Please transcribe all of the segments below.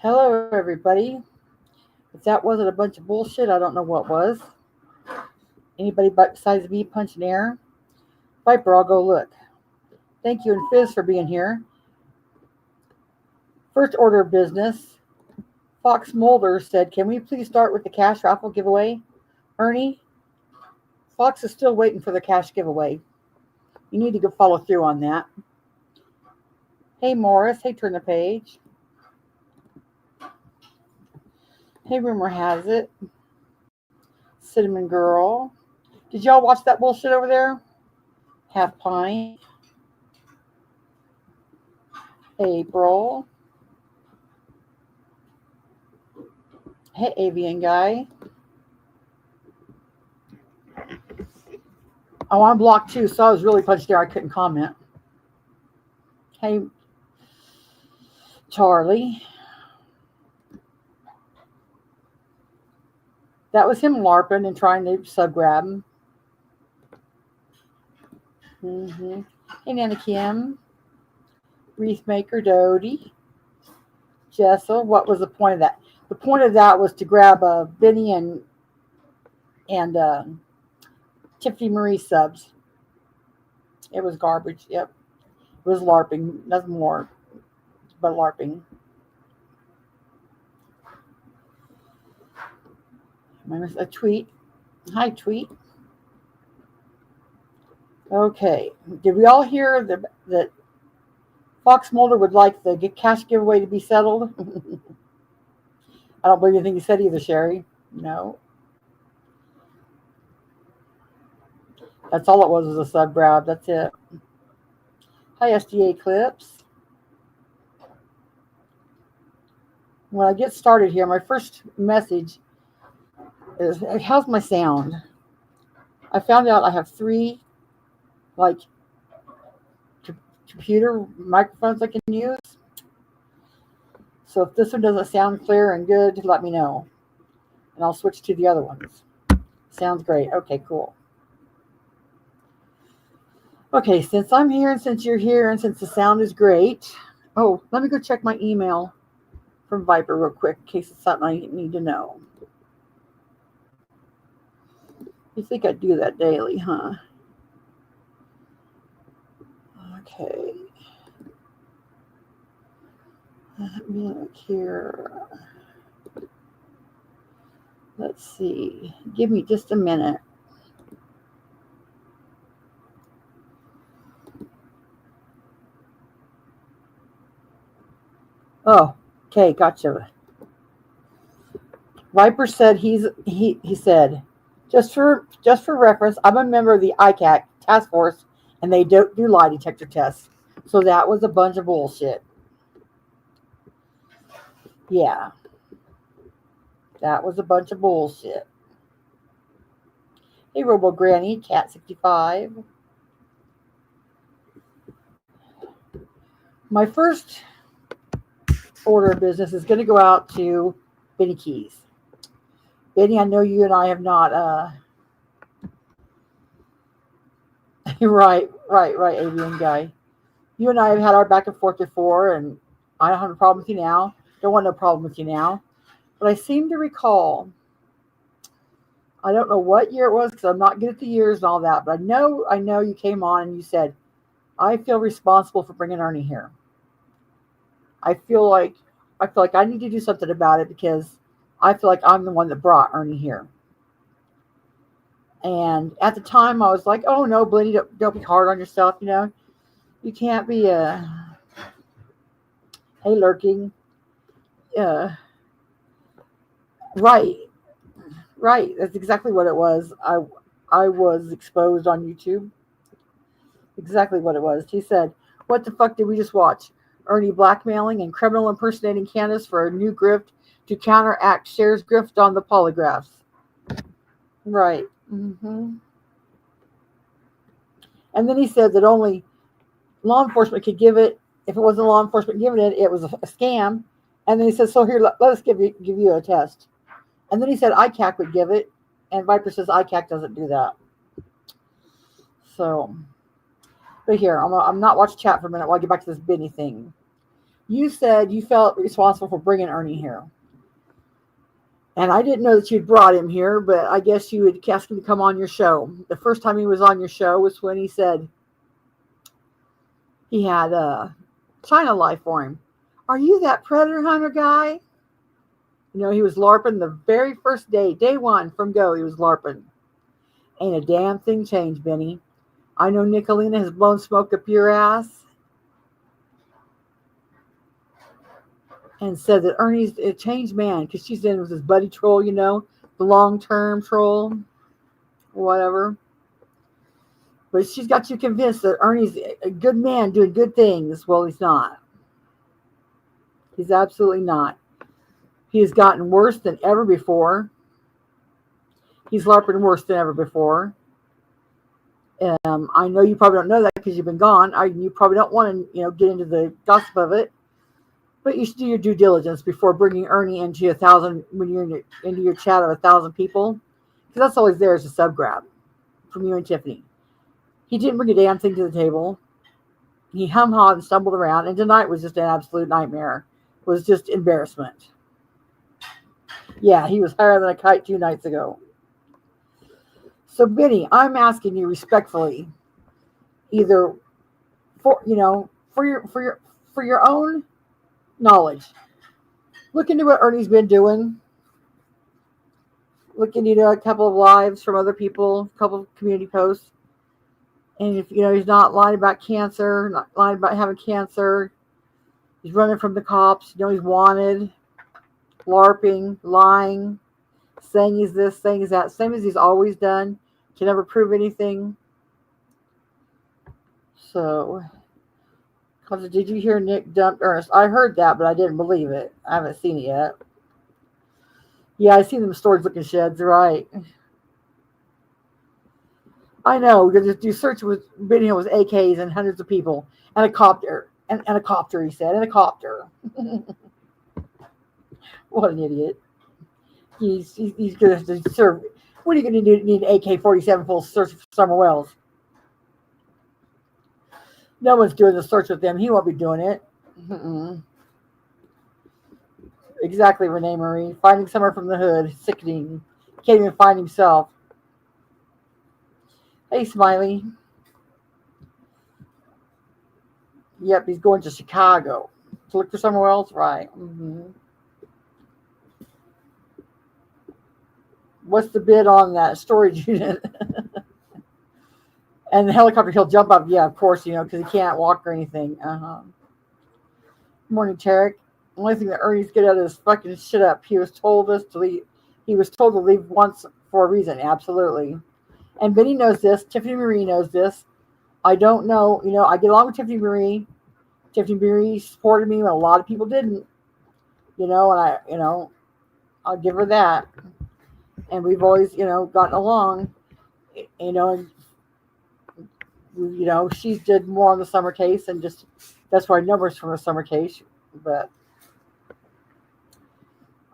Hello, everybody. If that wasn't a bunch of bullshit, I don't know what was. Anybody besides me punching air? Viper, I'll go look. Thank you and Fizz for being here. First order of business. Fox Mulder said, "Can we please start with the cash raffle giveaway?" Ernie, Fox is still waiting for the cash giveaway. You need to go follow through on that. Hey, Morris. Hey, Turn the Page. Hey, Rumor Has It. Cinnamon Girl. Did y'all watch that bullshit over there? Half Pint. April. Hey, Avian Guy. Oh, I'm blocked too, so I was really punched there. I couldn't comment. Hey, Charlie. That was him LARPing and trying to sub grab him. Hey, Nana Kim. Wreath Maker Dodie. Jessel. What was the point of that? The point of that was to grab Benny and Tiffany Marie subs. It was garbage. Yep. It was LARPing. Nothing more but LARPing. A tweet. Hi, tweet. Okay. Did we all hear that Fox Mulder would like the cash giveaway to be settled? I don't believe anything you said either, Sherry. No. That's all it was a sub grab. That's it. Hi, SDA Clips. When I get started here, my first message is, how's my sound? I found out I have 3 computer microphones I can use. So if this one doesn't sound clear and good, let me know. And I'll switch to the other ones. Sounds great. Okay, cool. Okay, since I'm here and since you're here and since the sound is great. Oh, let me go check my email from Viper real quick in case it's something I need to know. You think I'd do that daily, huh? Okay. Let me look here. Let's see. Give me just a minute. Oh, okay, gotcha. Viper said he said, just for reference, I'm a member of the ICAC task force, and they don't do lie detector tests. So that was a bunch of bullshit. Yeah. That was a bunch of bullshit. Hey, Robo Granny, Cat 65. My first order of business is going to go out to Benny Keys. Benny, I know you and I have not. Right, Avian Guy. You and I have had our back and forth before, and I don't have a problem with you now. Don't want no problem with you now. But I seem to recall, I don't know what year it was because I'm not good at the years and all that, but I know you came on and you said, I feel responsible for bringing Ernie here. I feel like I need to do something about it because I feel like I'm the one that brought Ernie here. And at the time, I was like, oh, no, Blindy, don't be hard on yourself, you know. You can't be hey, lurking. Right. That's exactly what it was. I was exposed on YouTube. Exactly what it was. He said, what the fuck did we just watch? Ernie blackmailing and criminal impersonating Candace for a new grift to counteract Cher's grift on the polygraphs. Right. And then he said that only law enforcement could give it. If it wasn't law enforcement giving it, it was a scam. And then he said, so here, let us give you a test. And then he said ICAC would give it. And Viper says ICAC doesn't do that. So, but here, I'm not watching chat for a minute while I get back to this Benny thing. You said you felt responsible for bringing Ernie here. And I didn't know that you'd brought him here, but I guess you would ask him to come on your show. The first time he was on your show was when he said he had China life for him. Are you that predator hunter guy? You know, he was LARPing the very first day, day one from go, he was LARPing. Ain't a damn thing changed, Benny. I know Nicolina has blown smoke up your ass and said that Ernie's a changed man because she's in with this buddy troll, you know, the long-term troll, whatever. But she's got you convinced that Ernie's a good man doing good things. Well, he's not. He's absolutely not. He has gotten worse than ever before. He's LARPing worse than ever before. I know you probably don't know that because you've been gone. You probably don't want to, get into the gossip of it. But you should do your due diligence before bringing Ernie into when you're into your chat of 1,000 people, because that's always there as a sub grab from you and Tiffany. He didn't bring a damn thing to the table. He hum-hawed and stumbled around, and tonight was just an absolute nightmare. It was just embarrassment. Yeah, he was higher than a kite 2 nights ago. So, Benny, I'm asking you respectfully, either for your own knowledge, look into what Ernie's been doing. Look into a couple of lives from other people, a couple of community posts. And if he's not lying about cancer, not lying about having cancer, he's running from the cops, he's wanted, LARPing, lying, saying he's this, saying he's that, same as he's always done, can never prove anything. So, did you hear Nick dumped Ernest? I heard that, but I didn't believe it. I haven't seen it yet. Yeah, I seen them storage looking sheds, right? I know, because you search with video with AKs and hundreds of people and a copter. And a copter, he said, and a copter. What an idiot. He's going to serve. What are you going to do? Need an AK-47 full search for Summer Wells? No one's doing the search with them. He won't be doing it. Mm-mm. Exactly, Renee Marie. Finding Summer from the hood. Sickening. Can't even find himself. Hey, Smiley. Yep, he's going to Chicago to look for somewhere else, right? Mm-hmm. What's the bid on that storage unit? And the helicopter, he'll jump up. Yeah, of course, because he can't walk or anything. Morning, Tarek. The only thing that Ernie's good at is fucking shit up. He was told to leave. He was told to leave once for a reason. Absolutely. And Benny knows this. Tiffany Marie knows this. I don't know. I get along with Tiffany Marie. Tiffany Marie supported me when a lot of people didn't. And I'll give her that. And we've always, gotten along. And she did more on the summer case, and just that's why numbers from the summer case. But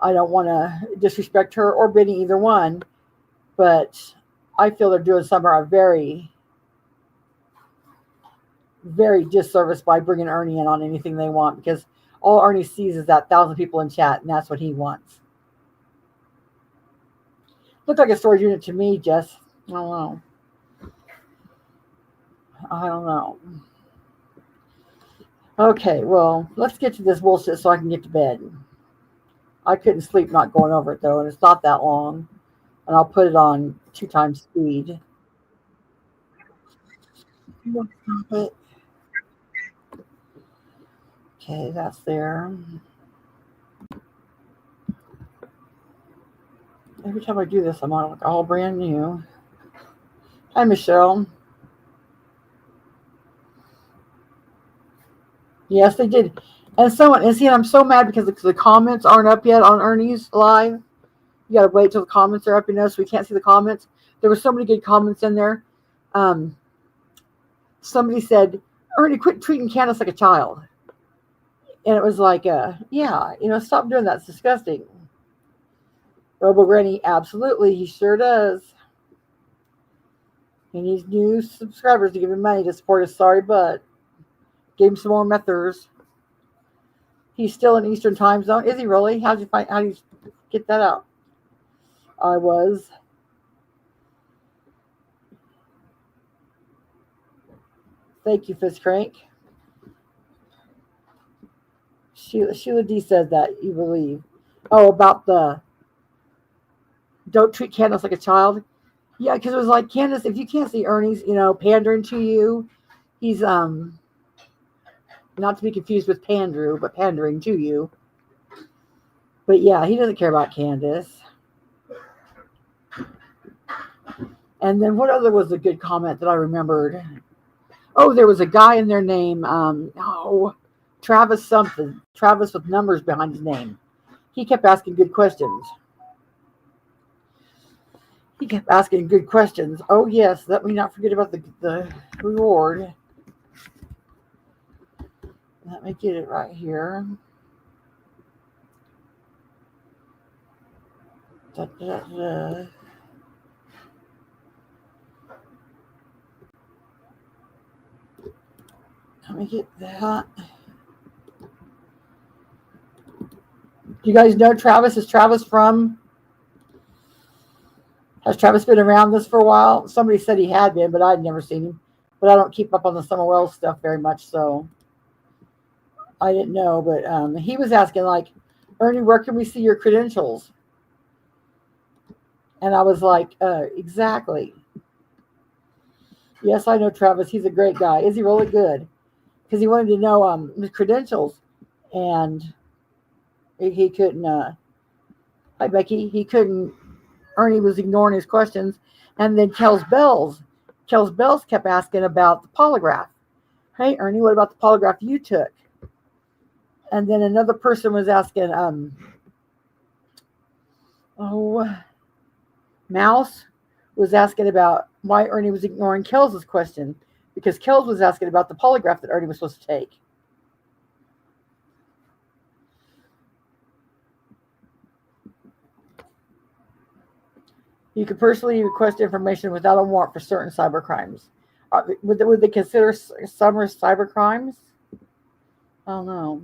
I don't want to disrespect her or Benny, either one. But I feel they're doing summer a very, very disservice by bringing Ernie in on anything they want, because all Ernie sees is that 1,000 people in chat, and that's what he wants. Looked like a storage unit to me, Jess. I don't know. Okay, well, let's get to this bullshit so I can get to bed. I couldn't sleep not going over it, though, and it's not that long. And I'll put it on 2 times speed. Okay, that's there. Every time I do this, I'm on all brand new. Hi, Michelle. Yes, they did. And I'm so mad because the comments aren't up yet on Ernie's live. You got to wait till the comments are up, so we can't see the comments. There were so many good comments in there. Somebody said, Ernie, quit treating Candace like a child. And it was like, yeah, stop doing that. It's disgusting. Robo Granny, absolutely. He sure does. He needs new subscribers to give him money to support his sorry butt. Gave him some more methers. He's still in Eastern time zone. Is he really? How do you get that out? I was. Thank you, Fist Crank. Sheila D said that you believe. Oh, about the don't treat Candace like a child. Yeah, because it was like Candace. If you can't see Ernie's, pandering to you, he's not to be confused with Pandrew, but pandering to you. But yeah, he doesn't care about Candace. And then what other was a good comment that I remembered? Oh, there was a guy in their name. Travis something. Travis with numbers behind his name. He kept asking good questions. Oh yes, let me not forget about the reward. Let me get it right here. Da, da, da. Let me get that. Do you guys know Travis? Has Travis been around this for a while? Somebody said he had been, but I'd never seen him. But I don't keep up on the Summer Wells stuff very much, so I didn't know. But he was asking, like, Ernie, where can we see your credentials? And I was like, exactly. Yes, I know Travis. He's a great guy. Is he really good? Because he wanted to know his credentials. And he couldn't. Hi, Becky. He couldn't. Ernie was ignoring his questions. And then Kells Bells kept asking about the polygraph. Hey, Ernie, what about the polygraph you took? And then another person was asking, Mouse was asking about why Ernie was ignoring Kells' question, because Kells was asking about the polygraph that Ernie was supposed to take. You could personally request information without a warrant for certain cybercrimes. Would they consider some cybercrimes? I don't know.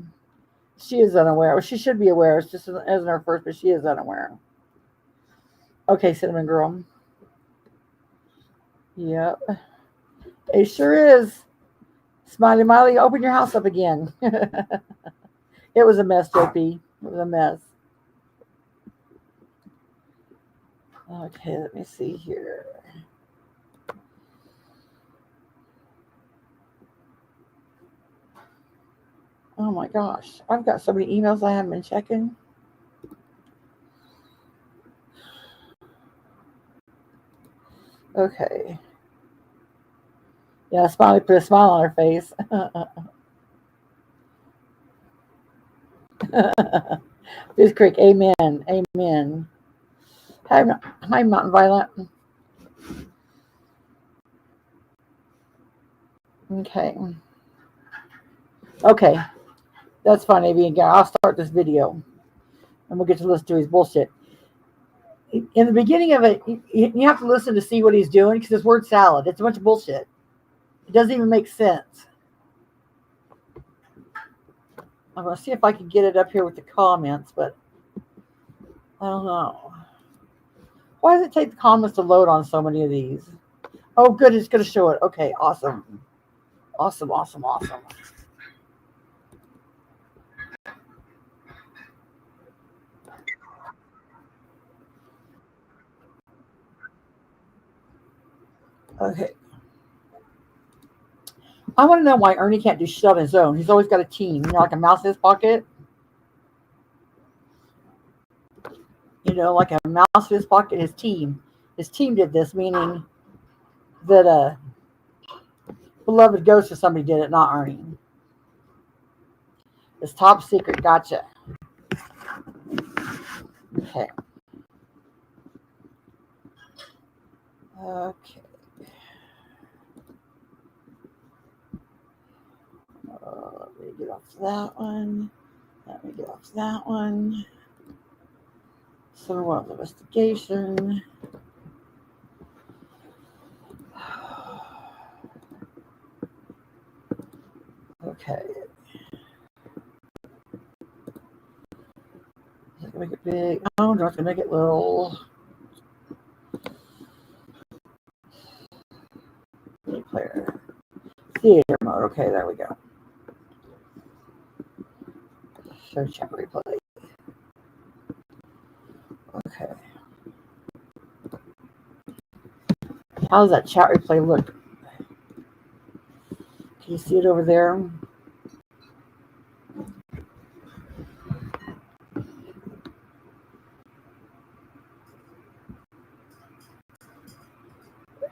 She is unaware. Well, she should be aware. It's just isn't her first, but she is unaware. Okay, Cinnamon Girl. Yep. It sure is. Smiley Miley, open your house up again. It was a mess, JP. It was a mess. Okay, let me see here. Oh my gosh. I've got so many emails I haven't been checking. Okay. Yeah, Smiley put a smile on her face. This creek, amen. Amen. Hi, Mountain Violet. Okay. Okay. That's fine, AV. I'll start this video and we'll get to listen to his bullshit. In the beginning of it, you have to listen to see what he's doing because it's word salad. It's a bunch of bullshit. It doesn't even make sense. I'm going to see if I can get it up here with the comments, but I don't know. Why does it take the comments to load on so many of these? Oh, good. It's going to show it. Okay, awesome. Awesome. Okay. I want to know why Ernie can't do shit on his own. He's always got a team, like a mouse in his pocket. Like a mouse in his pocket, his team. His team did this, meaning that beloved ghost or somebody did it, not Ernie. It's top secret. Gotcha. Okay. Okay. Let me get off that one. Summer Wells investigation. Okay. make it big. Oh, I'm just gonna make it little. Media player. Theater mode. Okay, there we go. Show chat replay. Okay. How does that chat replay look? Can you see it over there?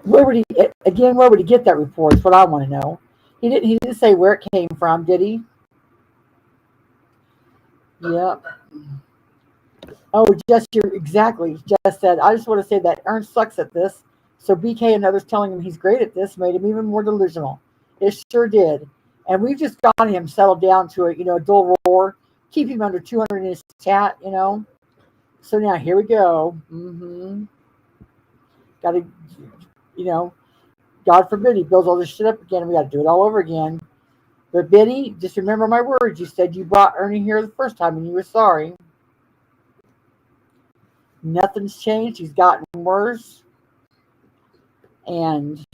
Where would he get that report? Is what I want to know. He didn't say where it came from, did he? Yep. Oh, Jess, exactly. Jess said, I just want to say that Ernst sucks at this. So BK and others telling him he's great at this made him even more delusional. It sure did. And we've just got him settled down to a dull roar, keep him under 200 in his chat, So now here we go. Got to, God forbid he builds all this shit up again. We got to do it all over again. But Benny, just remember my words. You said you brought Ernie here the first time and you were sorry. Nothing's changed. He's gotten worse. And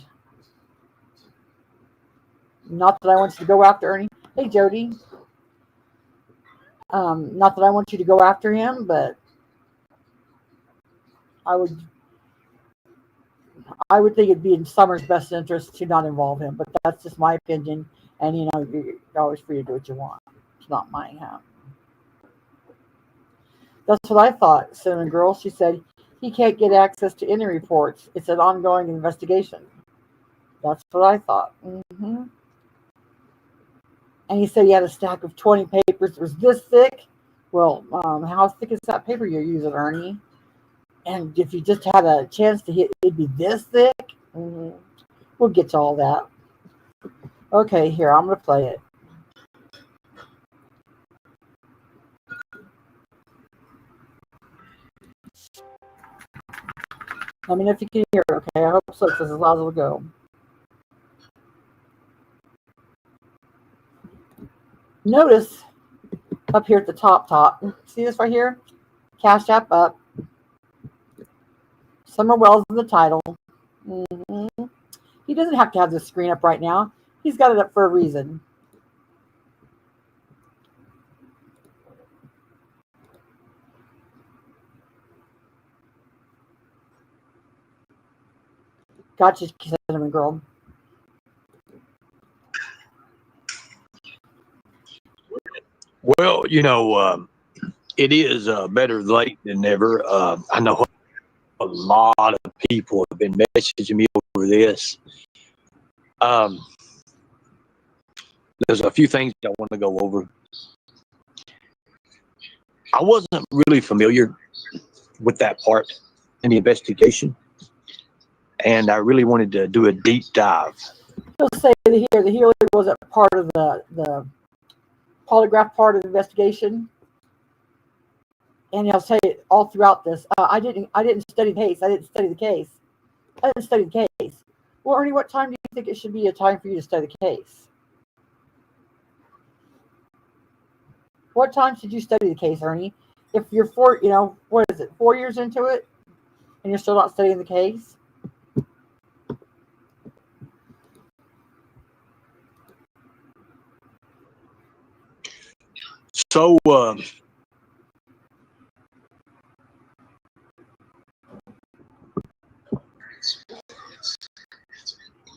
not that I want you to go after Ernie. Hey, Jody. Not that I want you to go after him, but I would think it'd be in Summer's best interest to not involve him. But that's just my opinion. And, you're always free to do what you want. It's not mine, huh? That's what I thought, Cinnamon Girl. She said, he can't get access to any reports. It's an ongoing investigation. That's what I thought. And he said he had a stack of 20 papers. It was this thick. Well, how thick is that paper you're using, Ernie? And if you just had a chance to hit, it'd be this thick. We'll get to all that. Okay, here, I'm going to play it. Let me know if you can hear it, okay? I hope so, because as loud as it'll go. Notice up here at the top, see this right here? Cash App up. Summer Wells in the title. He doesn't have to have the screen up right now. He's got it up for a reason. Gotcha, Cinnamon Girl. Well, it is better late than never. I know a lot of people have been messaging me over this. There's a few things I want to go over. I wasn't really familiar with that part in the investigation, and I really wanted to do a deep dive. He'll say that the healer wasn't part of the polygraph part of the investigation, and he'll say it all throughout this. I didn't study the case. I didn't study the case. Well, Ernie, what time do you think it should be a time for you to study the case? What time should you study the case, Ernie? If you're 4 years into it, and you're still not studying the case? So,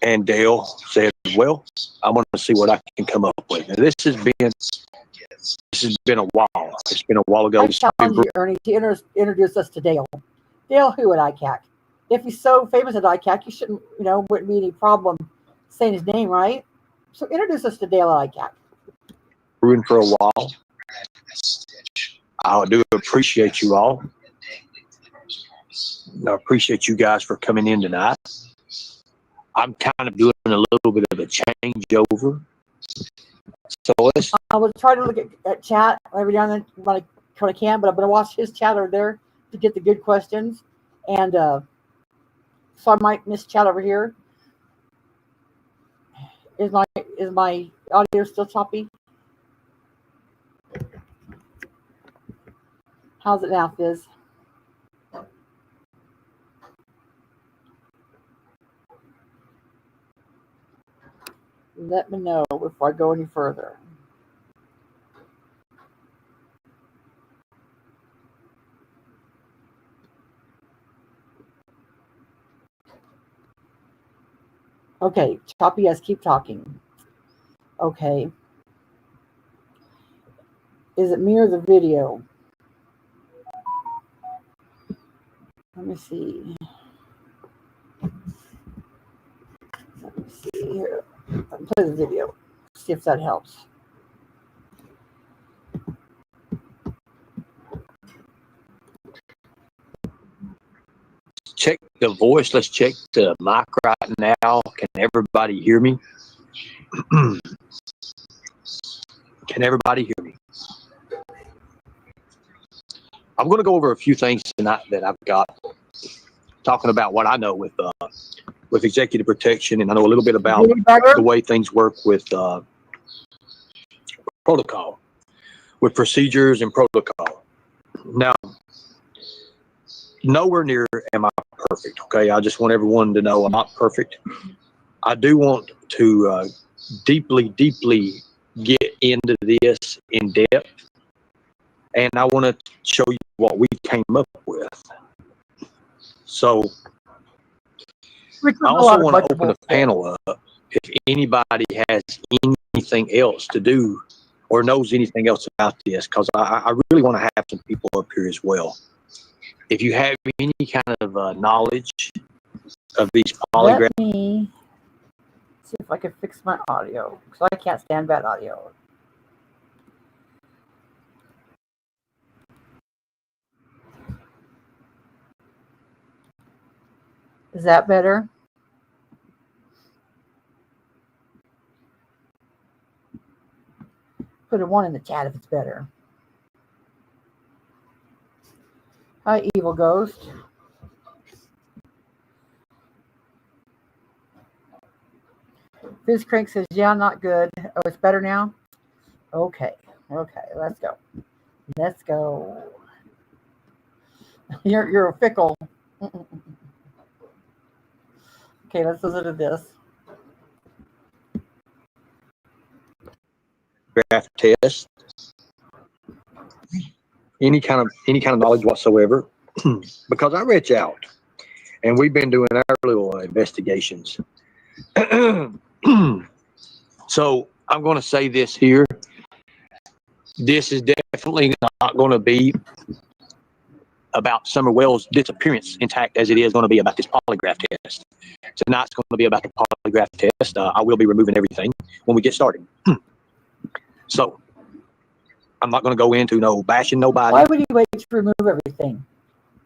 and Dale said, well, I want to see what I can come up with. Now, this has been a while. It's been a while ago. I challenge you, Ernie, to introduce us to Dale. Dale who at ICAC? If he's so famous at ICAC, you shouldn't, wouldn't be any problem saying his name, right? So introduce us to Dale at ICAC. Brewing for a while. I do appreciate you all. I appreciate you guys for coming in tonight. I'm kind of doing a little bit of a changeover. So I will try to look at chat every now and then when I can, but I'm going to watch his chat over there to get the good questions. And so I might miss chat over here. Is my audio still choppy? How's it now, Fizz? Let me know before I go any further. Okay, Choppy, yes, keep talking. Okay. Is it me or the video? Let me see. Let me see here. Let me play the video. See if that helps. Check the voice. Let's check the mic right now. Can everybody hear me? Can everybody hear me? I'm going to go over a few things tonight that I've got, talking about what I know with executive protection, and I know a little bit about the way things work with protocol, with procedures and protocol. Now, nowhere near am I perfect, okay? I just want everyone to know I'm not perfect. I do want to deeply get into this in depth, and I want to show you what we came up with. So I also want to open the panel up if anybody has anything else to do or knows anything else about this, because I really want to have some people up here as well. If you have any kind of knowledge of these polygraphs. Let me see if I can fix my audio, because I can't stand bad audio. Is that better? Put a 1 in the chat if it's better. Hi, Evil Ghost. Fizz Crank says, yeah, not good. Oh, it's better now? Okay, let's go. Let's go. You're fickle. Okay, let's listen to this. Graph test, any kind of knowledge whatsoever, because I reach out, and we've been doing our little investigations. So I'm going to say this here. This is definitely not going to be about Summer Wells' disappearance intact as it is going to be about this polygraph test. Tonight's going to be about the polygraph test. I will be removing everything when we get started. So I'm not going to go into no bashing nobody. Why would you wait to remove everything?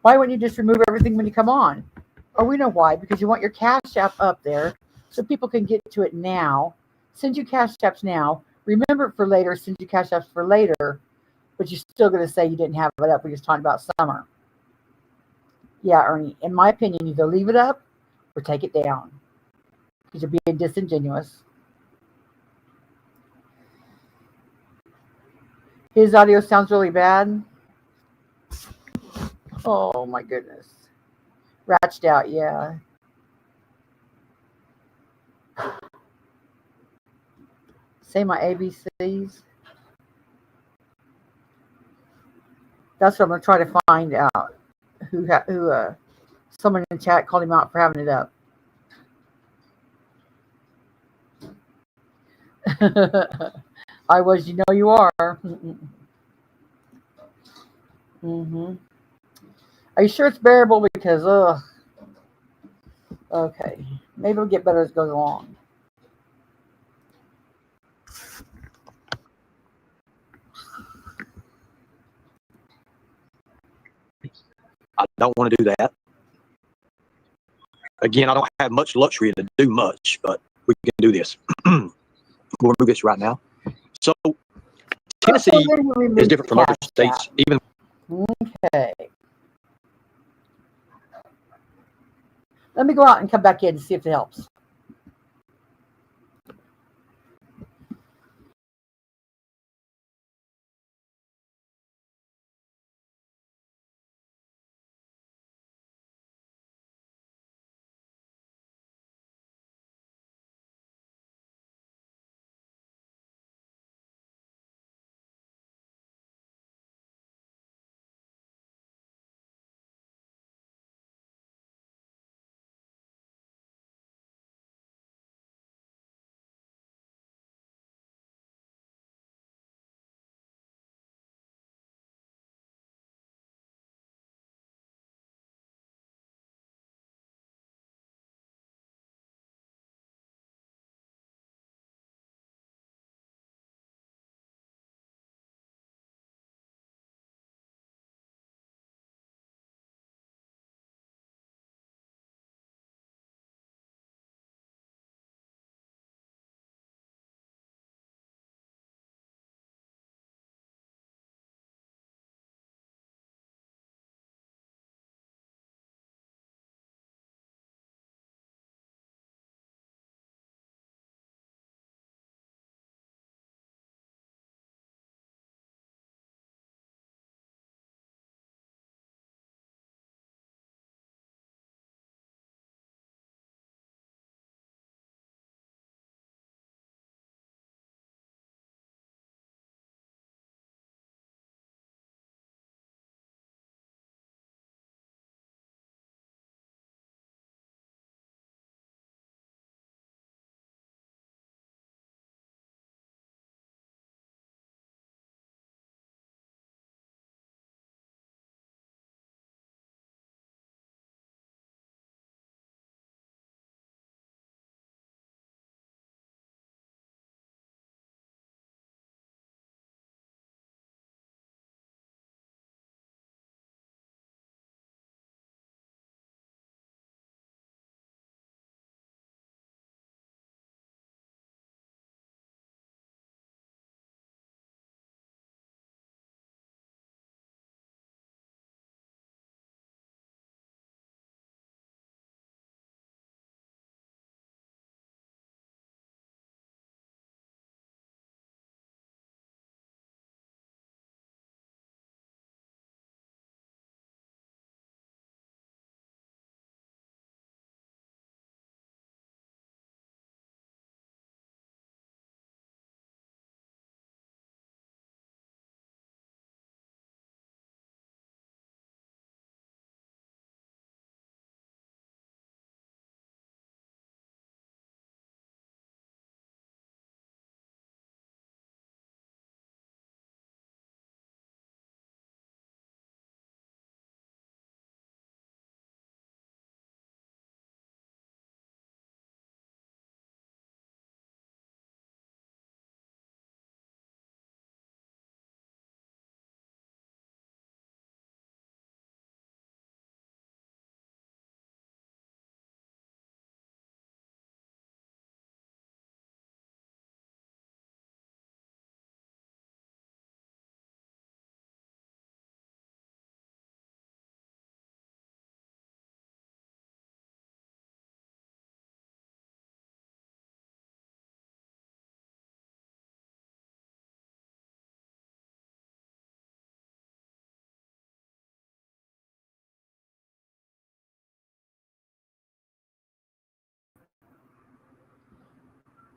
Why wouldn't you just remove everything when you come on? Oh, we know why. Because you want your Cash App up there so people can get to it now. Send you Cash Apps now. Remember it for later. Send you Cash Apps for later. But you're still going to say you didn't have it up. We're just talking about Summer. Yeah, Ernie. In my opinion, either leave it up or take it down. Because you're being disingenuous. His audio sounds really bad. Oh, my goodness. Ratched out, yeah. Say my ABCs. That's what I'm going to try to find out. Who someone in the chat called him out for having it up. I was, you know you are. Mm-hmm. Are you sure it's bearable? Because, okay. Maybe it'll get better as it goes along. I don't want to do that. Again, I don't have much luxury to do much, but we can do this. We'll remove this right now. So Tennessee is different from other states, even. Okay. Let me go out and come back in and see if it helps.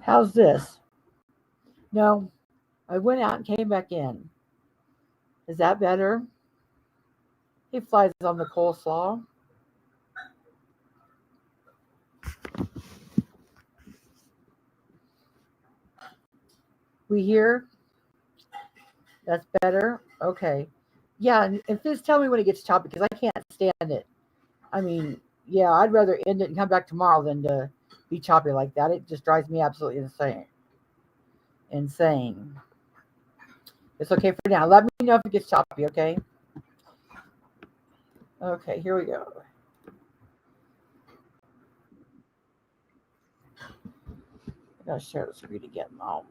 How's this? No, I went out and came back in. Is that better? He flies on the coleslaw. We hear? That's better? Okay. Yeah, and Fizz, tell me when it gets choppy because I can't stand it. I mean, yeah, I'd rather end it and come back tomorrow than to be choppy like that. It just drives me absolutely insane. Insane. It's okay for now. Let me know if it gets choppy, okay? Okay, here we go. I gotta share the screen again now.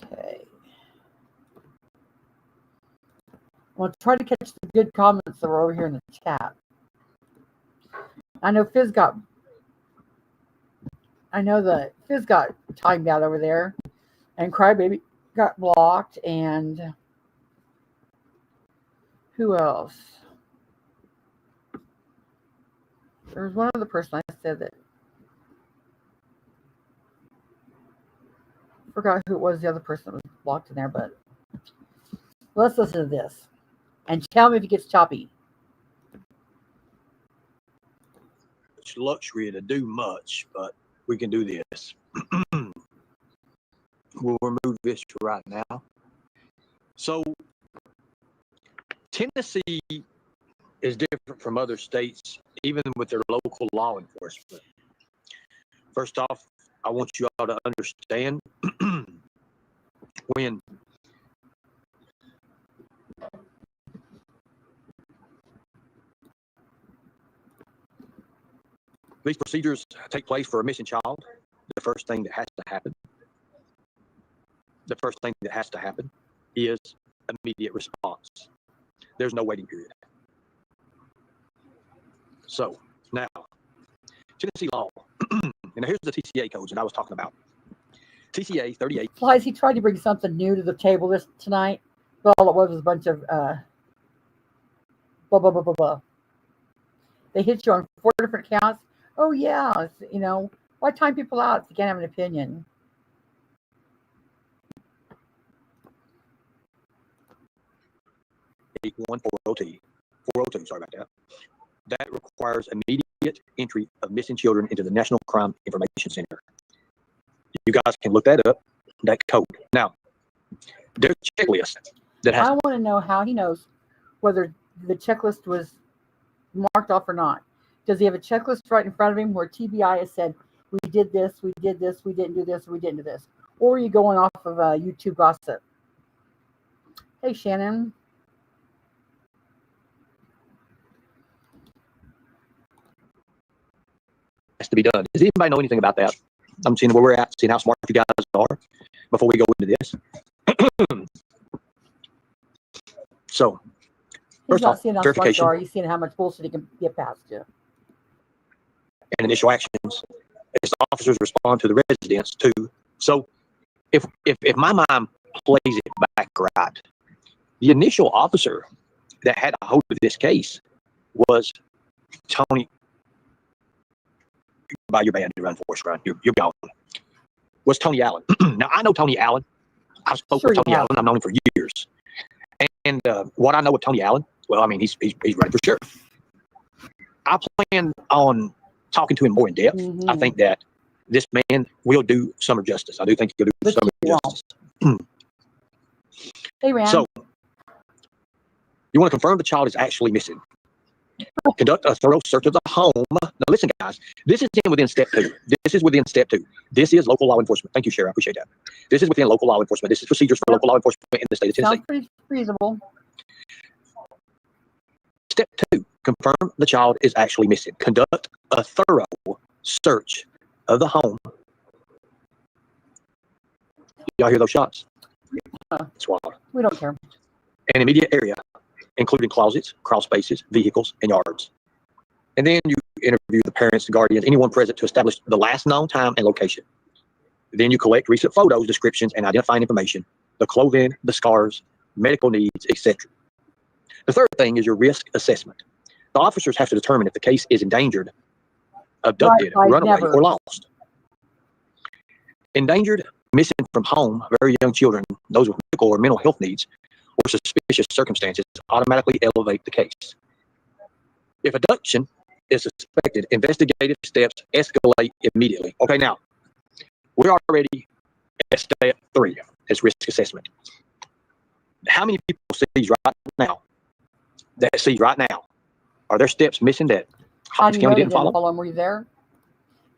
Okay. I'm gonna try to catch the good comments that were over here in the chat. I know Fizz got timed out over there, and Crybaby got blocked, and who else? There was one other person I said that. I forgot who it was, the other person that was blocked in there, but let's listen to this. And tell me if it gets choppy. It's luxury to do much, but we can do this. We'll remove this right now. So Tennessee is different from other states, even with their local law enforcement. First off, I want you all to understand when these procedures take place for a missing child, the first thing that has to happen is immediate response. There's no waiting period. So now, Tennessee law, and here's the TCA codes that I was talking about. TCA 38. Flies, he tried to bring something new to the table tonight, but all it was a bunch of blah, blah, blah, blah, blah. They hit you on 4 different counts. Oh, yeah, why time people out if you can't have an opinion? One 402, sorry about that. That requires immediate entry of missing children into the National Crime Information Center. You guys can look that up, that code. Now, there's a checklist that has. I want to know how he knows whether the checklist was marked off or not. Does he have a checklist right in front of him where TBI has said, we did this, we did this, we didn't do this, we didn't do this? Or are you going off of YouTube gossip? Hey, Shannon. Has to be done. Does anybody know anything about that? I'm seeing where we're at, seeing how smart you guys are before we go into this. So, first off, verification. Are you seeing how much bullshit he can get past you? And initial actions as officers respond to the residents too. So, if my mind plays it back right, the initial officer that had a hold of this case was Tony. By your band to run for us, right? You're gone. Was Tony Allen. Now, I know Tony Allen. I've spoken with Tony Allen. I've known him for years. And what I know of Tony Allen, well, I mean, he's running for sheriff. I plan on talking to him more in depth. Mm-hmm. I think that this man will do summer justice. I do think he'll do summer justice. Hey, Rand. So, you want to confirm the child is actually missing. Conduct a thorough search of the home. Now, listen, guys, this is within step 2. This is within step 2. This is local law enforcement. Thank you, Sheriff. I appreciate that. This is within local law enforcement. This is procedures for local law enforcement in the state of Tennessee. Sounds pretty reasonable. Step 2, confirm the child is actually missing. Conduct a thorough search of the home. Y'all hear those shots? It's wild. We don't care. An immediate area, including closets, crawl spaces, vehicles, and yards. And then you interview the parents, the guardians, anyone present to establish the last known time and location. Then you collect recent photos, descriptions, and identifying information, the clothing, the scars, medical needs, etc. The third thing is your risk assessment. The officers have to determine if the case is endangered, abducted, Right, runaway, never. or lost. Endangered, missing from home, very young children, those with medical or mental health needs, or suspicious circumstances automatically elevate the case. If abduction is suspected, investigative steps escalate immediately. Okay, now, we're already at step 3 as risk assessment. How many people seized right now, are there steps missing that How do Hopkins you County know they didn't follow? them? Were you there?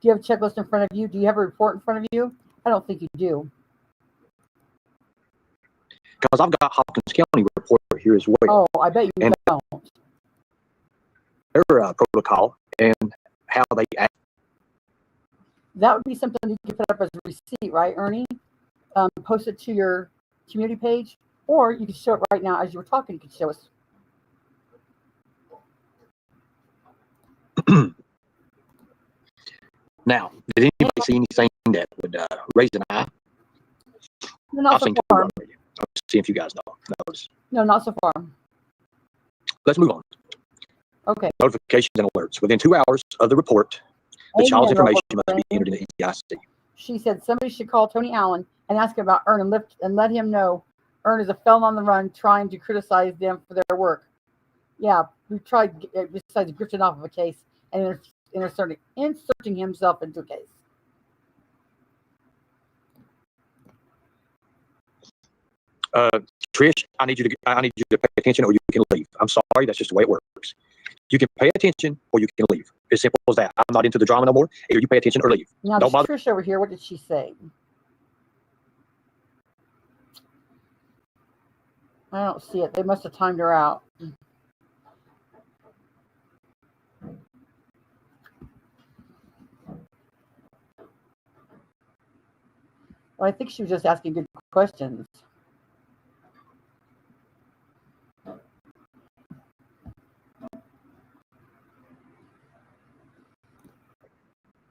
Do you have a checklist in front of you? Do you have a report in front of you? I don't think you do. Because I've got Hopkins County report here as well. Oh, I bet you And don't. their protocol and how they act. That would be something you could put up as a receipt, right, Ernie? Post it to your community page, or you could show it right now as you were talking. You could show us. Now, did anybody see anything that would raise an eye? No, not I've so seen two far. already. Let's see if you guys know. No, not so far. Let's move on. Okay. Notifications and alerts. Within 2 hours of the report, the child's information must be entered in the EIC. She said somebody should call Tony Allen and ask him about Ern and let him know Ern is a felon on the run trying to criticize them for their work. Yeah, we tried, besides grifting off of a case and inserting himself into a case. Trish, I need you to pay attention or you can leave. I'm sorry, that's just the way it works. You can pay attention or you can leave. As simple as that. I'm not into the drama no more. Either you pay attention or leave. Now, Don't bother. Trish over here, what did she say? I don't see it. They must have timed her out. Well, I think she was just asking good questions.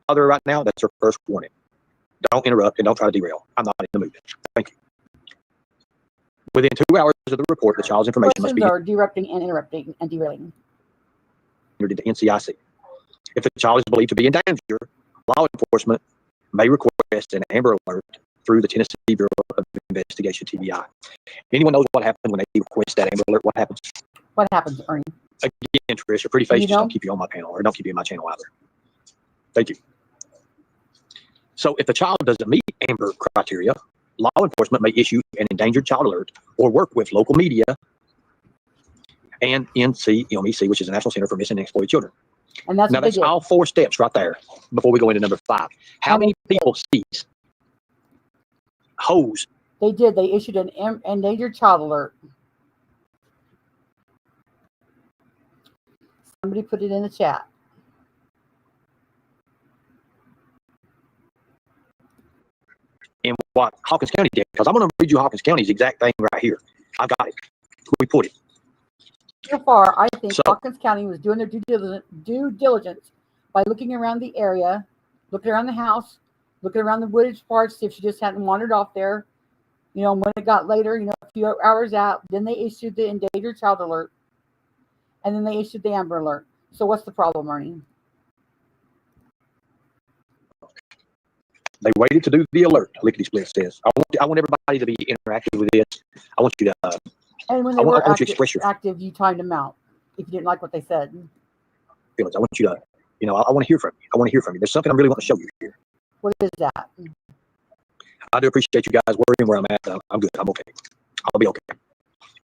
Bother right now, that's her first warning. Don't interrupt and don't try to derail. I'm not in the mood. Thank you. Within 2 hours of the report, the child's information must be are interrupting and derailing. entered into NCIC. If the child is believed to be in danger, law enforcement may request an Amber Alert through the Tennessee Bureau of Investigation, TBI. Anyone knows what happens when they request that Amber Alert? What happens? What happens, Ernie? Again, Trish, your pretty face You just know? don't keep you on my panel, or don't keep you in my channel either. Thank you. So if the child doesn't meet Amber criteria, law enforcement may issue an endangered child alert or work with local media and NCMEC, which is the National Center for Missing and Exploited Children. And that's Now, what they that's did. all 4 steps right there before we go into number 5. How many people seize hose? They did. They issued an endangered child alert. Somebody put it in the chat. And what Hawkins County did, because I'm going to read you Hawkins County's exact thing right here. I've got it. We put it. So far, I think Hawkins County was doing their due diligence by looking around the area, looking around the house, looking around the wooded parts, see if she just hadn't wandered off there. You know, when it got later, a few hours out, then they issued the endangered child alert, and then they issued the Amber Alert. So what's the problem, Ernie? They waited to do the alert, Lickety Split says. I want everybody to be interactive with this. I want you to... and when they were active, you timed them out if you didn't like what they said. Feelings. I want you to, I want to hear from you. I want to hear from you. There's something I really want to show you here. What is that? I do appreciate you guys worrying where I'm at. I'm good. I'm okay. I'll be okay.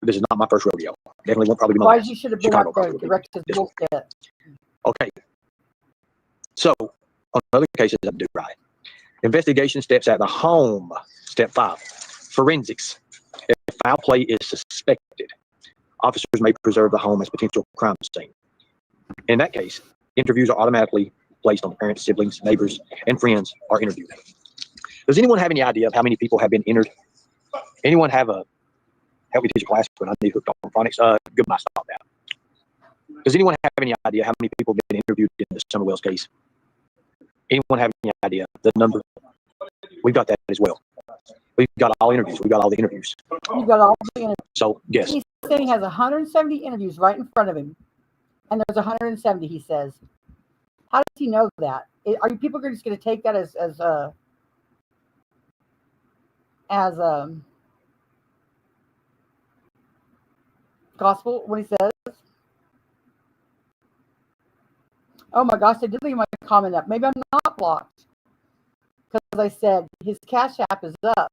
This is not my first rodeo. Definitely won't probably be my last. You should have been up there to direct his bullshit. Okay. So, on other cases, I do right. Investigation steps at the home. Step 5. Forensics. If foul play is suspected, officers may preserve the home as potential crime scene. In that case, interviews are automatically placed on the parents, siblings, neighbors, and friends are interviewed. Does anyone have any idea of how many people have been entered? Anyone have help me teach a class when I need hooked on phonics? Goodbye, stop that. Does anyone have any idea how many people have been interviewed in the Summer Wells case? Anyone have any idea the number? We've got that as well. We've got all interviews. We've got all the interviews. You've got all the interviews. So yes, He said he has 170 interviews right in front of him, and there's 170. He says, "How does he know that? Are you people just going to take that as gospel when he says?" Oh my gosh, they did leave my comment up. Maybe I'm not blocked because I said his Cash App is up.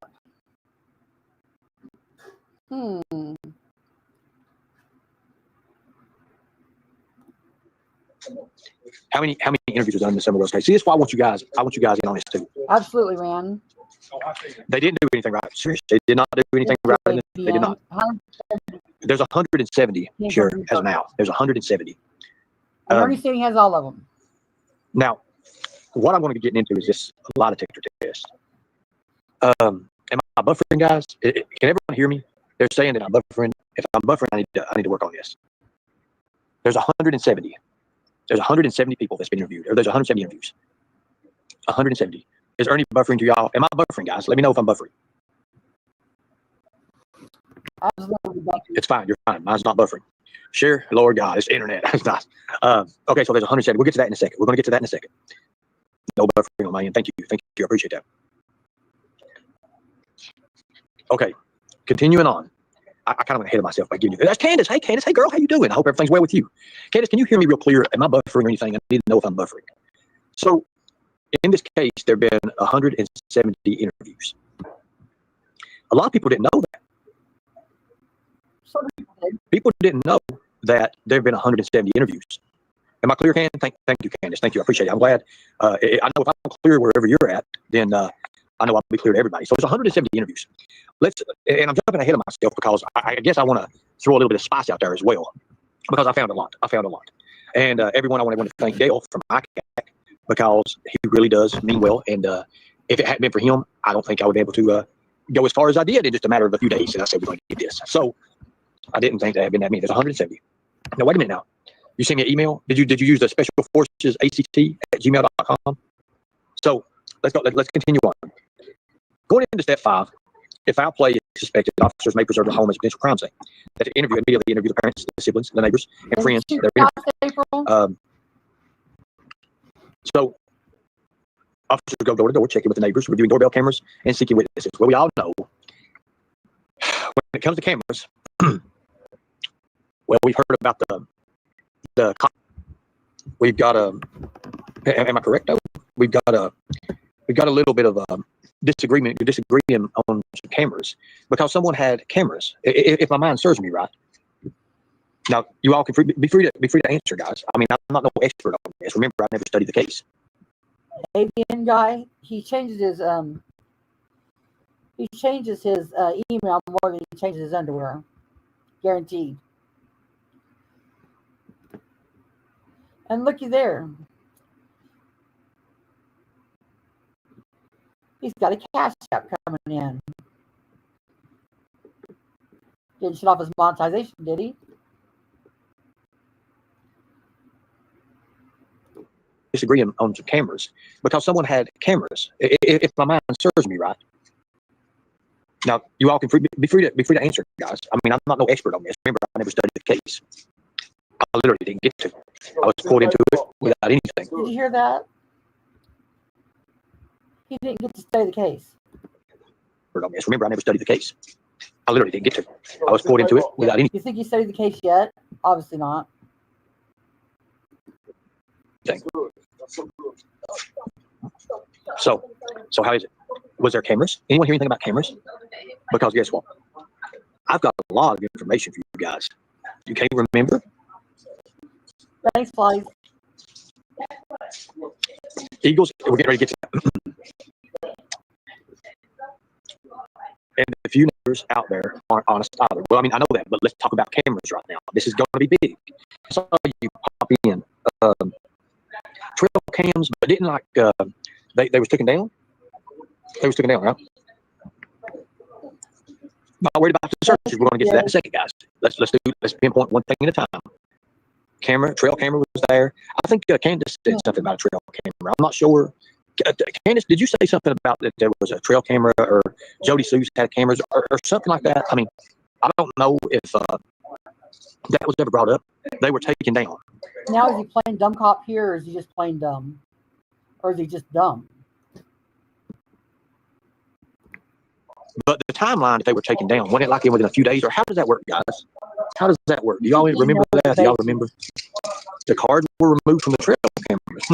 how many interviews were done in some of those cases? See, that's why I want you guys in on this too. Absolutely, man. They didn't do anything right. Seriously, they did not do anything right. They did not. There's 170 sure as of now. There's 170. And Ernie said he has all of them. Now, what I'm going to be getting into is just a lie detector test. Am I buffering, guys? Can everyone hear me? They're saying that I'm buffering. If I'm buffering, I need to work on this. There's 170. There's 170 people that's been interviewed. Or there's 170 interviews. 170. Is Ernie buffering to y'all? Am I buffering, guys? Let me know if I'm buffering. Absolutely. It's fine. You're fine. Mine's not buffering. Sure, Lord God, it's internet. It's not. Okay, so there's 170. We'll get to that in a second. We're going to get to that in a second. No buffering on my end. Thank you. Thank you. I appreciate that. Okay, continuing on. I kind of went ahead of myself by giving you. That's Candace. Hey, Candace. Hey, girl. How you doing? I hope everything's well with you. Candace, can you hear me real clear? Am I buffering or anything? I need to know if I'm buffering. So, in this case, there have been 170 interviews. A lot of people didn't know that. People didn't know that there have been 170 interviews. Am I clear, Candace? Thank you, Candace. Thank you. I appreciate it. I'm glad. I know if I'm clear wherever you're at, then I know I'll be clear to everybody. So there's 170 interviews. And I'm jumping ahead of myself because I guess I want to throw a little bit of spice out there as well, because I found a lot. And everyone, I want to thank Dale from ICAC, because he really does mean well. And if it hadn't been for him, I don't think I would be able to go as far as I did in just a matter of a few days. And I said, we're going to get this. So I didn't think that had been that many. There's 170. Now, wait a minute now. You sent me an email. Did you use the Special Forces ACT@gmail.com? So let's go. Let's continue on. Going into step 5, if foul play is suspected, officers may preserve the home as a potential crime scene. At the interview, immediately interview the parents, the siblings, the neighbors, and friends. So officers go door to door, checking with the neighbors, reviewing doorbell cameras, and seeking witnesses. Well, we all know when it comes to cameras, well, we've heard about the we've got am I correct though? We've got a little bit of a disagreeing on some cameras, because someone had cameras. If my mind serves me right. Now, you all can be free to answer, guys. I mean, I'm not no expert on this. Remember, I never studied the case. ABN guy, he changes his email more than he changes his underwear. Guaranteed. And looky there. He's got a Cash App coming in. Didn't shut off his monetization, did he? Disagreeing on some cameras, because someone had cameras. If my mind serves me right. Now, you all can be free to answer, guys. I mean, I'm not no expert on this. Remember, I never studied the case. I literally didn't get to. I was pulled into it without anything. Did you hear that? He didn't get to study the case. Remember, I never studied the case. I literally didn't get to. I was pulled into it without anything. You think you studied the case yet? Obviously not. So how is it? Was there cameras? Anyone hear anything about cameras? Because guess what? I've got a lot of information for you guys. You can't remember? Thanks, Flies. Eagles, we're getting ready to get to that. And a few neighbors out there aren't honest either. Well, I mean, I know that, but let's talk about cameras right now. This is going to be big. I saw you pop in trail cams, but didn't like they was taken down. They was taken down, right? Not worried about the searches. We're going to get to that in a second, guys. Let's pinpoint one thing at a time. Trail camera was there. I think Candace said something about a trail camera. I'm not sure. Candace, did you say something about that there was a trail camera or Jody Sue's had cameras or something like that? I mean, I don't know if that was ever brought up. They were taken down. Now, is he playing dumb cop here, or is he just plain dumb? Or is he just dumb? But the timeline, if they were taken down, wasn't it like within a few days, or how does that work, guys? How does that work? Do y'all remember that? Do y'all remember the cards were removed from the trail cameras?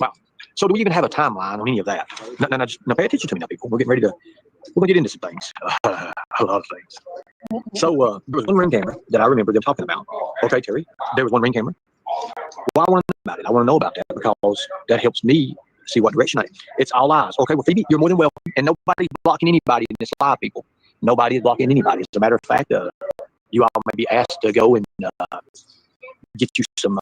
Wow. So do we even have a timeline on any of that? Now pay attention to me now, people. We're gonna get into some things. A lot of things. So there was one ring camera that I remember them talking about. Okay, Terry, there was one ring camera. Well, I want to know about it. I want to know about that because that helps me see what direction it's all eyes. Okay, well, Phoebe, you're more than welcome. And nobody's blocking anybody in this live, people. Nobody is blocking anybody. As a matter of fact, you all may be asked to go and get you some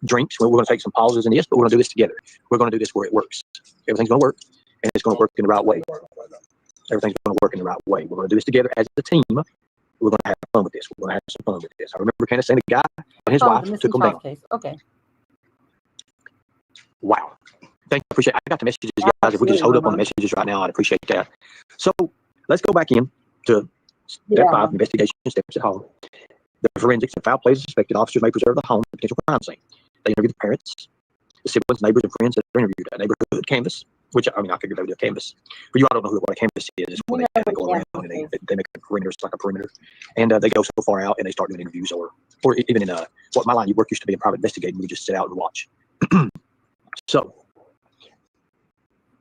drinks. We're going to take some pauses in this, but we're going to do this together. We're going to do this where it works. Everything's going to work, and it's going to work in the right way. Everything's going to work in the right way. We're going to do this together as a team. We're going to have fun with this. We're going to have some fun with this. I remember Candace saying the guy and his wife took him down. Case. Okay. Wow. Thank you. Appreciate it. I got the messages, guys. If we could just hold up on the messages right now, I'd appreciate that. So let's go back in to step 5, investigation steps at home. The forensics and foul play is suspected. Officers may preserve the home, the potential crime scene. They interview the parents, the siblings, neighbors, and friends that are interviewed. A neighborhood canvas, which I figured they would do a canvas. For you, I don't know what a canvas is. It's when they go around and they make a perimeter, it's like a perimeter, and they go so far out and they start doing interviews, or even in what my line of work used to be in private investigating. We just sit out and watch. So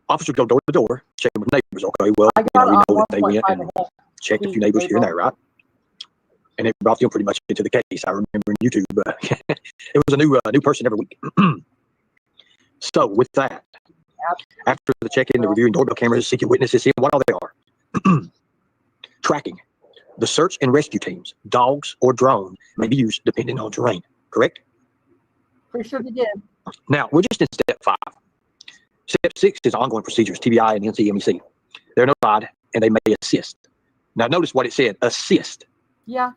officers go door to door, checking with neighbors. Okay, well, we know that they went and checked a few neighbors here and there, right? And it brought them pretty much into the case. I remember on YouTube, it was a new person every week. So with that, after the check-in, the reviewing doorbell cameras, secret witnesses, seeing what all they are. Tracking. The search and rescue teams, dogs or drone, may be used depending on terrain. Correct? Pretty sure they did. Now, we're just in step 5. Step 6 is ongoing procedures, TBI and NCMEC. They're notified and they may assist. Now, notice what it said, assist. Yeah.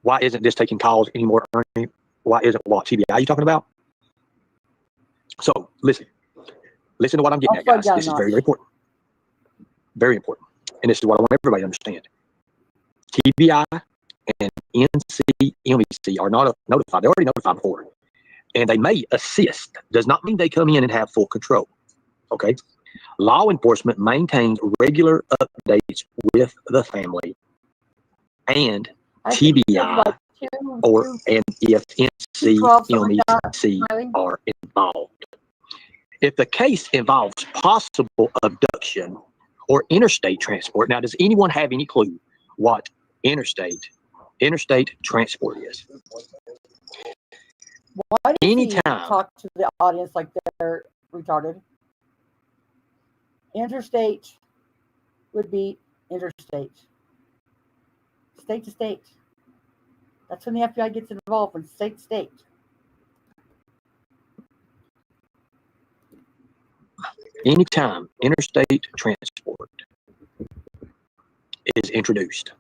Why isn't this taking calls anymore, Ernie? Why isn't what TBI you talking about? So, listen to what I'm getting at, guys. This is very, very important. Very important. And this is what I want everybody to understand. TBI and NCMEC are not notified. They're already notified before. And they may assist. Does not mean they come in and have full control. Okay? Law enforcement maintains regular updates with the family and TBI and if NCMEC are involved. If the case involves possible abduction or interstate transport, now does anyone have any clue what interstate transport is? Why does he talk to the audience like they're retarded? Interstate would be interstate. State to state. That's when the FBI gets involved, from state to state. Anytime interstate transport is introduced,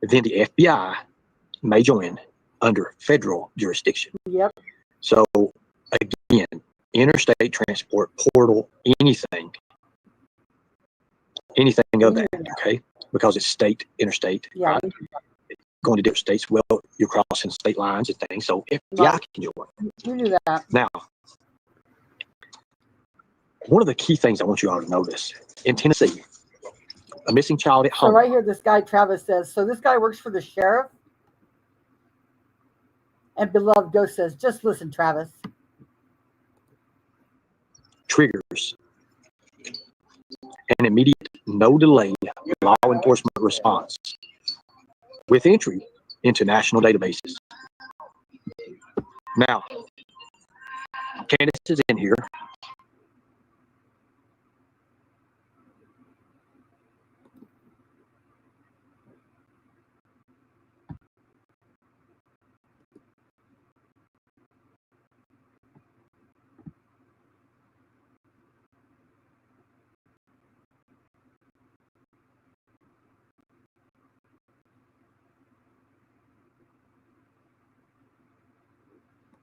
then the FBI may join under federal jurisdiction. Yep. So again, interstate transport, portal, anything of that, okay? Because it's state, interstate, yeah, right? Going to different states, well, you're crossing state lines and things, so FBI can join. You knew that. Now, one of the key things I want you all to notice, in Tennessee, a missing child at home. So right here, this guy, Travis, says, so this guy works for the sheriff? And Beloved Ghost says, just listen, Travis. Triggers an immediate, no delay law enforcement response with entry into national databases. Now, Candace is in here.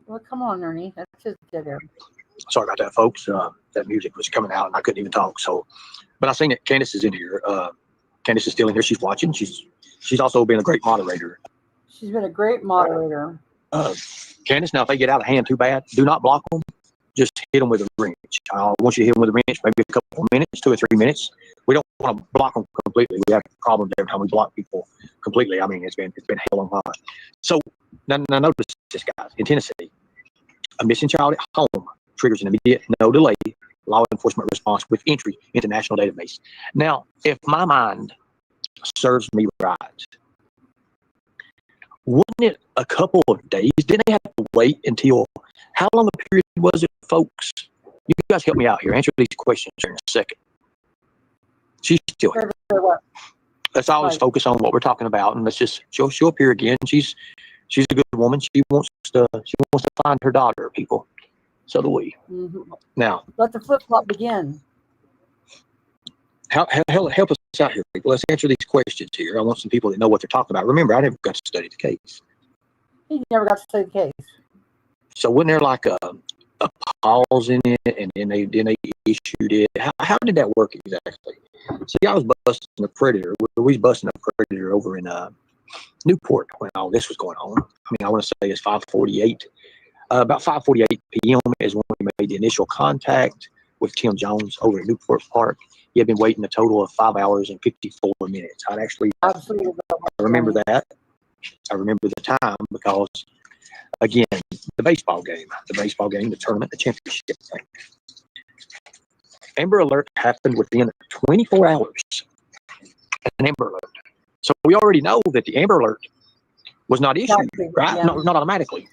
Well, come on, Ernie. That's just dead air. Sorry about that, folks. That music was coming out and I couldn't even talk. So, but I seen that Candace is in here. Candace is still in here. She's watching. She's also been a great moderator. She's been a great moderator. Candace, now if they get out of hand too bad, do not block them. Just hit them with a wrench. I want you to hit them with a wrench, maybe a couple of minutes, 2 or 3 minutes. We don't want to block them completely. We have problems every time we block people completely. I mean, it's been hell on fire. So now notice this, guys. In Tennessee, a missing child at home triggers an immediate, no delay law enforcement response with entry into national database. Now, if my mind serves me right, wasn't it a couple of days? Didn't they have to wait until, how long a period was it, folks? You guys help me out here. Answer these questions here in a second. She's still here. Let's always focus on what we're talking about, and let's just, she'll appear again. She's a good woman. She wants to find her daughter, people. So do we. Mm-hmm. Now, let the flip flop begin. Help us out here, people. Let's answer these questions here. I want some people that know what they're talking about. Remember, I never got to study the case. He never got to study the case. So wasn't there like a pause in it, and then they issued it? How did that work exactly? See, I was busting a predator. We was busting a predator over in Newport when all this was going on. I mean, I want to say it's 5:48. About 5:48 p.m. is when we made the initial contact with Tim Jones over at Newport Park. He had been waiting a total of 5 hours and 54 minutes. I remember that. I remember the time because, again, the baseball game, the tournament, the championship thing. Amber Alert happened within 24 hours. An Amber Alert. So we already know that the Amber Alert was not issued, right? Yeah. No, not automatically.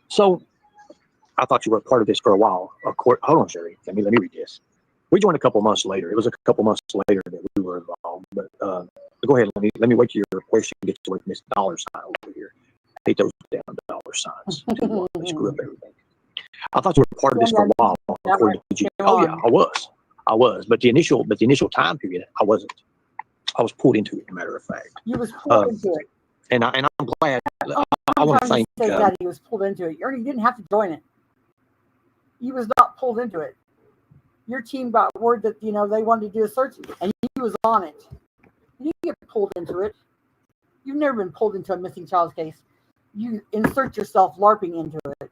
So I thought you were a part of this for a while. Hold on, Sherry. Let me read this. We joined a couple months later. It was a couple months later that we were involved. But go ahead. Let me wait till your question gets to this dollar sign over here. I hate those damn dollar signs. They screw up everything. I thought you were a part of this for a while. Oh yeah, I was. But the initial time period, I wasn't. I was pulled into it. As a matter of fact, you was pulled into it. And I'm glad. I want to thank. That he was pulled into it. Ernie didn't have to join it. He was not pulled into it. Your team got word that they wanted to do a search, and he was on it. You didn't get pulled into it. You've never been pulled into a missing child case. You insert yourself LARPing into it.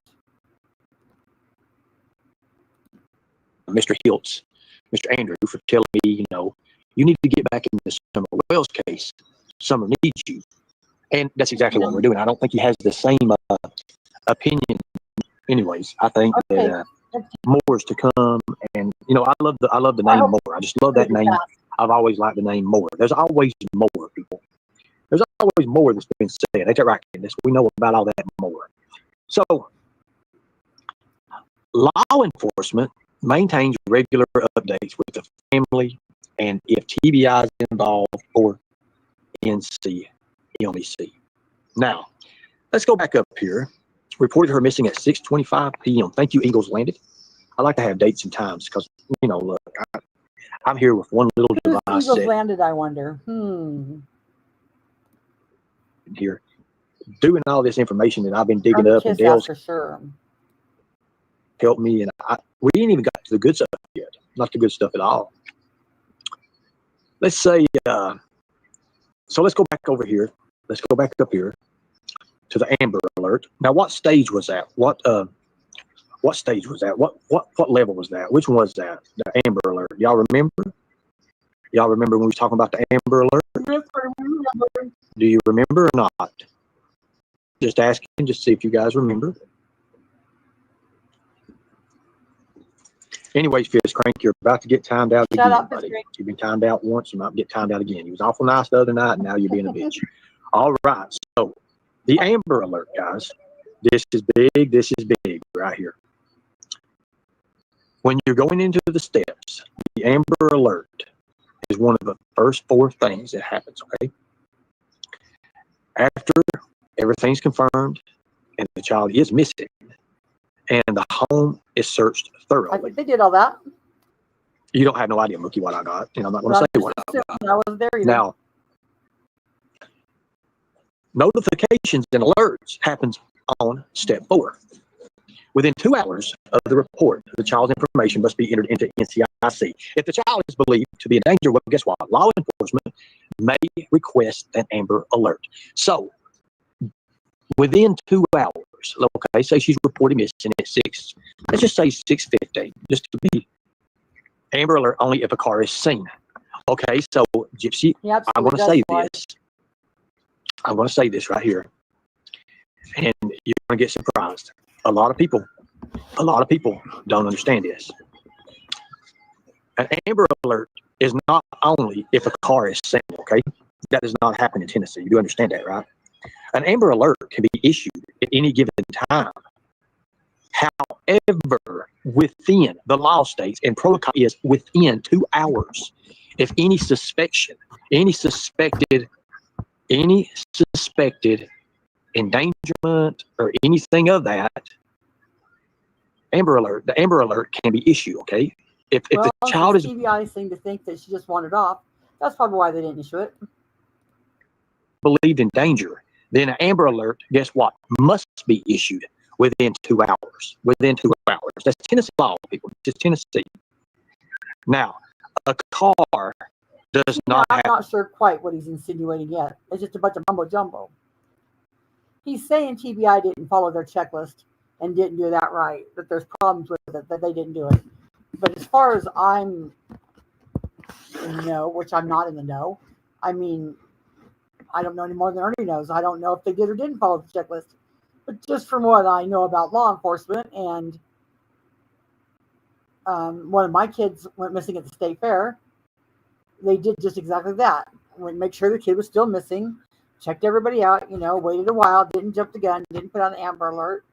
Mr. Hiltz, Mr. Andrew, for telling me, you need to get back in the Summer Wells case. Summer needs you. And that's exactly what we're doing. I don't think he has the same opinion. Anyways, I think that more's to come. And I love the name More. I just love that name. I've always liked the name More. There's always more, people. There's always more that's been said. Ain't that right, Candace? We know about all that more. So, law enforcement maintains regular updates with the family, and if TBI is involved, or NC. Now, let's go back up here. Reported her missing at 6:25 p.m. Thank you, Eagles Landed. I like to have dates and times because, look, I'm here with one little device. Eagles Landed, I wonder. Here, doing all this information that I've been digging up, and Dale's for sure helped me, and we ain't even got to the good stuff yet. Not the good stuff at all. Let's say, so let's go back over here. Let's go back up here to the Amber Alert. Now, what stage was that? What stage was that? What level was that? Which one was that? The Amber Alert. Y'all remember? Y'all remember when we were talking about the Amber Alert? Yes, I remember. Do you remember or not? Just asking, just to see if you guys remember. Anyways, Fizz Crank, you're about to get timed out again, buddy. You've been timed out once, you might get timed out again. You was awful nice the other night, and now you're being a bitch. All right, so the Amber Alert, guys. This is big right here. When you're going into the steps, the Amber Alert is one of the first 4 things that happens, okay? After everything's confirmed and the child is missing, and the home is searched I thoroughly. think they did all that. You don't have no idea, Mookie, what I got. And I'm not going But to I'm say what I just got. assuming I wasn't there either. Now, notifications and alerts happens on step 4. Within 2 hours of the report, the child's information must be entered into NCIC. If the child is believed to be in danger, well, guess what? Law enforcement may request an Amber Alert. So, within 2 hours, okay, say she's reported missing at 6, let's just say 6:15, just to be Amber Alert only if a car is seen. Okay, so Gypsy, Yeah, I'm going to absolutely, say that's why. this. I'm going to say this right here, and you're going to get surprised. A lot of people don't understand this. An Amber Alert is not only if a car is seen, okay? That does not happen in Tennessee. You do understand that, right? An Amber Alert can be issued at any given time. However, within the law states and protocol is within 2 hours, if any suspected endangerment or anything of that, the Amber Alert can be issued, okay? If Well, the child is TBI seemed to think that she just wandered off. That's probably why they didn't issue it. believed in danger, then an Amber Alert, guess what, must be issued within 2 hours. Within 2 hours. That's Tennessee law, people. It's Tennessee. Now, a car does not I'm have. not sure quite what he's insinuating yet. It's just a bunch of mumbo jumbo. He's saying TBI didn't follow their checklist and didn't do that right, that there's problems with it, that they didn't do it. But as far as I'm in the know, which I'm not in the know, I mean, I don't know any more than Ernie knows. I don't know if they did or didn't follow the checklist. But just from what I know about law enforcement, and one of my kids went missing at the state fair, they did just exactly that. Went make sure the kid was still missing, checked everybody out, waited a while, didn't jump the gun, didn't put on an Amber Alert.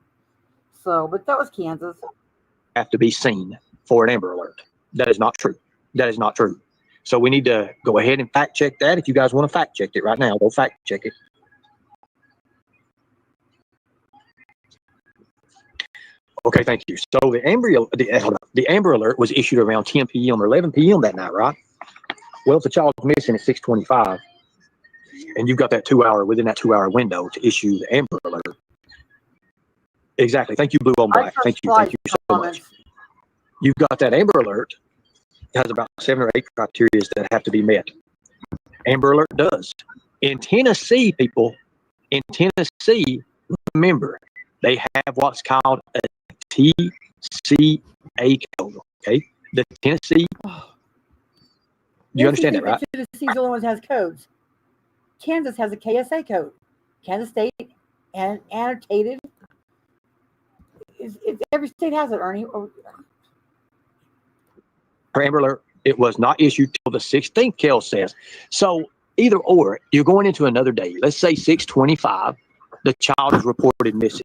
So, but that was Kansas. Have to be seen for an Amber Alert. That is not true. That is not true. So we need to go ahead and fact check that. If you guys want to fact check it right now, go fact check it. Okay, thank you. So the Amber Alert was issued around 10 p.m. or 11 p.m. that night, right? Well, if the child's missing at 6:25, and you've got that 2 hour within that 2 hour window to issue the Amber Alert. Exactly. Thank you, Blue on Black. Thank you so much. You've got that Amber Alert. It has about 7 or 8 criteria that have to be met. Amber Alert does. In Tennessee, people, remember, they have what's called a TCA code, okay? The Tennessee, you understand that, right? Tennessee's the only one that has codes. Kansas has a KSA code. Kansas State and annotated. Every state has it, Ernie. For Amber Alert, it was not issued till the 16th, Kel says. So either or, you're going into another day. Let's say 6:25, the child is reported missing.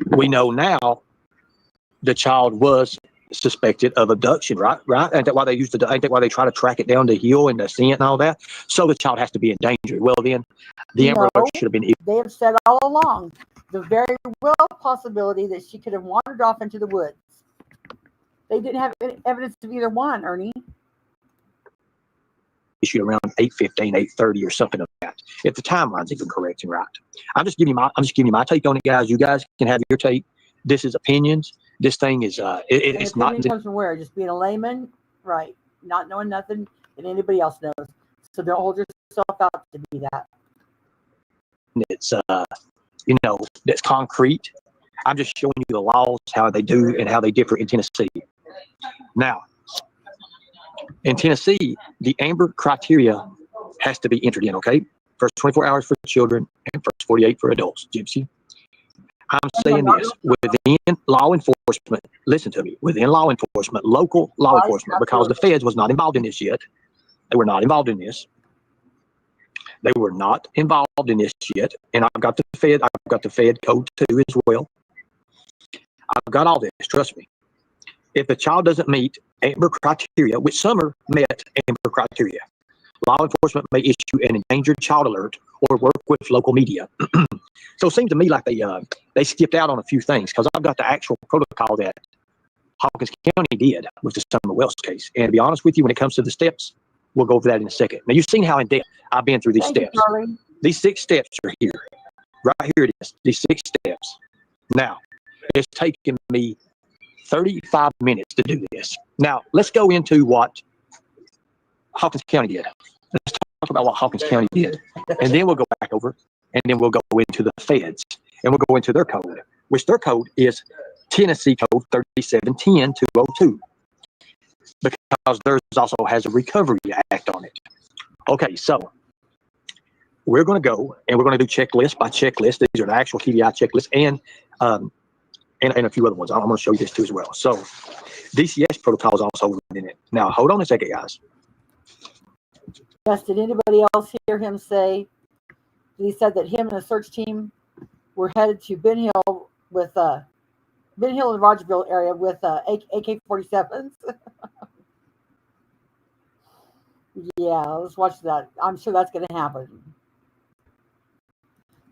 We know now the child was suspected of abduction, right? Ain't that why they try to track it down the hill and the scent and all that? So the child has to be in danger. Well, then the Amber Alert should have been. They have said all along the very well possibility that she could have wandered off into the woods. They didn't have any evidence of either one, Ernie. Issued around 8:15, 8:30, or something of that. If the timeline's even correct and right. I'm just giving you my take on it, guys. You guys can have your take. This is opinions. This thing is it's not. Opinion comes from where? Just being a layman, right? Not knowing nothing that anybody else knows. So don't hold yourself out to be that. It's that's concrete. I'm just showing you the laws, how they do and how they differ in Tennessee. Now, in Tennessee, the Amber criteria has to be entered in, okay? First 24 hours for children and first 48 for adults, Gypsy. I'm saying this, within law enforcement, listen to me, within law enforcement, local law enforcement, because the feds was not involved in this yet. They were not involved in this. They were not involved in this yet. And I've got the Fed code too as well. I've got all this, trust me. If the child doesn't meet Amber criteria, which some are met Amber criteria, law enforcement may issue an endangered child alert or work with local media. So it seemed to me like they skipped out on a few things because I've got the actual protocol that Hawkins County did with the Summer Wells case. And to be honest with you, when it comes to the steps, we'll go over that in a second. Now, you've seen how in depth I've been through these Thank you, steps. Charlie. These 6 steps are here. Right here it is. These 6 steps. Now, it's taken me 35 minutes to do this. Now, let's go into what Hawkins County did. Let's talk about what Hawkins County did. And then we'll go back over, and then we'll go into the feds. And we'll go into their code, which their code is Tennessee Code 3710-202. Because theirs also has a Recovery Act on it. Okay, so we're going to go and we're going to do checklist by checklist. These are the actual TBI checklists and a few other ones. I'm going to show you this too as well. So DCS protocol is also in it. Now, hold on a second, guys. Yes, did anybody else hear him say, he said that him and the search team were headed to Ben Hill with Ben Hill and Rogerville area with AK-47s? Yeah, let's watch that. I'm sure that's going to happen.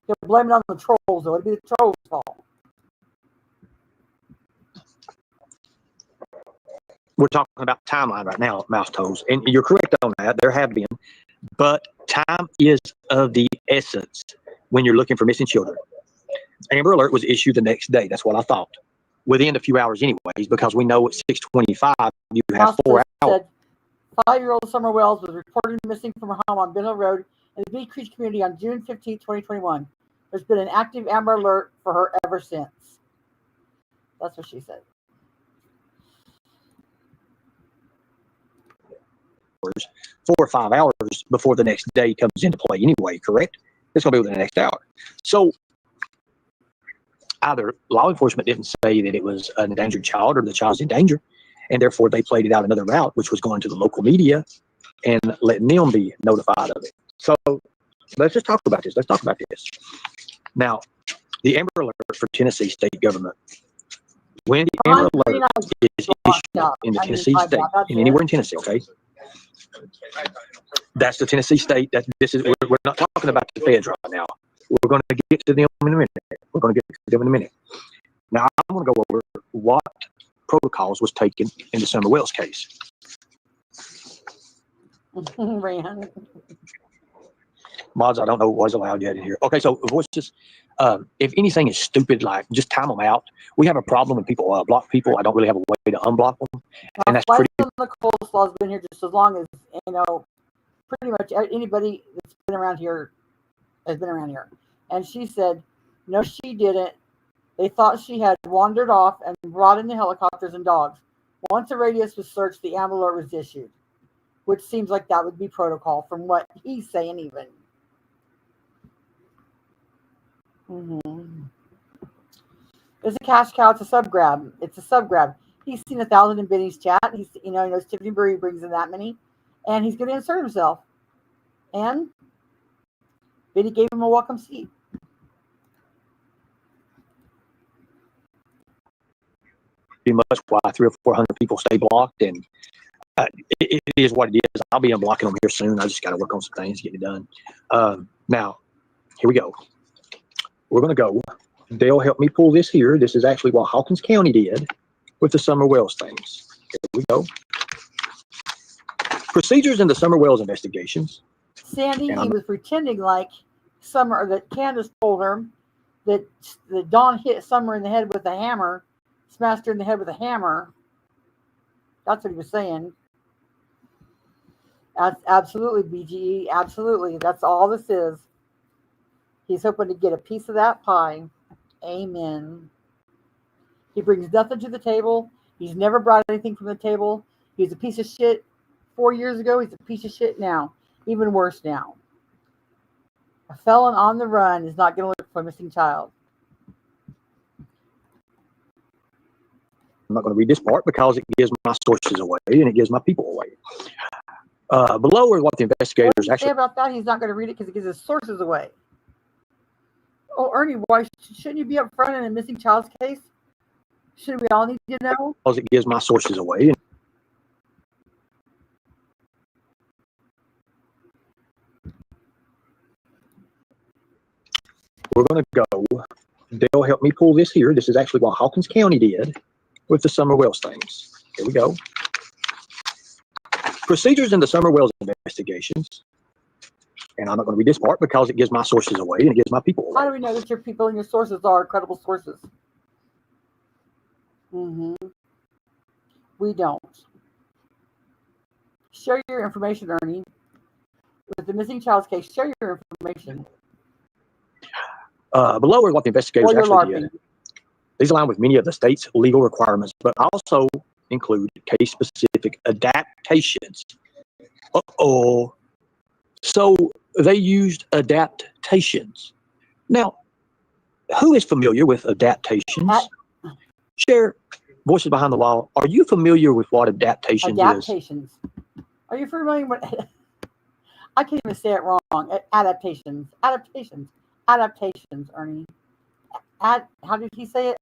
He'll blame it on the trolls, though. It'd be the trolls' fault. We're talking about timeline right now, Mouse Toes, and you're correct on that. There have been, but time is of the essence when you're looking for missing children. Amber Alert was issued the next day. That's what I thought. Within a few hours, anyways, because we know at 6:25 you have Mouse 4 hours. Said 5-year-old Summer Wells was reported missing from her home on Ben Hill Road in the Bee Creek community on June 15, 2021. There's been an active Amber Alert for her ever since. That's what she said. 4 or 5 hours before the next day comes into play anyway, correct? It's going to be within the next hour. So either law enforcement didn't say that it was an endangered child or the child's in danger, and therefore they played it out another route, which was going to the local media and letting them be notified of it. So let's just talk about this. Let's talk about this. Now, the Amber Alert for Tennessee state government. When the Amber Alert is issued in the Tennessee state, and anywhere in Tennessee, okay? That's the Tennessee state. That this is. We're not talking about the feds right now. We're going to get to them in a minute. We're going to get to them in a minute. Now, I'm going to go over what protocols was taken in the Summer Wells case. Ran. Mods, I don't know what was allowed yet in here. Okay, so voices. If anything is stupid, like just time them out. We have a problem when people block people. I don't really have a way to unblock them, and that's pretty. The coleslaw's been here just as long as, you know, pretty much anybody that's been around here has been around here. And she said, no, she didn't. They thought she had wandered off and brought in the helicopters and dogs. Once a radius was searched, the Amber Alert was issued, which seems like that would be protocol from what he's saying even. It's a cash cow. It's a sub grab. It's a sub grab. He's seen 1,000 in Benny's chat. He's, you know, he knows Tiffany Brewery brings in that many, and he's going to insert himself. And Benny gave him a welcome seat. Pretty much why 300 or 400 people stay blocked, and it is what it is. I'll be unblocking them here soon. I just got to work on some things, get it done. Now, here we go. We're going to go. They'll help me pull this here. This is actually what Hawkins County did with the Summer Wells things. Here we go. Procedures in the Summer Wells investigations. Sandy, he was pretending like Summer, that Candace told her that Dawn hit Summer in the head with a hammer, smashed her in the head with a hammer. That's what he was saying. That's absolutely BGE. Absolutely. That's all this is. He's hoping to get a piece of that pie. Amen. He brings nothing to the table. He's never brought anything from the table. He's a piece of shit 4 years ago. He's a piece of shit now. Even worse now. A felon on the run is not going to look for a missing child. I'm not going to read this part because it gives my sources away and it gives my people away. Below are what the investigators what actually. Say about that, he's not going to read it because it gives his sources away. Oh, Ernie, why shouldn't you be up front in a missing child's case? Should we all need to know? Because it gives my sources away. we're going to go. They'll help me pull this here. This is actually what Hawkins County did with the Summer Wells things. Here we go. Procedures in the Summer Wells investigations. And I'm not going to read this part because it gives my sources away and it gives my people away. How do we know that your people and your sources are credible sources? We don't. Share your information, Ernie. With the missing child's case, share your information. Below are what the investigators actually did. These align with many of the state's legal requirements, but also include case-specific adaptations. Uh-oh. So they used adaptations. Now, who is familiar with adaptations? Share Voices Behind the Wall. Are you familiar with what adaptations is? Are you familiar with... I can't even say it wrong. Adaptations, Ernie. How did he say it?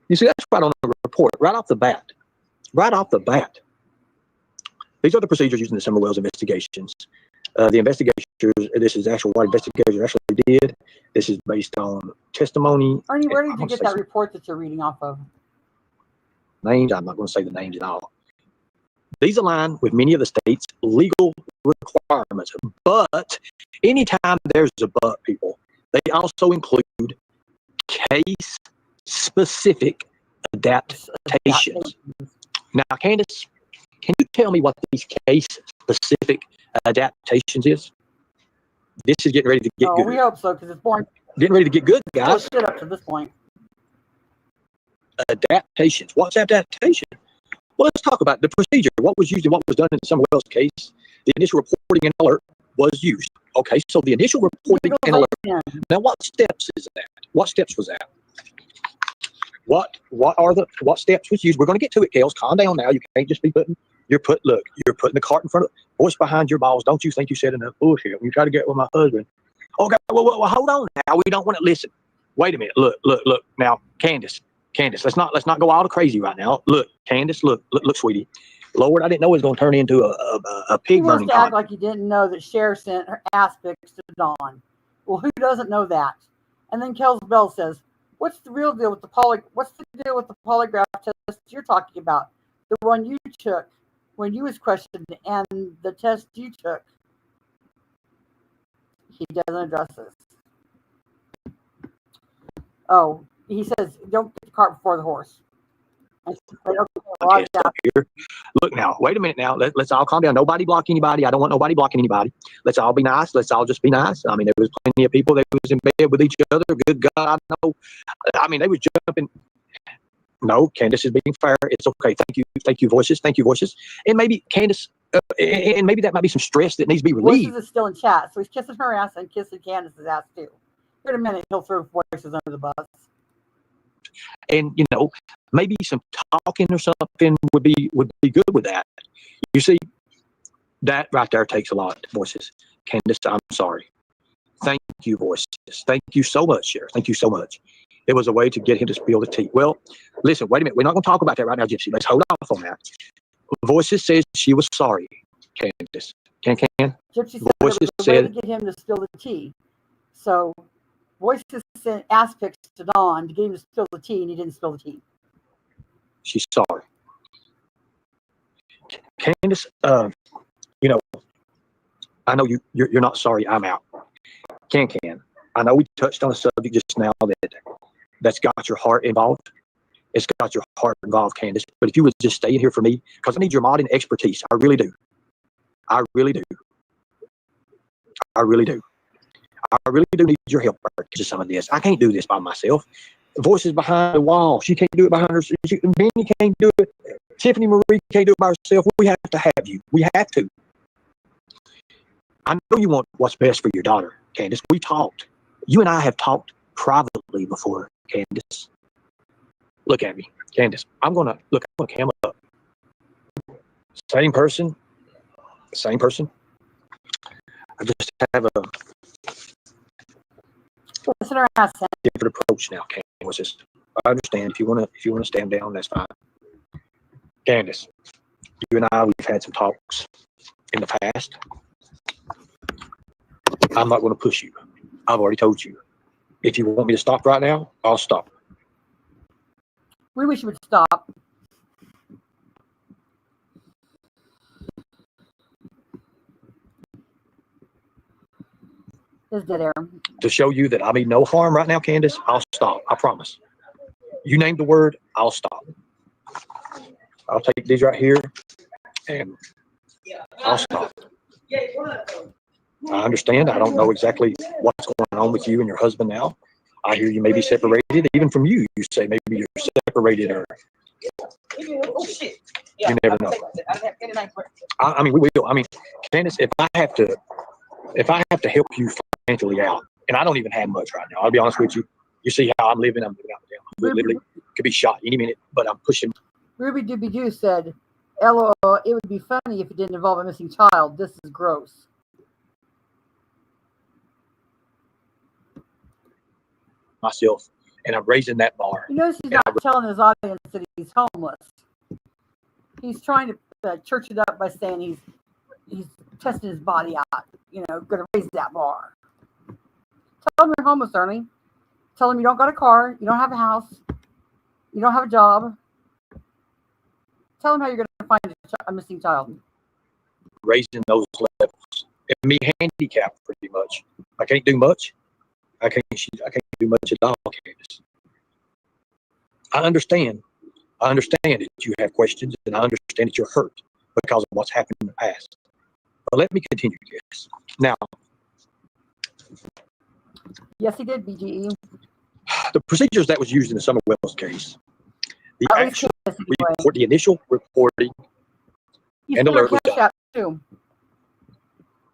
You see, that's right on the report, right off the bat. Right off the bat. These are the procedures used in the Summer Wells investigations. The investigators, this is actually what investigators actually did. This is based on testimony. Ernie, where did you get that report that you're reading off of? Names, I'm not going to say the names at all. These align with many of the state's legal requirements, but anytime there's a but, people, they also include case-specific adaptations. Now, Candace, can you tell me what these case-specific adaptations is? This is getting ready to get good. We hope so, because it's boring. Getting ready to get good, guys. Shit up to this point. Adaptations. What's adaptation? Well, let's talk about the procedure. What was used and what was done in the Summer Wells case. The initial reporting and alert was used. Okay, so the initial reporting and alert. Now, what steps is that? What steps was that? What steps was used? We're going to get to it, Kels. Calm down now. You can't just be putting you're putting the cart in front of voice behind your balls. Don't you think you said enough bullshit when you try to get with my husband? Okay, well, hold on now. We don't want to listen. Wait a minute. Look. Now, Candace, let's not go all crazy right now. Look, Candace, look, sweetie. Lord, I didn't know it was going to turn into a pig burning. He wants to act like he didn't know that Cher sent her ass pics to Dawn. Well, who doesn't know that? And then Kels Bell says, "What's the real deal with What's the deal with the polygraph test you're talking about? The one you took when you was questioned and the test you took." He doesn't address this. Oh, he says, "Don't get the cart before the horse." Okay, stop here. Look now, wait a minute now. Let's all calm down. Nobody block anybody. I don't want nobody blocking anybody. Let's all be nice. Let's all just be nice. I mean, there was plenty of people that was in bed with each other. Good God, I know. I mean, they was jumping. No, Candace is being fair. It's okay. Thank you, voices. Thank you, voices. And maybe Candace, and maybe that might be some stress that needs to be relieved. Voices is still in chat, so he's kissing her ass and kissing Candace's ass too. In a minute, he'll throw Voices under the bus. And maybe some talking or something would be good with that. You see, that right there takes a lot, voices. Candace, I'm sorry. Thank you, voices. Thank you so much, Sheriff. Thank you so much. It was a way to get him to spill the tea. Well, listen, wait a minute. We're not going to talk about that right now, Gypsy. Let's hold off on that. Voices says she was sorry, Candace. Can? Gypsy said Voices it was a way to get him to spill the tea. So Voices sent ass pics to Dawn to get him to spill the tea, and he didn't spill the tea. She's sorry. Candace, I know you're not sorry. I'm out. Can. I know we touched on a subject just now that's got your heart involved. It's got your heart involved, Candace. But if you would just stay in here for me, because I need your modding expertise. I really do. I really do need your help to some of this. I can't do this by myself. Voices behind the wall. She can't do it behind herself. Benny can't do it. Tiffany Marie can't do it by herself. We have to have you. We have to. I know you want what's best for your daughter, Candace. We talked. You and I have talked privately before, Candace. Look at me, Candace. I'm gonna cam up. Same person. I just have a different approach now, Candace. I understand if you wanna stand down, that's fine. Candace, you and I, we've had some talks in the past. I'm not going to push you. I've already told you. If you want me to stop right now, I'll stop. We wish you would stop. There's dead air. To show you that I mean no harm right now, Candace, I'll stop. I promise. You named the word, I'll stop. I'll take these right here and I'll stop. I understand. I don't know exactly what's going on with you and your husband now. I hear you may be separated, even from you. You say maybe you're separated, or you never know. I mean, we will. I mean, Candace, if I have to help you financially out, and I don't even have much right now. I'll be honest with you. You see how I'm living. I'm living out the down. Literally could be shot any minute, but I'm pushing. Ruby Dooby Doo said, "LOL. It would be funny if it didn't involve a missing child. This is gross." Myself, and I'm raising that bar. You notice he's not telling his audience that he's homeless. He's trying to church it up by saying he's testing his body out. You know, going to raise that bar. Tell him you're homeless, Ernie. Tell him you don't got a car, you don't have a house, you don't have a job. Tell him how you're going to find a missing child. Raising those levels, and me handicapped pretty much. I can't do much. I can't do much at all, Candace. I understand that you have questions, and I understand that you're hurt because of what's happened in the past. But let me continue this. Now, yes, he did, BGE. the procedures that was used in the Summer Wells case, the actual report, the initial reporting, and alert was done. Too.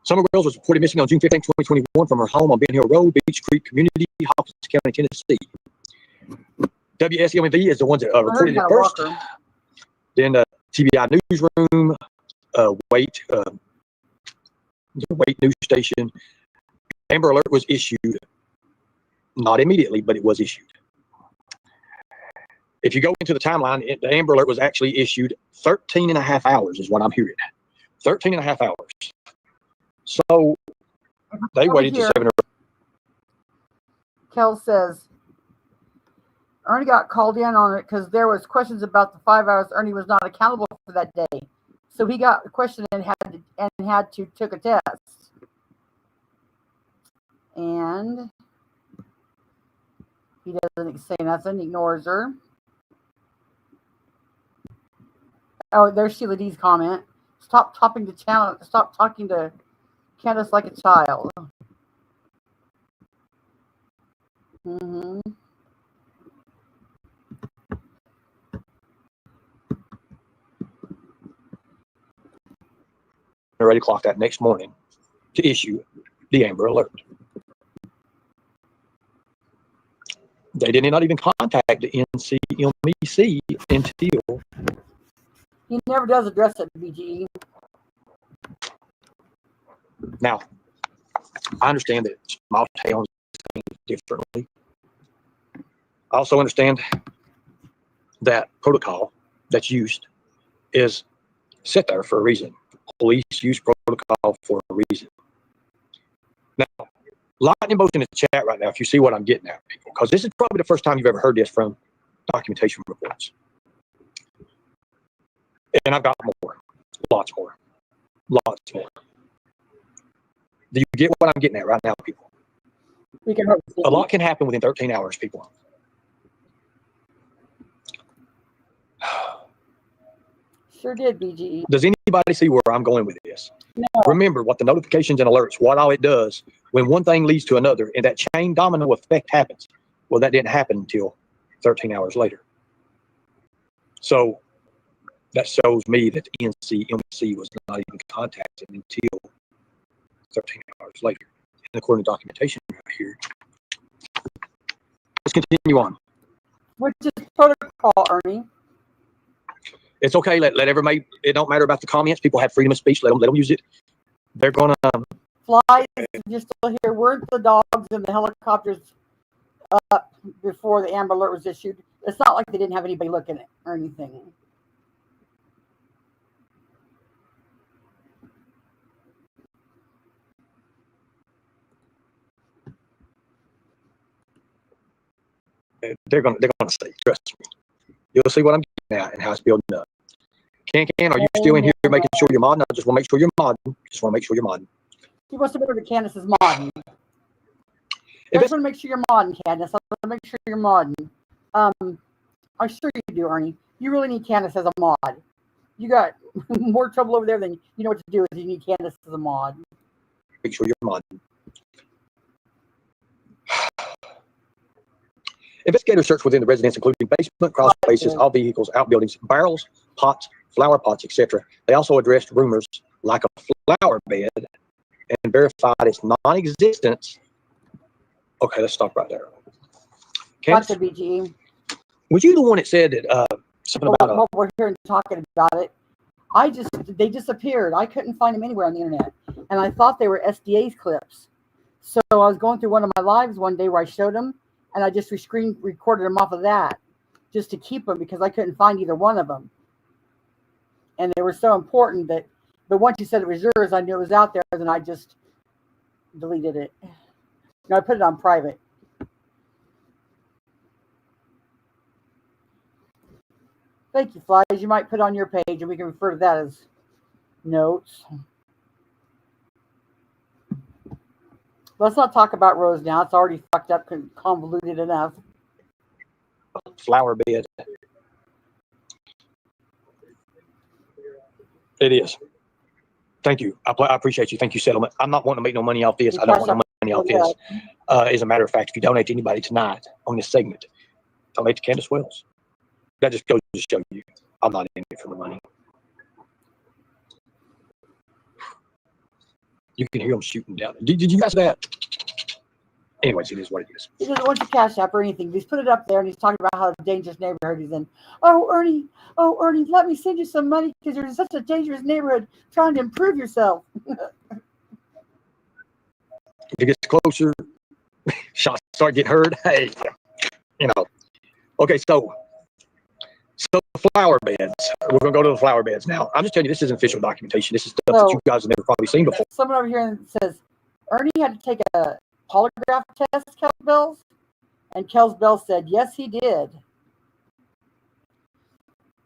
Summer Wells was reported missing on June 15, 2021 from her home on Ben Hill Road, Beach Creek Community, Hawkins County, Tennessee. WSMV is the ones that reported it first. Then TBI Newsroom, Wait News Station. Amber Alert was issued, not immediately, but it was issued. If you go into the timeline, the Amber Alert was actually issued 13 and a half hours is what I'm hearing. 13 and a half hours. So they waited to 7 or 8. Kel says, Ernie got called in on it because there was questions about the 5 hours. Ernie was not accountable for that day. So he got questioned and had to took a test. And he doesn't say nothing, ignores her. Oh, there's Sheila D's comment. Stop talking to Candace like a child. Mm-hmm. Already clocked that next morning to issue the Amber Alert. They did not even contact the NCMEC until. He never does address it, BGE. Now, I understand that small towns think differently. I also understand that protocol that's used is set there for a reason. Police use protocol for a reason. Now, lightning bolts in the chat right now, if you see what I'm getting at, people, because this is probably the first time you've ever heard this from documentation reports. And I've got more, lots more. Do you get what I'm getting at right now, people? A lot can happen within 13 hours, people. Sure did, BGE. Does anybody see where I'm going with this? No. Remember what the notifications and alerts, what all it does, when one thing leads to another, and that chain domino effect happens. Well, that didn't happen until 13 hours later. So that shows me that the NCMC was not even contacted until 13 hours later. And according to documentation right here, let's continue on. Which is protocol, Ernie. It's okay. Let everybody. It don't matter about the comments. People have freedom of speech. Let them use it. They're gonna fly. You're still here. Weren't the dogs and the helicopters up before the Amber Alert was issued? It's not like they didn't have anybody looking at or anything. they're gonna see. Trust me. You'll see what I'm getting at and how it's building up. Can, are you still in here making sure you're modding? I just want to make sure you're modding. Just want to make sure you're modding. He wants to make sure that Candace is modding. I just want to make sure you're modding, Candace. I want to make sure you're modding. I'm sure you do, Ernie. You really need Candace as a mod. You got more trouble over there than you know what to do with. You need Candace as a mod. Make sure you're modding. Investigators search within the residence, including basement, crawl spaces, all vehicles, outbuildings, barrels, pots, flower pots, etc. They also addressed rumors like a flower bed and verified its non-existence. Okay, let's stop right there. Gotcha, BG. Was you the one that said that something about what we're here and talking about it? They disappeared. I couldn't find them anywhere on the internet, and I thought they were SDA's clips. So I was going through one of my lives one day where I showed them, and I just recorded them off of that just to keep them because I couldn't find either one of them. And they were so important that, but once you said it was yours, I knew it was out there, and I just deleted it. No, I put it on private. Thank you, Flies. You might put on your page, and we can refer to that as notes. Let's not talk about Rose now. It's already fucked up and convoluted enough. Flower bed. It is. Thank you. I appreciate you. Thank you, settlement. I'm not wanting to make no money off this. I don't want no money off this. As a matter of fact, if you donate to anybody tonight on this segment, donate to Candace Wells. That just goes to show you I'm not in it for the money. You can hear them shooting down. Did you guys that? Anyways, it is what it is. He doesn't want your cash app or anything. He's put it up there and he's talking about how dangerous neighborhood he's in. Oh, Ernie, let me send you some money because you're in such a dangerous neighborhood trying to improve yourself. If it gets closer, shots start getting heard. Hey, you know. Okay, so flower beds. We're going to go to the flower beds now. I'm just telling you, this isn't official documentation. This is stuff that you guys have never probably seen before. Someone over here says, Ernie had to take a polygraph test, Kells? And Kells Bell said, yes, he did.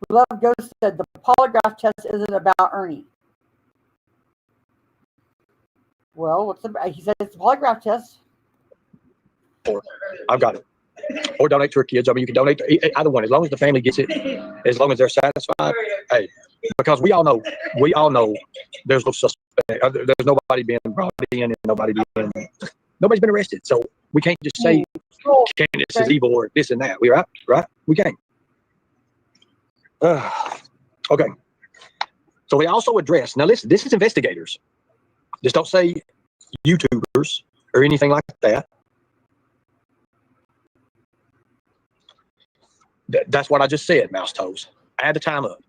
Love Ghost said, the polygraph test isn't about Ernie. Well, he said it's a polygraph test. I've got it. Or donate to her kids. I mean, you can donate to either one as long as the family gets it, as long as they're satisfied. Hey, because we all know there's no suspect. There's nobody being brought in and nobody's been arrested. So we can't just say Candace is evil or this and that. We right? We can't. Okay. So we also address, now listen, this is investigators. Just don't say YouTubers or anything like that. That's what I just said, Mouse Toes. Add the time up.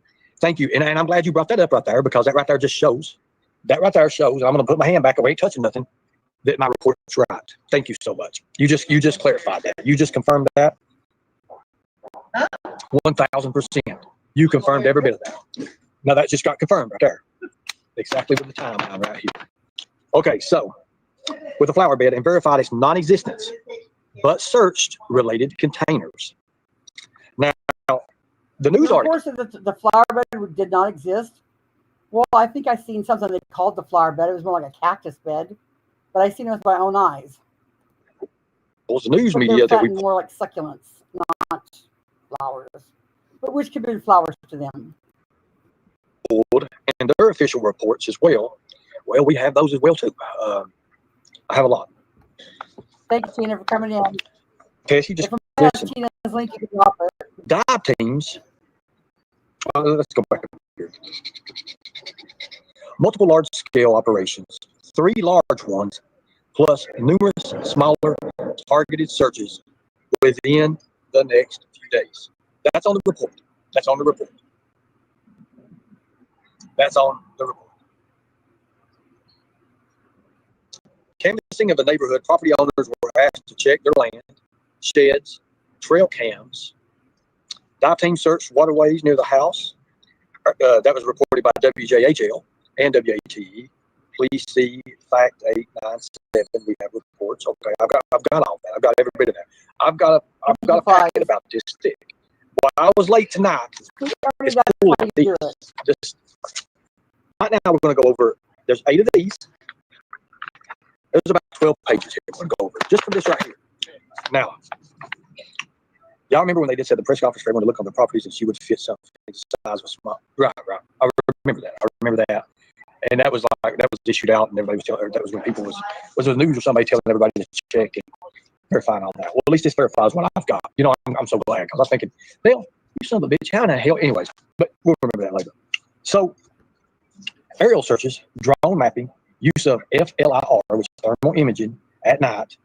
Thank you. And I'm glad you brought that up right there because that right there just shows. That right there shows, I'm going to put my hand back away, touching nothing, that my report's right. Thank you so much. You just clarified that. You just confirmed that. 1,000%. You confirmed every bit of that. Now that just got confirmed right there. Exactly with the timeline right here. Okay, so with the flower bed and verified its non-existence, but searched related containers. Now, the news article. Of course, the flower bed did not exist. Well, I think I seen something they called the flower bed. It was more like a cactus bed, but I seen it with my own eyes. Well, it's the news media that we more like succulents, not flowers, but which could be flowers to them. And their official reports as well. Well, we have those as well too. I have a lot. Thank you, Tina, for coming in. Cassie, just listen. Tina's link, you can drop it. Dive teams. Let's go back here. Multiple large-scale operations, 3 large ones, plus numerous smaller targeted searches within the next few days. That's on the report. That's on the report. That's on the report. Canvassing of the neighborhood, property owners were asked to check their land, sheds, trail cams. Dive team searched waterways near the house. That was reported by WJHL and WATE. Please see Fact 897. We have reports. Okay, I've got all that. I've got every bit of that. I've got I've got a packet about this thick. Well, I was late tonight. It's cool. Just right now, we're going to go over. There's 8 of these. There's about 12 pages here. We're going to go over just for this right here. Now, y'all remember when they did say the press conference for everyone to look on the properties and she would fit something the size of a small. Right. I remember that. And that was issued out, and everybody was telling. That was when people was the news or somebody telling everybody to check and verify all that. Well, at least this verifies what I've got. You know, I'm so glad because I was thinking, well, you son of a bitch, how in the hell? Anyways, but we'll remember that later. So, aerial searches, drone mapping, use of FLIR, which is thermal imaging at night.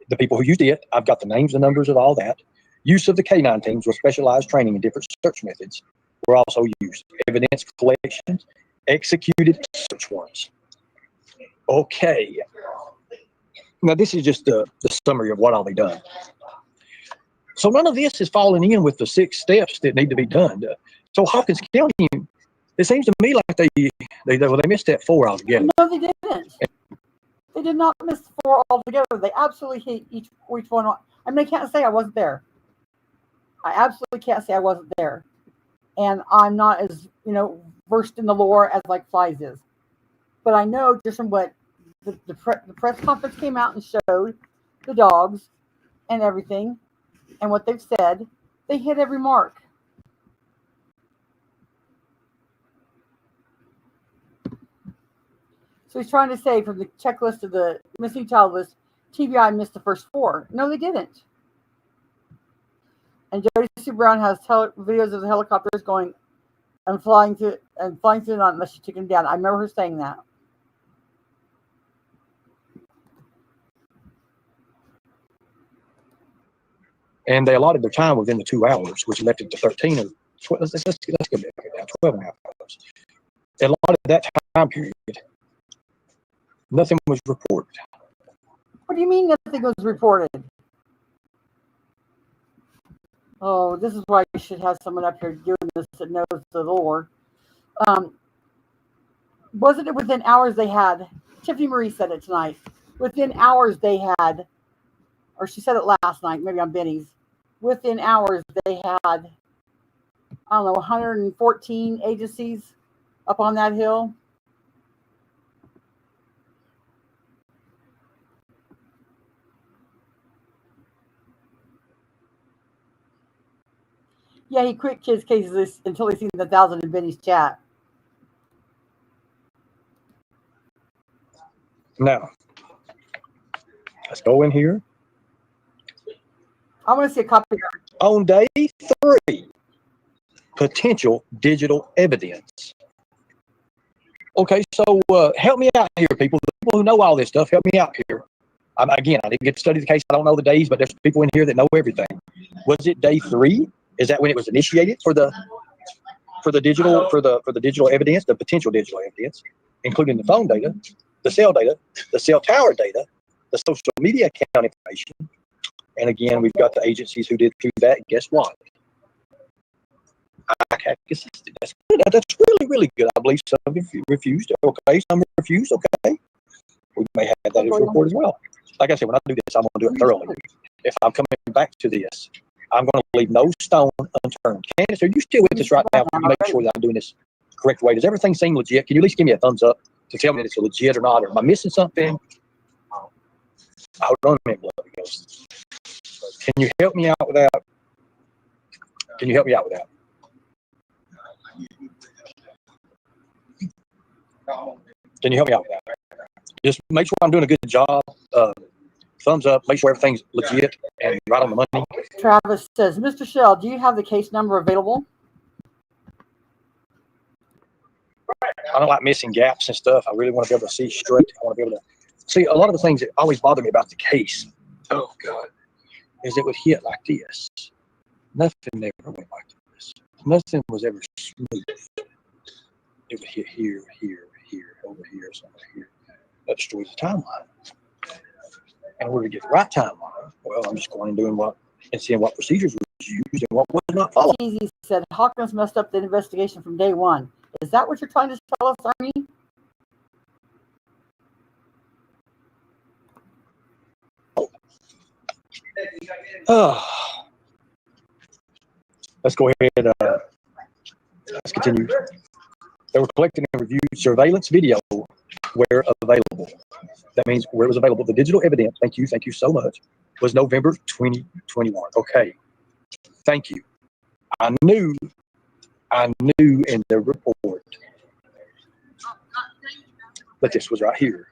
The people who used it, I've got the names and numbers of all that. Use of the K9 teams with specialized training in different search methods were also used. Evidence collections, executed search warrants. Okay. Now, this is just the summary of what all they done. So none of this is falling in with the 6 steps that need to be done. So Hopkins County, it seems to me like they missed step 4 altogether. No, they didn't. They did not miss 4 altogether. They absolutely hit each one. I mean, I can't say I wasn't there. I absolutely can't say I wasn't there. And I'm not as, versed in the lore as like Flies is. But I know just from what the press conference came out and showed the dogs and everything and what they've said, they hit every mark. So he's trying to say from the checklist of the missing child list, TBI missed the first 4. No, they didn't. And Jody Sue Brown has videos of the helicopters going and flying through the night unless she took him down. I remember her saying that. And they allotted their time within the 2 hours, which left it to 13 or 12. Let's go down 12 and a half hours. They allotted that time period. Nothing was reported. What do you mean nothing was reported? Oh, this is why you should have someone up here doing this that knows the lore. Wasn't it within hours they had? Tiffany Marie said it tonight. Within hours they had, or she said it last night, maybe on Benny's. Within hours they had, I don't know, 114 agencies up on that hill. Yeah, he quit kids' cases until he seen the 1,000 in Benny's chat. Now, let's go in here. I want to see a copy. On day 3, potential digital evidence. Okay, so help me out here, people. The people who know all this stuff, help me out here. Again, I didn't get to study the case. I don't know the days, but there's people in here that know everything. Was it day 3? Is that when it was initiated for the digital evidence, the potential digital evidence, including the phone data, the cell tower data, the social media account information, and again, we've got the agencies who did through that. Guess what? ICAC assisted. That's good. That's really, really good. I believe some refused. Okay, some refused. Okay, we may have that as a report as well. Like I said, when I do this, I'm going to do it thoroughly. If I'm coming back to this, I'm going to leave no stone unturned. Candace, are you still with us right now? Can you make sure that I'm doing this the correct way? Does everything seem legit? Can you at least give me a thumbs up to tell me that it's legit or not? Or am I missing something? Hold on a minute, Bloody Ghost. Can you help me out with that? Can you help me out with that? Can you help me out with that? Just make sure I'm doing a good job. Thumbs up. Make sure everything's legit and right on the money. Travis says, Mr. Shell, do you have the case number available? I don't like missing gaps and stuff. I really want to be able to see straight. I want to be able to see a lot of the things that always bother me about the case. Oh, God. Is it would hit like this. Nothing ever went like this. Nothing was ever smooth. It would hit here, here, here, over here, somewhere here. That destroys the timeline. And where to get the right timeline? Well, I'm just going and doing and seeing what procedures was used and what was not followed. Easy said Hawkins messed up the investigation from day 1. Is that what you're trying to tell us, Ernie? let's go ahead. Let's continue. They were collected and reviewed surveillance video where available. That means where it was available. The digital evidence, thank you so much, was November 2021. Okay, thank you. I knew in the report that this was right here.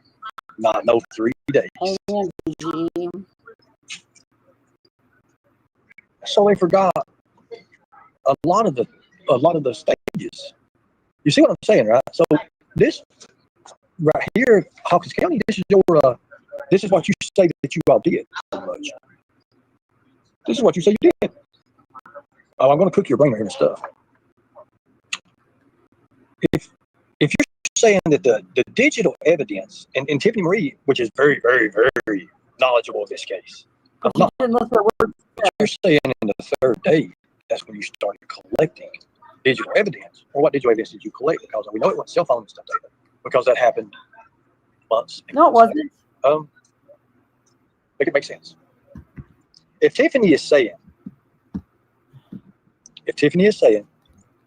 Not no 3 days. So they forgot a lot of the stages. You see what I'm saying, right? So this right here, Hawkins County, this is what you say that you all did. Pretty much. This is what you say you did. Oh, I'm going to cook your brain right here and stuff. If you're saying that the digital evidence, and Tiffany Marie, which is very, very, very knowledgeable in this case, I'm not. You're saying in the third day, that's when you started collecting digital evidence. Or what digital evidence did you collect? Because we know it wasn't cell phone stuff data, because that happened months. No, it wasn't. Make it make sense. If Tiffany is saying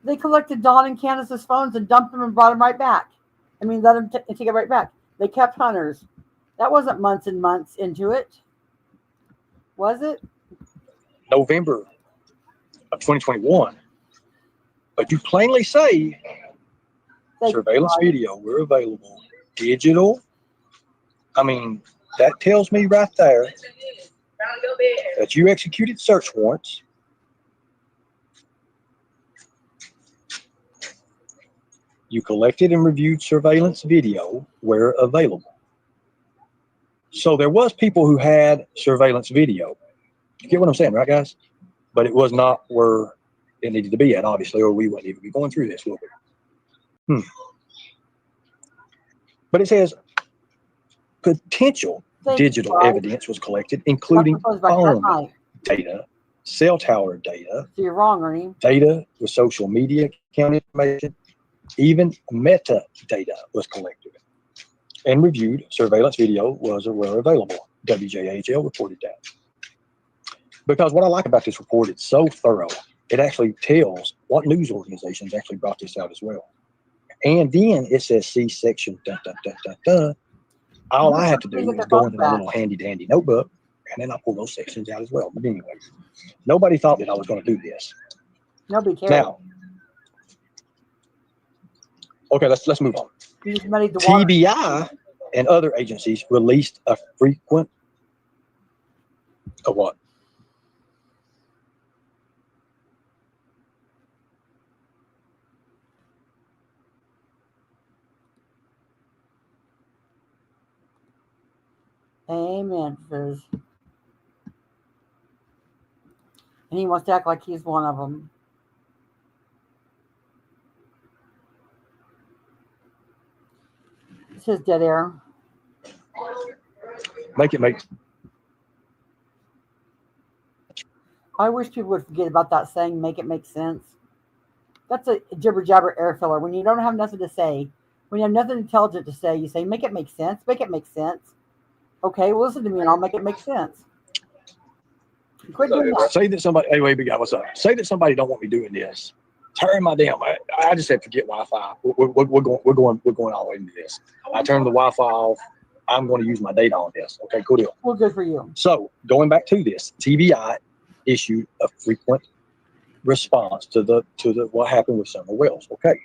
they collected Dawn and Candace's phones and dumped them and brought them right back. I mean, let them take it right back. They kept Hunter's. That wasn't months and months into it, was it? November of 2021. But you plainly say surveillance video were available. Digital. I mean, that tells me right there that you executed search warrants. You collected and reviewed surveillance video where available. So there was people who had surveillance video. You get what I'm saying, right, guys? But it was not where it needed to be at, obviously, or we wouldn't even be going through this, will we? But it says potential digital evidence was collected, including phone data, cell tower data. So you're wrong, Ernie. Data with social media account information, even metadata was collected and reviewed. Surveillance video were available. WJHL reported that. Because what I like about this report, it's so thorough. It actually tells what news organizations actually brought this out as well. And then it says see section, All I have to do is go into my little handy dandy notebook, and then I pull those sections out as well. But anyway, nobody thought that I was going to do this. Nobody cared. Now, okay, let's move on. TBI and other agencies released a frequent of what? Amen, Fizz. And he wants to act like he's one of them. This is dead air. Make it make. I wish people would forget about that saying, make it make sense. That's a jibber jabber air filler. When you don't have nothing to say, when you have nothing intelligent to say, you say, make it make sense, make it make sense. Okay, well, listen to me and I'll make it make sense. Quit doing that. Say that somebody, hey, wait, big guy, what's up? Say that somebody don't want me doing this. Turn my damn, I just said forget Wi-Fi. We're going all the way into this. I turned the Wi-Fi off. I'm going to use my data on this. Okay, cool deal. Well, good for you. So going back to this, TBI issued a frequent response to the what happened with Summer Wells. Okay,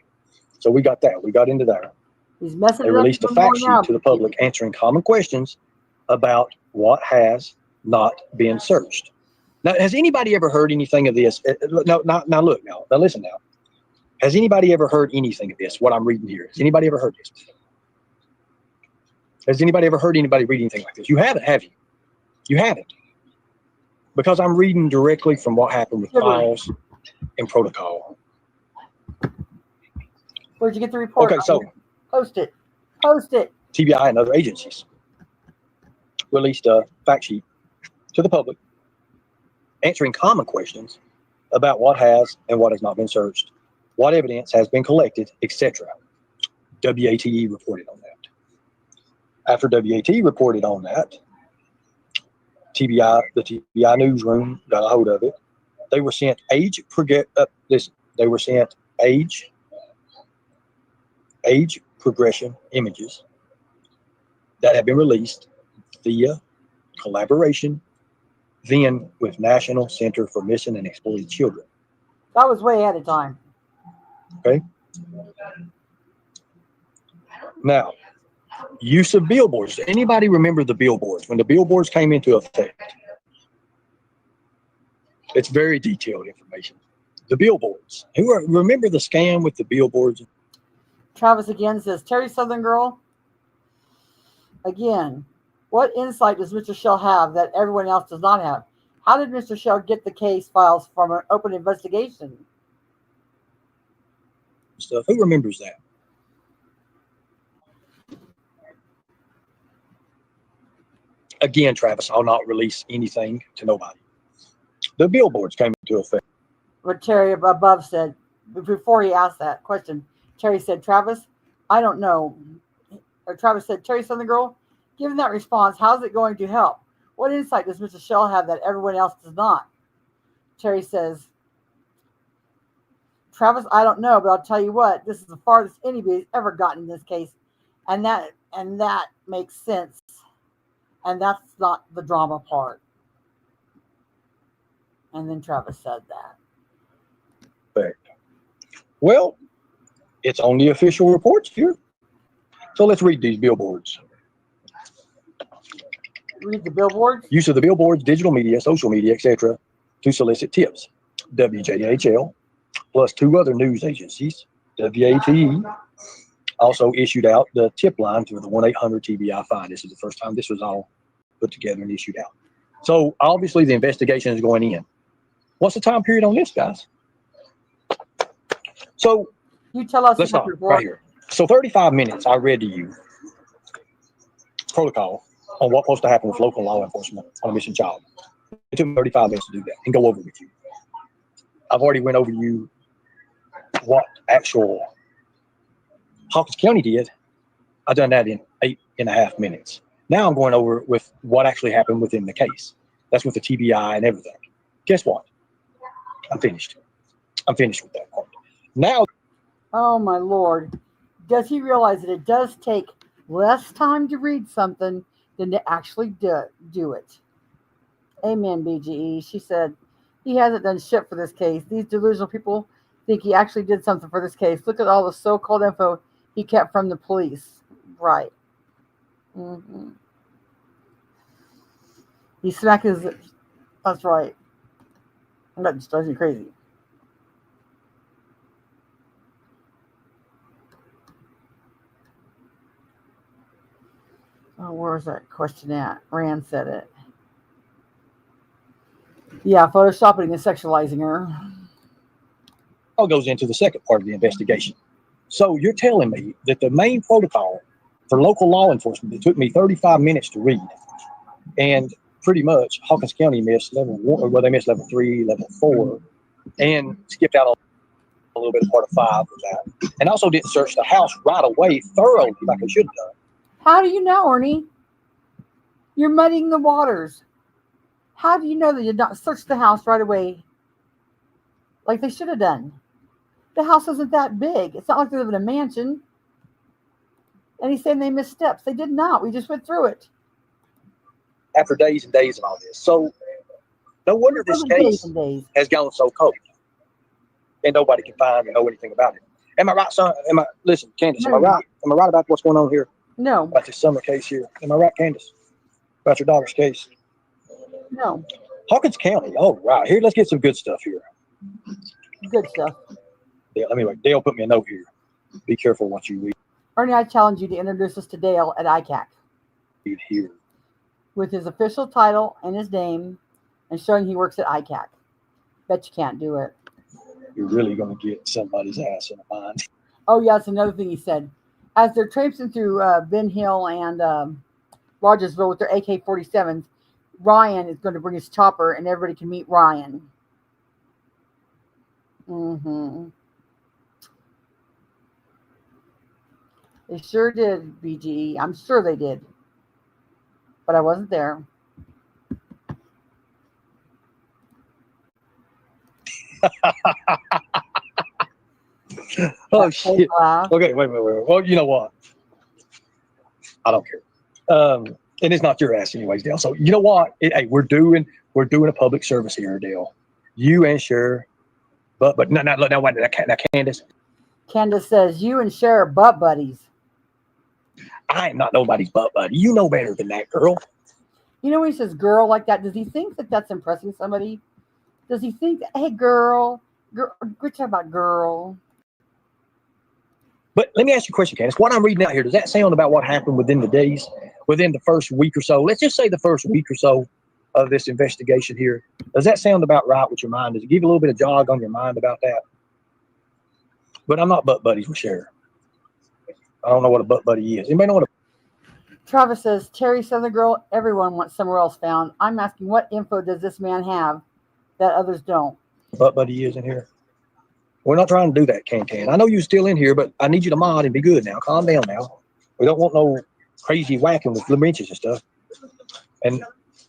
so we got that. We got into that. They released a fact sheet to the public answering common questions about what has not been searched. Now, has anybody ever heard anything of this? Now listen now. Has anybody ever heard anything of this, what I'm reading here? Has anybody ever heard this? Has anybody ever heard anybody read anything like this? You haven't, have you? You haven't. Because I'm reading directly from what happened with files and protocol. Where'd you get the report? Okay, so post it. Post it. TBI and other agencies released a fact sheet to the public answering common questions about what has and what has not been searched, what evidence has been collected, etc. WATE reported on that. After WAT reported on that, the TBI newsroom got a hold of it They were sent they were sent age progression images that have been released via collaboration then with National Center for Missing and Exploited Children. That was way ahead of time. Okay. Now, use of billboards. Does anybody remember the billboards? When the billboards came into effect, it's very detailed information. The billboards. Remember the scam with the billboards? Travis again says, Terry Southern Girl. Again, what insight does Mr. Shell have that everyone else does not have? How did Mr. Shell get the case files from an open investigation? Stuff. Who remembers that? Again, Travis, I'll not release anything to nobody. The billboards came into effect. What Terry above said, before he asked that question, Terry said, Travis, I don't know. Or Travis said, Terry Southern Girl, given that response, how's it going to help? What insight does Mr. Shell have that everyone else does not? Terry says, Travis, I don't know, but I'll tell you what, this is the farthest anybody's ever gotten in this case. And that makes sense. And that's not the drama part. And then Travis said that. Well, it's on the official reports here. So let's read these billboards. Read the billboards? Use of the billboards, digital media, social media, etc., to solicit tips. WJHL, plus 2 other news agencies, WATE, also issued out the tip line through the 1-800-TBI fine. This is the first time this was all put together and issued out. So obviously the investigation is going in. What's the time period on this, guys? So you tell us. Let's stop right here. So 35 minutes, I read to you protocol on what's supposed to happen with local law enforcement on a missing child. It took me 35 minutes to do that and go over with you. I've already went over you what actual Hawkins County did. I've done that in 8.5 minutes. Now I'm going over with what actually happened within the case. That's with the TBI and everything. Guess what? I'm finished. I'm finished with that part. Now. Oh my Lord. Does he realize that it does take less time to read something than to actually do it? Amen, BGE. She said, he hasn't done shit for this case. These delusional people think he actually did something for this case. Look at all the so-called info he kept from the police. Right. Mm-hmm. He smacked his... That's right. That just drives me crazy. Oh, where's that question at? Rand said it. Yeah, photoshopping and sexualizing her. All goes into the second part of the investigation. So you're telling me that the main protocol for local law enforcement, it took me 35 minutes to read, and pretty much Hawkins County missed level 1, well, they missed level 3, level 4, and skipped out a little bit of part of 5 with that, and also didn't search the house right away thoroughly like I should have done. How do you know, Ernie? You're muddying the waters. How do you know that you did not search the house right away like they should have done? The house isn't that big. It's not like they live in a mansion. And he's saying they missed steps. They did not. We just went through it. After days and days of all this. So no wonder this case has gone so cold. And nobody can find or know anything about it. Am I right, son? Listen, Candace, am I right? Am I right about what's going on here? No. About this summer case here. Am I right, Candace? About your daughter's case? No. Hawkins County. Oh, right. Here, let's get some good stuff here. Good stuff. Yeah, let me wait. Dale put me a note here. Be careful what you read. Ernie, I challenge you to introduce us to Dale at ICAC. Read here. With his official title and his name and showing he works at ICAC. Bet you can't do it. You're really going to get somebody's ass in a bind. Oh, yeah, that's another thing he said. As they're traipsing through Ben Hill and Rogersville with their AK-47s, Ryan is going to bring his chopper and everybody can meet Ryan. Mm-hmm. They sure did, BGE. I'm sure they did. But I wasn't there. Oh shit. Laugh. Okay, wait. Well, you know what? I don't care. And it's not your ass anyways, Dale. So you know what? Hey, we're doing a public service here, Dale. You and Cher, but no, wait, now, Candace. Candace says, you and Cher are butt buddies. I am not nobody's butt buddy. You know better than that, girl. You know when he says girl like that, does he think that that's impressing somebody? Does he think, hey, girl, we're talking about girl? But let me ask you a question, Candace. What I'm reading out here, does that sound about what happened within the first week or so? Let's just say the first week or so of this investigation here. Does that sound about right with your mind? Does it give you a little bit of jog on your mind about that? But I'm not butt buddies with Cher. I don't know what a butt buddy is. Anybody know what Travis says, Terry Southern Girl, everyone wants somewhere else found. I'm asking, what info does this man have that others don't? a butt buddy is in here? We're not trying to do that, Can. I know you're still in here, but I need you to mod and be good now. Calm down now. We don't want no crazy whacking with wrenches and stuff. And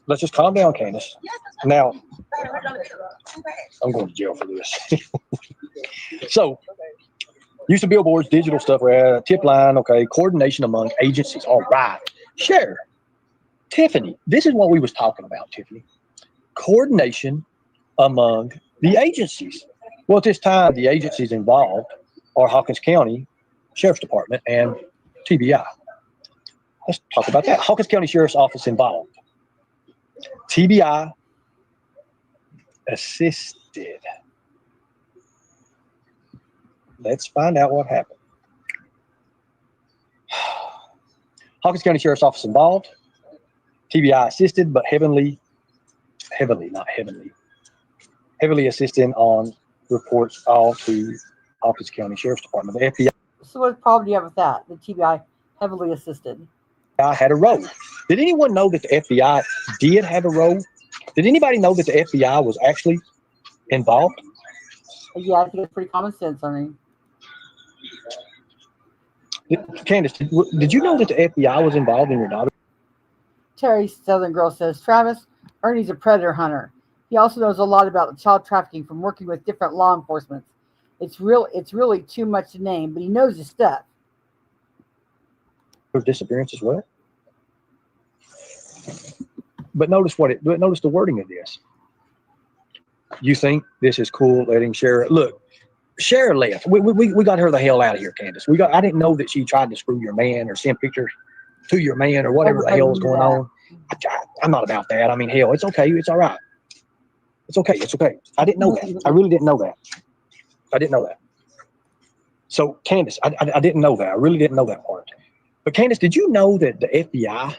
let's just calm down, Candace. Now, I'm going to jail for this. So, use of billboards, digital stuff, tip line, okay, coordination among agencies. All right. Share. Tiffany, this is what we was talking about, Tiffany. Coordination among the agencies. Well, at this time, the agencies involved are Hawkins County Sheriff's Department and TBI. Let's talk about that. Hawkins County Sheriff's Office involved. TBI assisted. Let's find out what happened. Hawkins County Sheriff's Office involved. TBI assisted, but heavily assisting on reports all to Hawkins County Sheriff's Department. The FBI. So what problem do you have with that? The TBI heavily assisted. FBI had a role. Did anyone know that the FBI did have a role? Did anybody know that the FBI was actually involved? Yeah, I think it's pretty common sense, Ernie. Candace, did you know that the FBI was involved in your daughter? Terry Southern Girl says, Travis, Ernie's a predator hunter. He also knows a lot about child trafficking from working with different law enforcement. It's really too much to name, but he knows his stuff. Disappearance as well. But notice the wording of this. You think this is cool letting Cher look? Cher left. We got her the hell out of here, Candace. I didn't know that she tried to screw your man or send pictures to your man or whatever the hell was going on. I'm not about that. I mean, hell, it's okay. It's all right. It's okay. I didn't know that. I really didn't know that. I didn't know that. So, Candace, I didn't know that. I really didn't know that part. But Candace, did you know that the FBI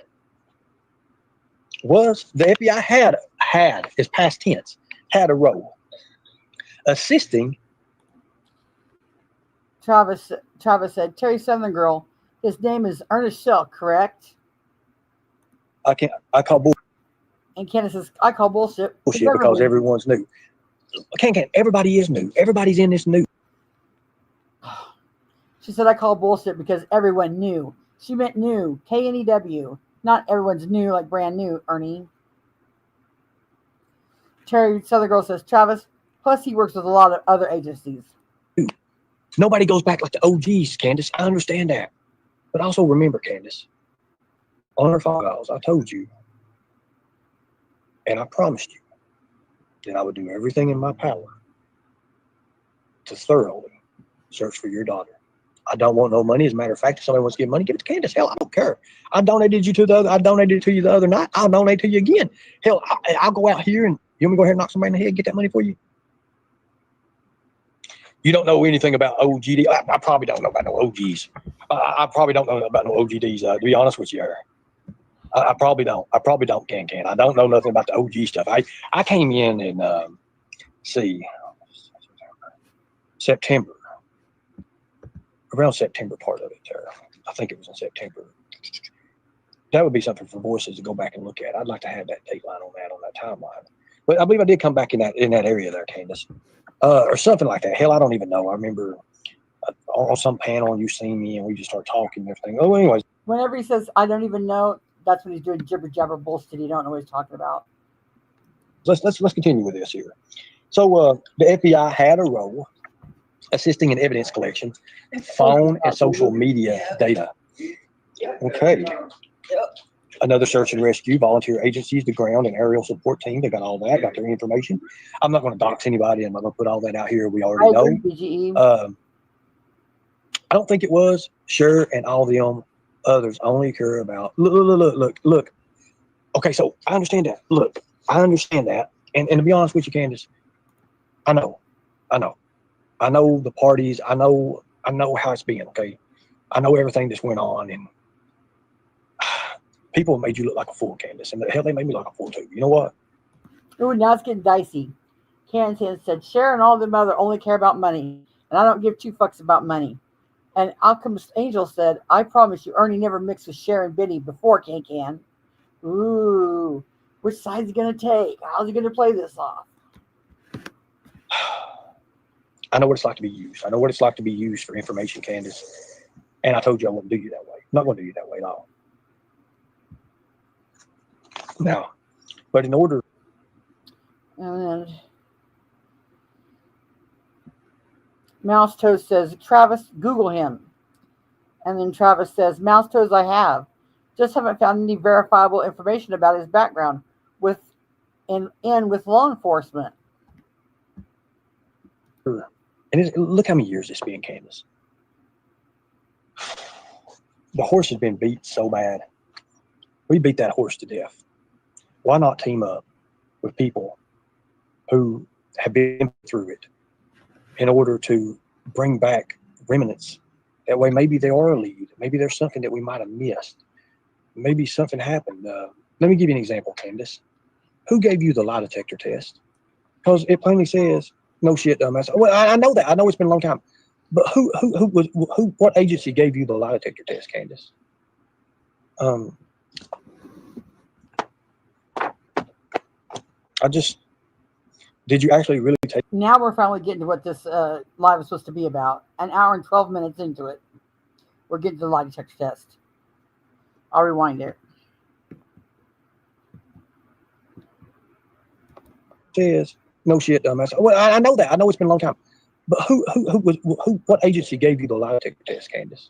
had, as past tense, had a role assisting? Travis said, Terry Southern Girl, his name is Ernest Shell, correct? I call bullshit. And Candace says, I call bullshit Because everyone's new. Everybody is new. Everybody's in this new. She said, I call bullshit because everyone knew. She meant new, K-N-E-W. Not everyone's new, like brand new, Ernie. Terry Southern Girl says, Travis, plus he works with a lot of other agencies. Nobody goes back like the OGs, Candace. I understand that. But also remember, Candace, on our files, I told you, and I promised you, that I would do everything in my power to thoroughly search for your daughter. I don't want no money. As a matter of fact, if somebody wants to give money, give it to Candace. Hell, I don't care. I donated to you the other night. I'll donate to you again. Hell, I'll go out here and you want me to go ahead and knock somebody in the head and get that money for you? You don't know anything about OGD. I probably don't know about no OGs. I probably don't know about no OGDs, to be honest with you. I probably don't. Can. I don't know nothing about the OG stuff. I came in September. Around September part of it there. I think it was in September. That would be something for voices to go back and look at. I'd like to have that date line on that timeline. But I believe I did come back in that area there, Candace. Or something like that. Hell, I don't even know. I remember on some panel you seen me and we just started talking and everything. Oh, anyways. Whenever he says, I don't even know, that's when he's doing jibber jabber bullshit. You don't know what he's talking about. Let's continue with this here. So the FBI had a role assisting in evidence collection, phone and social media data. Okay. Another search and rescue, volunteer agencies, the ground and aerial support team. They got all that, got their information. I'm not going to dox anybody. I'm not going to put all that out here. We already know. I don't think it was. Sure, and all the others only care about. Look. Okay, so I understand that. Look, I understand that. And to be honest with you, Candace, I know the parties. I know how it's been. Okay, I know everything that's went on, and people made you look like a fool, Candace, and the hell, they made me look like a fool too. You know what? Ooh, now it's getting dicey. Candace said, Sharon and all them other only care about money, and I don't give two fucks about money. And Alchemist Angel said, I promise you, Ernie never mixed with Sharon Biddy before Can. Ooh, which side's he going to take? How's he going to play this off? I know what it's like to be used. I know what it's like to be used for information, Candace. And I told you I wouldn't do you that way. I'm not going to do you that way at all. Now, but in order. And Mouse Toast says, Travis, Google him. And then Travis says, Mouse Toast, I have. Just haven't found any verifiable information about his background with law enforcement. And look how many years it's been, Candace. The horse has been beat so bad. We beat that horse to death. Why not team up with people who have been through it in order to bring back remnants? That way, maybe they are a lead. Maybe there's something that we might have missed. Maybe something happened. Let me give you an example, Candace. Who gave you the lie detector test? Because it plainly says, no shit, dumbass. Well, I know that. I know it's been a long time. But what agency gave you the lie detector test, Candace? Did you actually really take? Now we're finally getting to what this live is supposed to be about. An hour and 12 minutes into it, we're getting to the lie detector test. I'll rewind it. Says, no shit, dumbass. Well, I know that. I know it's been a long time. But what agency gave you the lie detector test, Candace?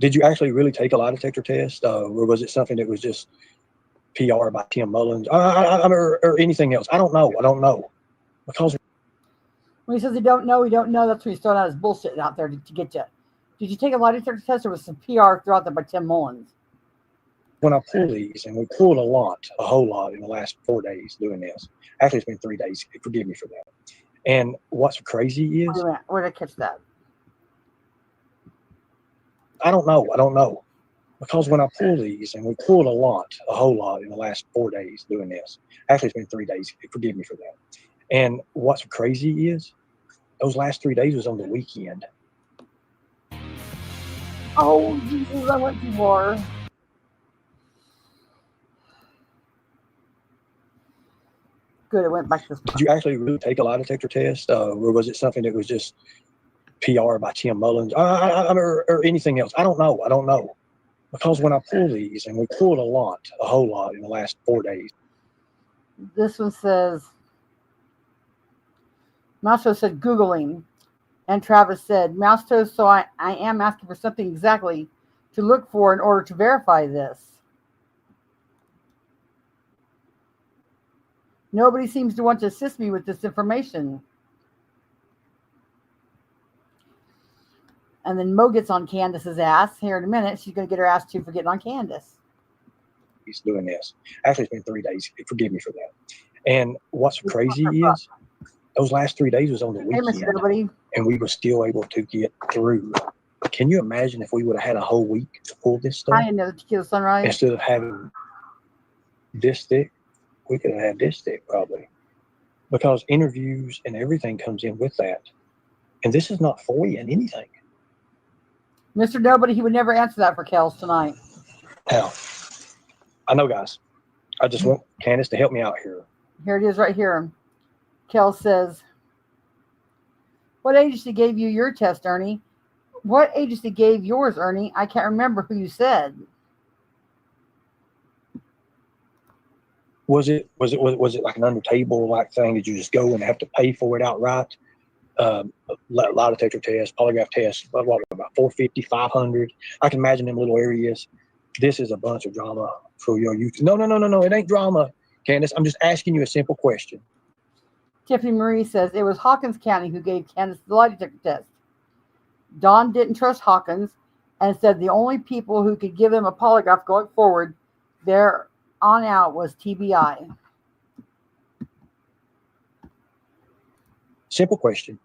Did you actually really take a lie detector test? Or was it something that was just PR by Tim Mullins or anything else? I don't know. Because when he says he don't know, that's when he's throwing out his bullshit out there to get you. Did you take a lie detector test or was some PR thrown out there by Tim Mullins? When I pull these, and we pulled a whole lot in the last 4 days doing this. Actually, it's been 3 days. Forgive me for that. And what's crazy is... Wait a minute. Where did I catch that? I don't know. Because when I pull these, and we pulled a whole lot in the last 4 days doing this. Actually, it's been 3 days. Forgive me for that. And what's crazy is those last 3 days was on the weekend. Oh, Jesus, I went too far. Good, it went back to this. Did you actually really take a lie detector test? Or was it something that was just PR by Tim Mullins or anything else? I don't know. Because when I pull these, and we pulled a whole lot in the last 4 days. This one says, Mousto said Googling. And Travis said, Mousto, so I am asking for something exactly to look for in order to verify this. Nobody seems to want to assist me with this information. And then Mo gets on Candace's ass here in a minute. She's going to get her ass too for getting on Candace. He's doing this. Actually, it's been 3 days. Forgive me for that. And what's crazy is those last 3 days was on the weekend, and we were still able to get through. Can you imagine if we would have had a whole week to pull this stuff? I didn't know the Tequila Sunrise. Instead of having this thick, we could have had this thick probably, because interviews and everything comes in with that. And this is not for you in anything. Mr. Nobody, he would never answer that for Kels tonight. Now, I know, guys. I just want Candace to help me out here. Here it is right here. Kels says, what agency gave you your test, Ernie? What agency gave yours, Ernie? I can't remember who you said. Was it like an under table like thing? Did you just go and have to pay for it outright? Lie detector test, polygraph test, what about 450, 500? I can imagine them little areas. This is a bunch of drama for your youth. No, it ain't drama, Candace. I'm just asking you a simple question. Tiffany Marie says it was Hawkins County who gave Candace the lie detector test. Don didn't trust Hawkins and said the only people who could give him a polygraph going forward there on out was TBI. Simple question.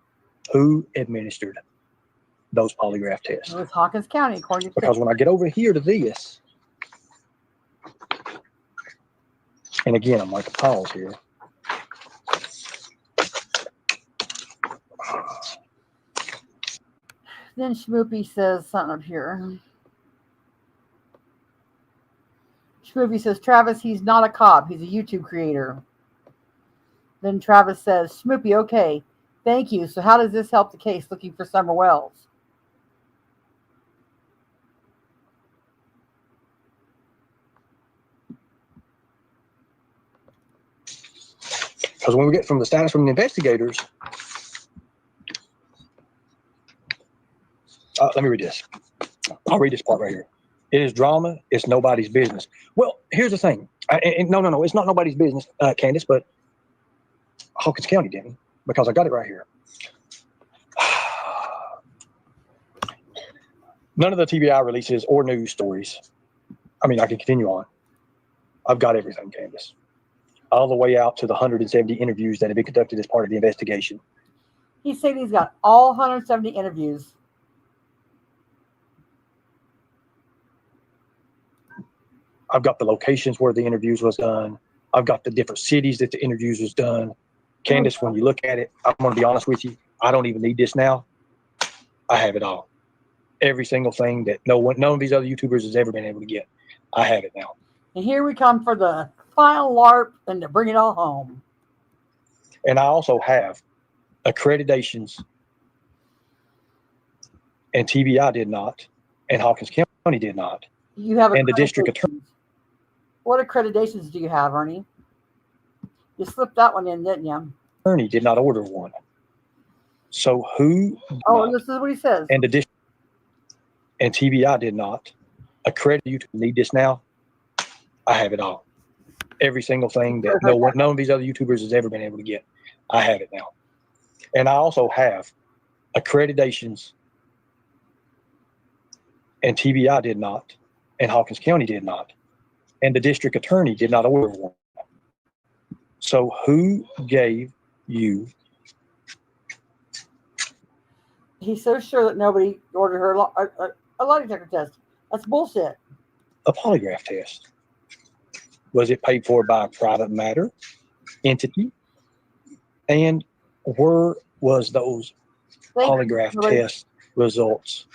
Who administered those polygraph tests? It was Hawkins County, according to Because when I get over here to this, and again, I'm like a pause here. Then Schmoopy says something up here. Schmoopy says, Travis, he's not a cop. He's a YouTube creator. Then Travis says, Schmoopy, okay. Thank you. So how does this help the case looking for Summer Wells? Because when we get from the status from the investigators, let me read this. I'll read this part right here. It is drama. It's nobody's business. Well, here's the thing. No. It's not nobody's business, Candace, but Hawkins County didn't, because I got it right here. None of the TBI releases or news stories. I mean, I can continue on. I've got everything, Candace. All the way out to the 170 interviews that have been conducted as part of the investigation. He said he's got all 170 interviews. I've got the locations where the interviews was done. I've got the different cities that the interviews was done. Candace, when you look at it, I'm going to be honest with you. I don't even need this now. I have it all. Every single thing that none of these other YouTubers has ever been able to get. I have it now. And here we come for the final LARP and to bring it all home. And I also have accreditations, and TBI did not, and Hawkins County did not. You have and the district attorney. What accreditations do you have, Ernie? You slipped that one in, didn't you? Ernie did not order one. So who? Oh, this is what he says. And the district and TBI did not accredit you to need this now. I have it all. Every single thing that none of these other YouTubers has ever been able to get. I have it now. And I also have accreditations, and TBI did not, and Hawkins County did not, and the district attorney did not order one. So who gave you? He's so sure that nobody ordered her a lie detector test. That's bullshit. A polygraph test. Was it paid for by a private matter entity? And where was those polygraph test results?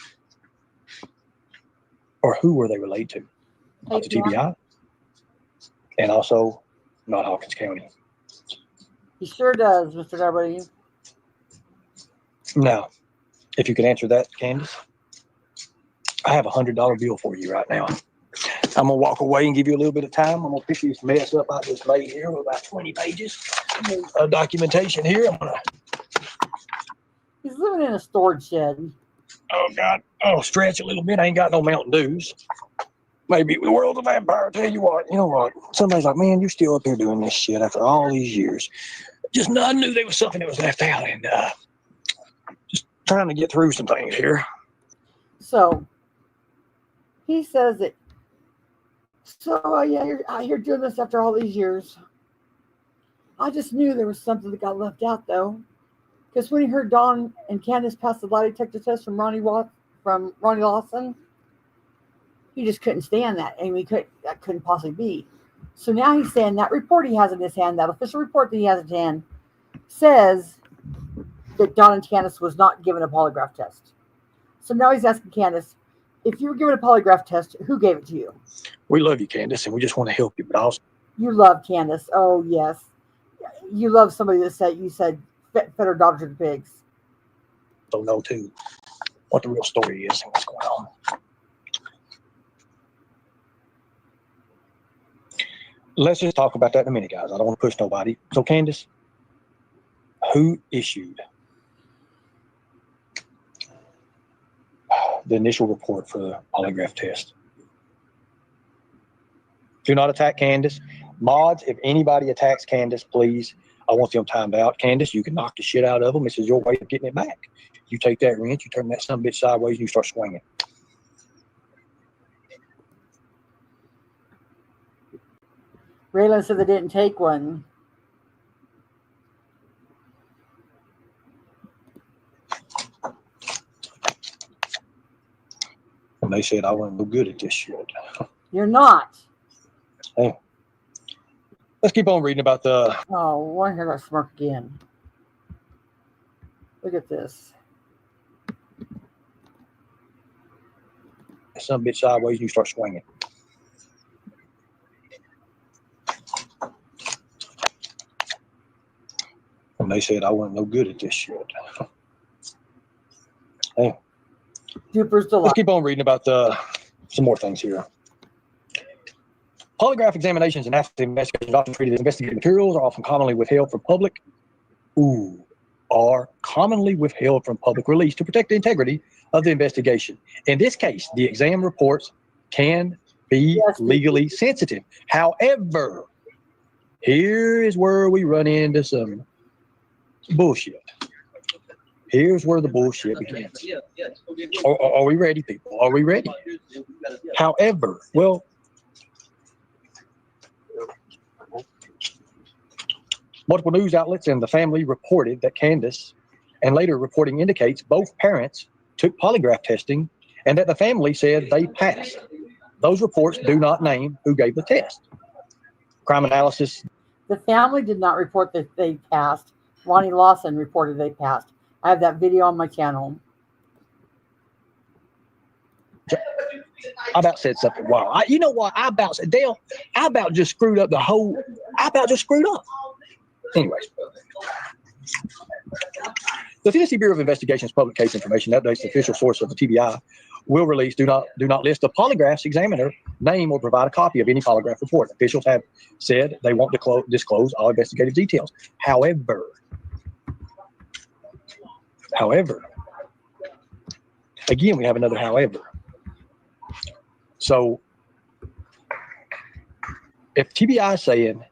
Or who were they related to? Not the TBI. And also not Hawkins County. He sure does, Mr. W. Now, if you could answer that, Candace, I have $100 bill for you right now. I'm going to walk away and give you a little bit of time. I'm going to pick this mess up I just made here with about 20 pages of documentation here. He's living in a storage shed. Oh, God. Oh, stretch a little bit. I ain't got no Mountain Dews. Maybe the world's a vampire. Tell you what, somebody's like, man, you're still up here doing this shit after all these years. Just I knew there was something that was left out, and just trying to get through some things here. So he says that. So yeah, you're doing this after all these years. I just knew there was something that got left out though, because when he heard Dawn and Candace pass the lie detector test from Ronnie Lawson, he just couldn't stand that. I mean, that couldn't possibly be. So now he's saying that report he has in his hand, that official report that he has in his hand, says that Dawn and Candace was not given a polygraph test. So now he's asking Candace, if you were given a polygraph test, who gave it to you? We love you, Candace, and we just want to help you, but also you love Candace. Oh yes, you love somebody that said fed her daughter to the pigs. Don't know too what the real story is and what's going on. let's just talk about that in a minute, guys. I don't want to push nobody. So, Candace, who issued the initial report for the polygraph test? Do not attack Candace. Mods, if anybody attacks Candace, please, I want them timed out. Candace, you can knock the shit out of them. This is your way of getting it back. You take that wrench, you turn that son of a bitch sideways, and you start swinging. Raylan said they didn't take one. And they said I wasn't no good at this shit. You're not. Hey, let's keep on reading about the. Oh, I want to hear that smirk again. Look at this. Some bitch sideways and you start swinging. And they said I wasn't no good at this shit. Hey, Duper's delight. let's keep on reading about some more things here. Polygraph examinations and after investigations often treated as investigative materials are often commonly withheld from public. Are commonly withheld from public release to protect the integrity of the investigation. In this case, the exam reports can be legally sensitive. However, here is where we run into some bullshit. Here's where the bullshit begins. Are we ready, people? Are we ready? However, well, multiple news outlets and the family reported that Candace, and later reporting indicates both parents took polygraph testing and that the family said they passed. Those reports do not name who gave the test. Crime analysis. The family did not report that they passed. Ronnie Lawson reported they passed. I have that video on my channel. I about said something. Wow. You know what? Dale, I about just screwed up the whole, Anyways. The Tennessee Bureau of Investigation's public case information updates the official source of the TBI will release do not list a polygraph's examiner name or provide a copy of any polygraph report. Officials have said they won't disclose all investigative details. However, again, we have another however. So if TBI is saying,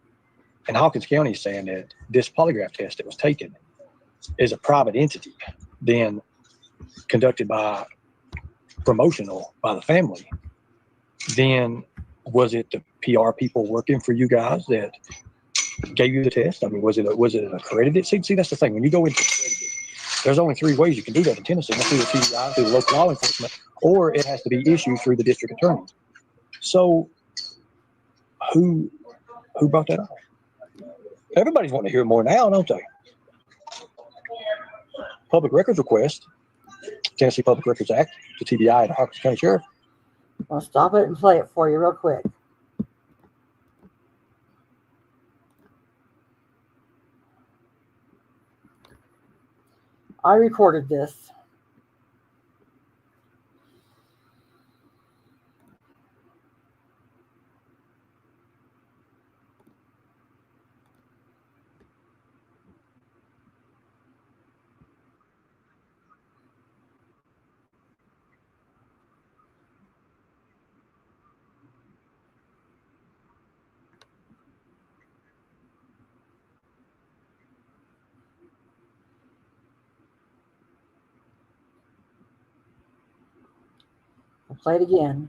and Hawkins County is saying that this polygraph test that was taken is a private entity, then conducted by promotional by the family, then was it the PR people working for you guys that gave you the test? I mean, was it an accredited? See, that's the thing. When you go into accredited, there's only three ways you can do that in Tennessee. That's through the TBI, through the local law enforcement, or it has to be issued through the district attorney. So who brought that up? Everybody's wanting to hear more now, don't they? Public records request, Tennessee Public Records Act, to TBI and Hawkins County Sheriff. I'll stop it and play it for you real quick. I recorded this. I'll play it again.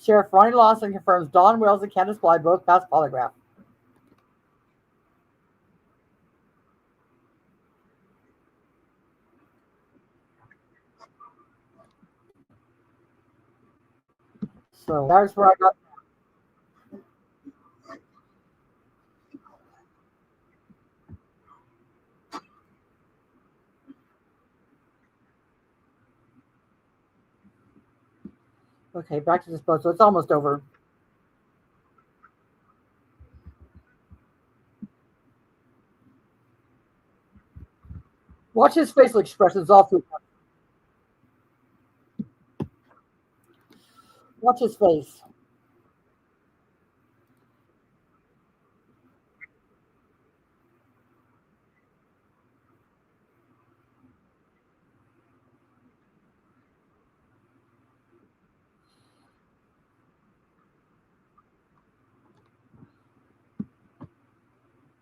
Sheriff Ronnie Lawson confirms Don Wells and Candace Bly both passed polygraph. So that's where I got. Okay, back to this boat. So it's almost over. Watch his facial expressions all through. Watch his face.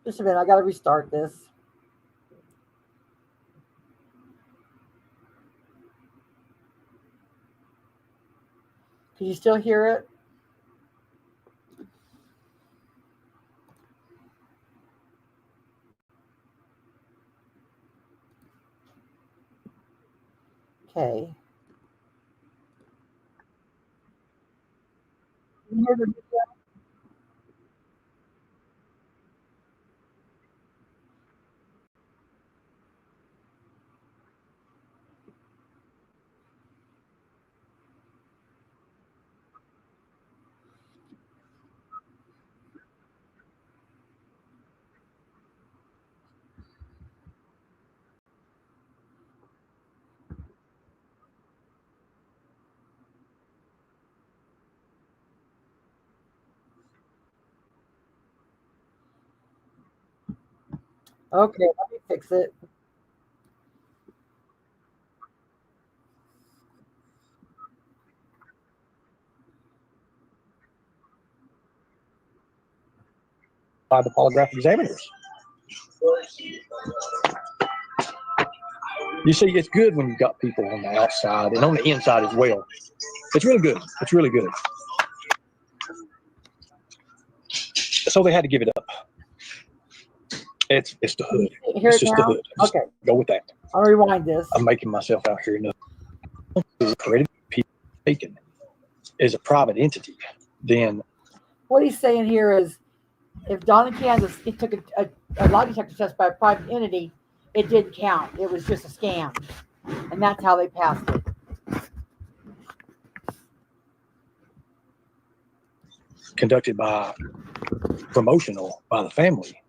Just a minute, I gotta restart this. Can you still hear it? Okay. Can you hear the video? Okay, let me fix it. By the polygraph examiners. You see, it's good when you've got people on the outside and on the inside as well. It's really good. It's really good. So they had to give it up. It's the hood. Hear It's it just the now? hood. Just Okay, go with that. I'll rewind this. I'm making myself out here. Credit people taken is a private entity. Then What he's saying here is if Donna Kansas it took a lie detector test by a private entity, it didn't count. It was just a scam. And that's how they passed it. conducted by promotional by the family.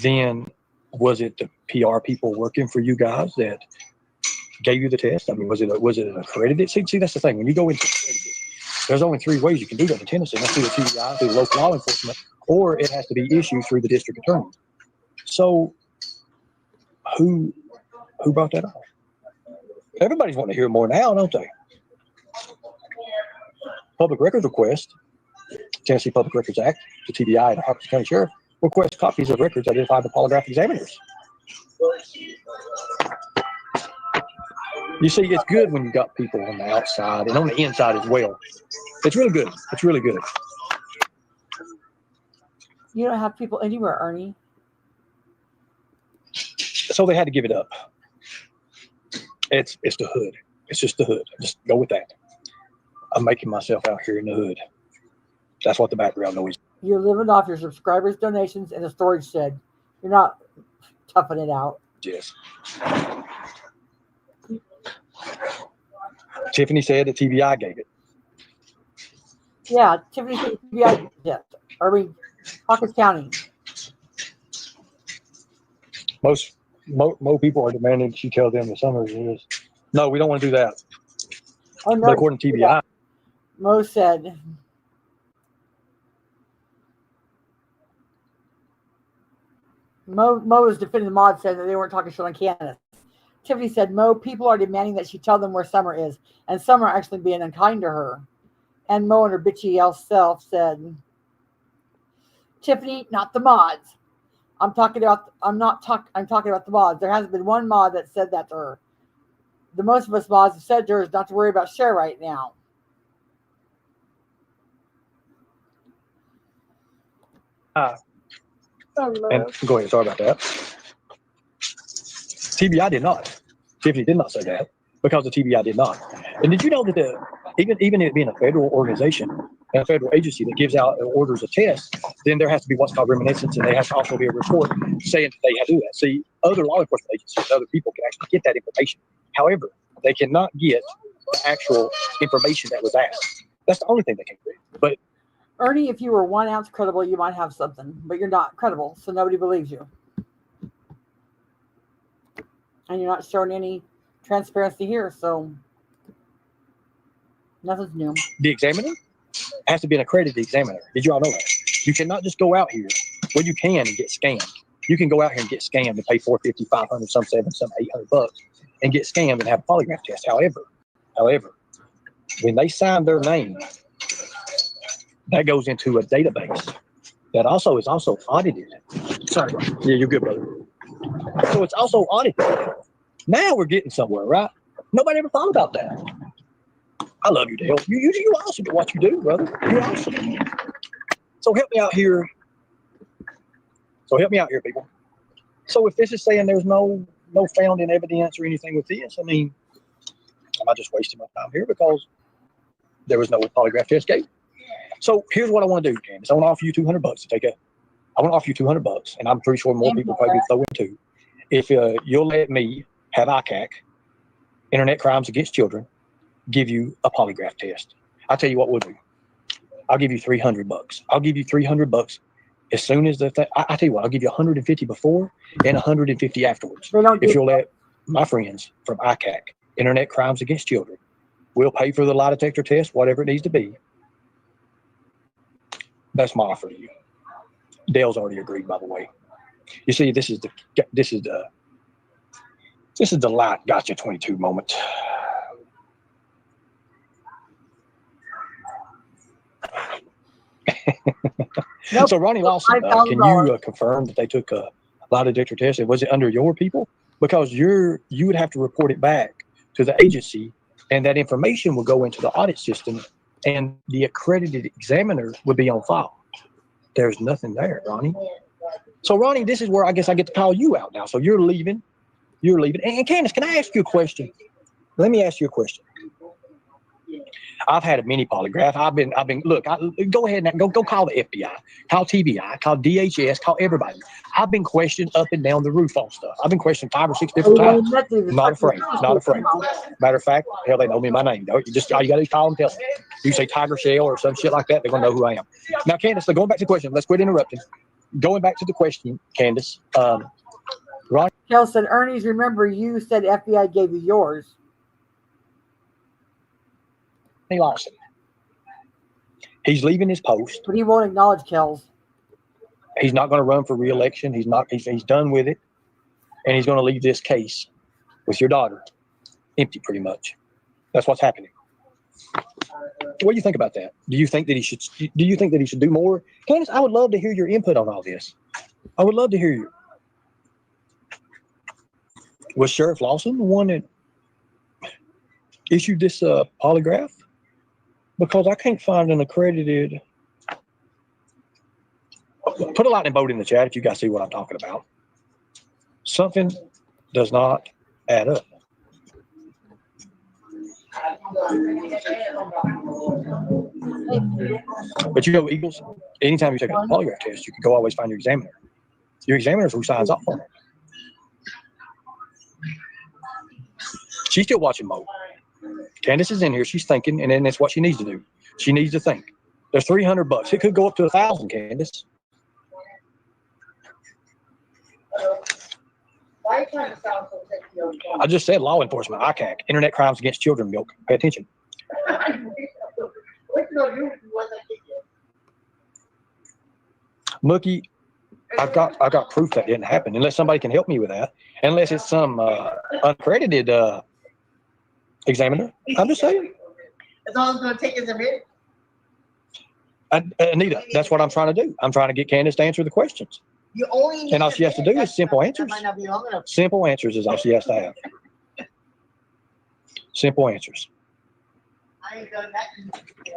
Then was it the PR people working for you guys that gave you the test? I mean, was it an accredited? See, that's the thing. When you go into accredited, there's only three ways you can do that in Tennessee. That's through the TBI, through local law enforcement, or it has to be issued through the district attorney. So who brought that up? Everybody's wanting to hear more now, don't they? Public records request, Tennessee Public Records Act, the TBI and the Harpers County Sheriff request copies of records identified by polygraph examiners. You see, it's good when you've got people on the outside and on the inside as well. It's really good. It's really good. You don't have people anywhere, Ernie. So they had to give it up. It's the hood. It's just the hood. Just go with that. I'm making myself out here in the hood. That's what the background noise. You're living off your subscribers' donations in a storage shed. You're not toughing it out. Yes. Tiffany said the TBI gave it. Yeah, Tiffany said TBI test. Hawkins County. Most people are demanding that you tell them the summary is. No, we don't want to do that. Oh, no, but according to TBI, Mo said. Mo was defending the mod, said that they weren't talking shit on Candace. Tiffany said, Mo, people are demanding that she tell them where Summer is, and Summer actually being unkind to her. And Mo and her bitchy self said, Tiffany, not the mods. I'm talking about the mods. There hasn't been one mod that said that to her. The most of us mods have said to her is not to worry about Cher right now. and go ahead, sorry about that. TBI did not. Tiffany did not say that because the TBI did not. And did you know that even it being a federal organization, a federal agency that gives out orders of tests, then there has to be what's called reminiscence, and they have to also be a report saying that they have to do that. See, other law enforcement agencies, other people can actually get that information. However, they cannot get the actual information that was asked. That's the only thing they can do. But Ernie, if you were 1 ounce credible, you might have something, but you're not credible, so nobody believes you. And you're not showing any transparency here, so nothing's new. The examiner has to be an accredited examiner. Did you all know that? You cannot just go out here. Well, you can and get scammed. You can go out here and get scammed and pay $450, $500, some $700, some $800 and get scammed and have a polygraph test. However, when they sign their name, that goes into a database that also is also audited. Sorry, yeah, you're good, brother. So it's also audited. Now we're getting somewhere, right? Nobody ever thought about that. I love you, Dale. You awesome at what you do, brother. You're awesome. So help me out here. People. So if this is saying there's no found in evidence or anything with this, I mean, am I just wasting my time here because there was no polygraph test gate? So here's what I want to do, Candace. I want to offer you $200 to take a. I want to offer you $200, and I'm pretty sure more people probably throw in too. If you'll let me have ICAC, Internet Crimes Against Children, give you a polygraph test. I'll tell you what we'll do. I'll give you $300. I'll give you $300 as soon as the I tell you what, I'll give you 150 before and 150 afterwards. If you'll let my friends from ICAC, Internet Crimes Against Children, we'll pay for the lie detector test, whatever it needs to be. That's my offer to you. Dale's already agreed, by the way. You see, this is the light gotcha 22 moment. Nope. So Ronnie Lawson, can you confirm that they took a lie detector test? And was it under your people? Because you would have to report it back to the agency, and that information will go into the audit system, and the accredited examiner would be on file. There's nothing there, Ronnie. So Ronnie, this is where I guess I get to call you out now. So you're leaving. And Candace, can I ask you a question? Let me ask you a question. I've had a mini polygraph. Look, go ahead and go call the FBI, call TBI, call DHS, call everybody. I've been questioned up and down the roof on stuff. I've been questioned 5 or 6 different times. Not afraid. Matter of fact, hell, they know me by name. All you got to call them, tell them. You say Tiger Shell or some shit like that, they're going to know who I am. Now, Candace, going back to the question, let's quit interrupting. Going back to the question, Candace, Ron. Kel said, Ernie's, remember you said FBI gave you yours. Lawson. He's leaving his post. But he won't acknowledge Kel's. He's not going to run for re-election. He's done with it. And he's going to leave this case with your daughter empty, pretty much. That's what's happening. What do you think about that? Do you think that he should do more? Candace, I would love to hear your input on all this. I would love to hear you. Was Sheriff Lawson the one that issued this polygraph? Because I can't find an accredited. Put a lightning bolt in the chat if you guys see what I'm talking about. Something does not add up. But you know, Eagles, anytime you take a polygraph test, you can go always find your examiner. Your examiner is who signs off on it. She's still watching Mo. Candace is in here. She's thinking, and then that's what she needs to do. She needs to think. There's $300. It could go up to 1,000, Candace. I just said law enforcement, ICAC, Internet Crimes Against Children, milk. Pay attention. Mookie, I've got proof that didn't happen. Unless somebody can help me with that. Unless it's some uncredited examiner. I'm just saying. That's all it's going to take is a minute. Anita, that's what I'm trying to do. I'm trying to get Candace to answer the questions. You only need and all she has to do is simple answers. That might not be long enough. Simple answers is all she has to have. Simple answers. I ain't done that.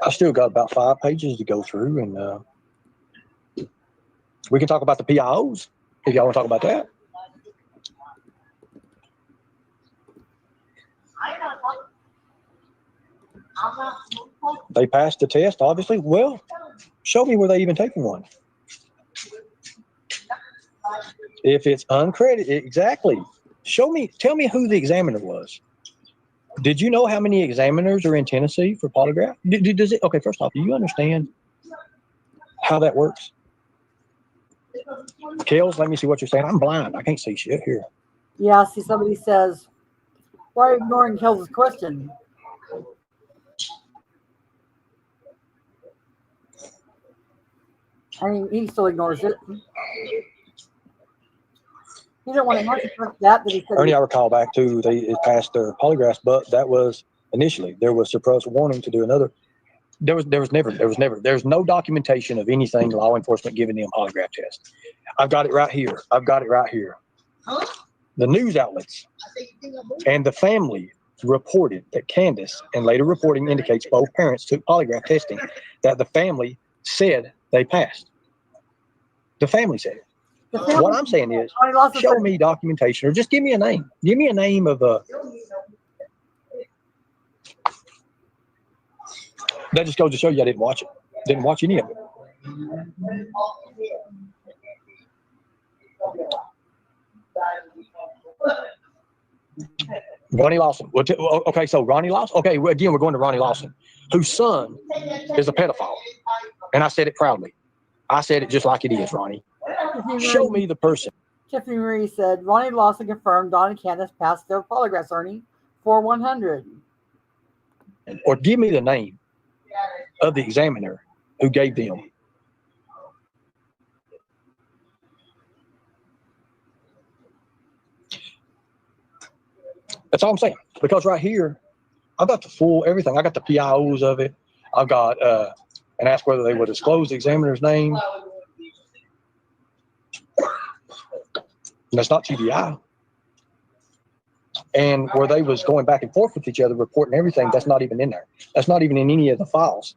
I still got about 5 pages to go through, and we can talk about the PIOs if y'all want to talk about that. They passed the test, obviously. Well, show me where they even taken one. If it's uncredited, exactly. Show me, tell me who the examiner was. Did you know how many examiners are in Tennessee for polygraph? Does it? Okay, first off, do you understand how that works? Kels, let me see what you're saying. I'm blind. I can't see shit here. Yeah, see, somebody says, why are you ignoring Kelsey's question? I mean, he still ignores it. He didn't want to answer that he said. Ernie, I recall back to they passed their polygraphs, but that was initially there was suppressed warning to do another. There's no documentation of anything law enforcement giving them polygraph test. I've got it right here. Huh? The news outlets and the family reported that Candace, and later reporting indicates both parents took polygraph testing, that the family said they passed. The family said it. What I'm saying is, show me documentation, or just give me a name. Give me a name of a. That just goes to show you I didn't watch it. Didn't watch any of it. Ronnie Lawson. Okay, so Ronnie Lawson. Okay, again, we're going to Ronnie Lawson, whose son is a pedophile. And I said it proudly. I said it just like it is, Ronnie. Show me the person. Tiffany Marie said, Ronnie Lawson confirmed Don and Candace passed their polygraphs, Ernie, for 100. Or give me the name of the examiner who gave them. That's all I'm saying. Because right here, I've got the full everything. I got the PIOs of it. I've got and asked whether they would disclose the examiner's name. And that's not TBI. And where they was going back and forth with each other, reporting everything, that's not even in there. That's not even in any of the files.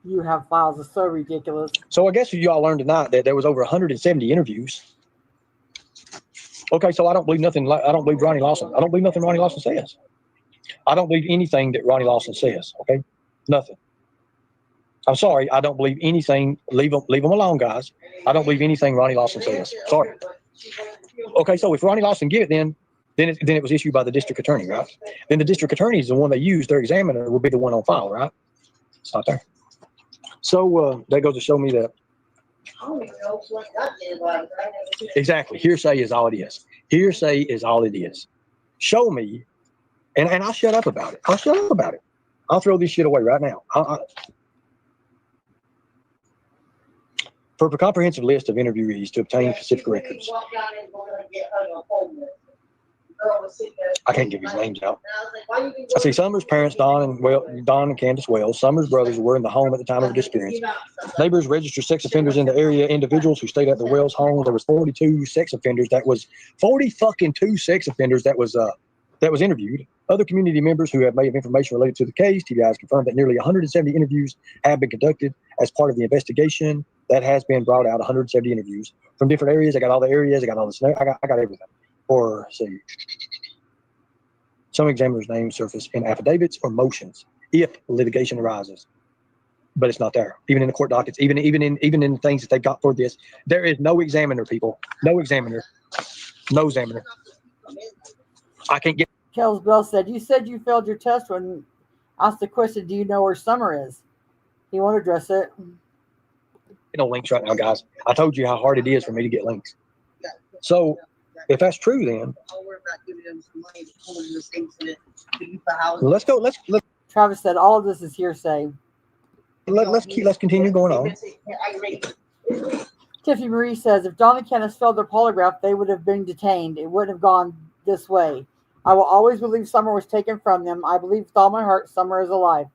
You have files. It's so ridiculous. So I guess you all learned tonight that there was over 170 interviews. Okay, so I don't believe nothing. I don't believe Ronnie Lawson. I don't believe nothing Ronnie Lawson says. I don't believe anything that Ronnie Lawson says. Okay, nothing. I'm sorry. I don't believe anything. Leave them alone, guys. I don't believe anything Ronnie Lawson says. Sorry. Okay, so if Ronnie Lawson give it, then it was issued by the district attorney, right? Then the district attorney is the one they use. Their examiner will be the one on file, right? It's not there. So that goes to show me that. Exactly. Hearsay is all it is. Hearsay is all it is. Show me, and I'll shut up about it. I'll throw this shit away right now. For a comprehensive list of interviewees to obtain specific records. I can't give his names out. I see Summers' parents, Don and Candace Wells. Summers' brothers were in the home at the time of the disappearance. Neighbors registered sex offenders in the area. Individuals who stayed at the Wells home. There was 42 sex offenders. That was 42 sex offenders that was interviewed. Other community members who have made information related to the case. TBI has confirmed that nearly 170 interviews have been conducted as part of the investigation. That has been brought out. 170 interviews from different areas. I got all the areas. I got all the snow. I got everything. Or see, some examiners' names surface in affidavits or motions if litigation arises, but it's not there. Even in the court dockets, even in things that they got for this, there is no examiner. People, no examiner. I can't get. Kels Bell said, you said you failed your test when asked the question, do you know where Summer is? He won't address it. No links right now, guys. I told you how hard it is for me to get links. So if that's true, then let's go. Let's Travis said all of this is hearsay. Let's continue going on. Tiffany Marie says, if Don and Candace failed their polygraph, they would have been detained. It wouldn't have gone this way. I will always believe Summer was taken from them. I believe with all my heart Summer is alive.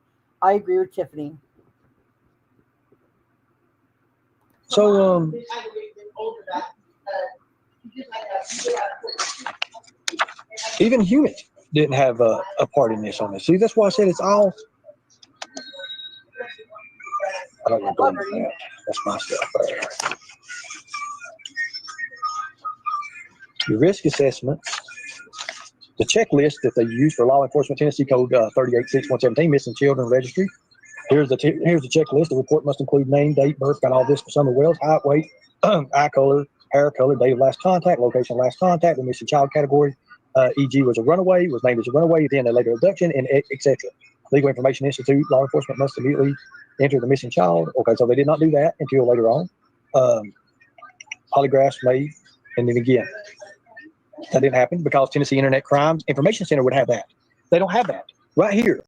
I agree with Tiffany. So even humans didn't have a part in this on this. See, that's why I said it's all. I don't want to go into that. That's my stuff. The risk assessment, the checklist that they use for law enforcement, Tennessee Code 386117, missing children registry. Here's the checklist. The report must include name, date, birth, got all this for Summer Wells, height, weight, eye color, hair color, date of last contact, location of last contact, the missing child category, e.g. was a runaway, was named as a runaway, then a later abduction, and etc. Legal Information Institute, law enforcement must immediately enter the missing child. Okay, so they did not do that until later on. polygraphs made, and then again, that didn't happen because Tennessee Internet Crimes Information Center would have that. They don't have that. Right here,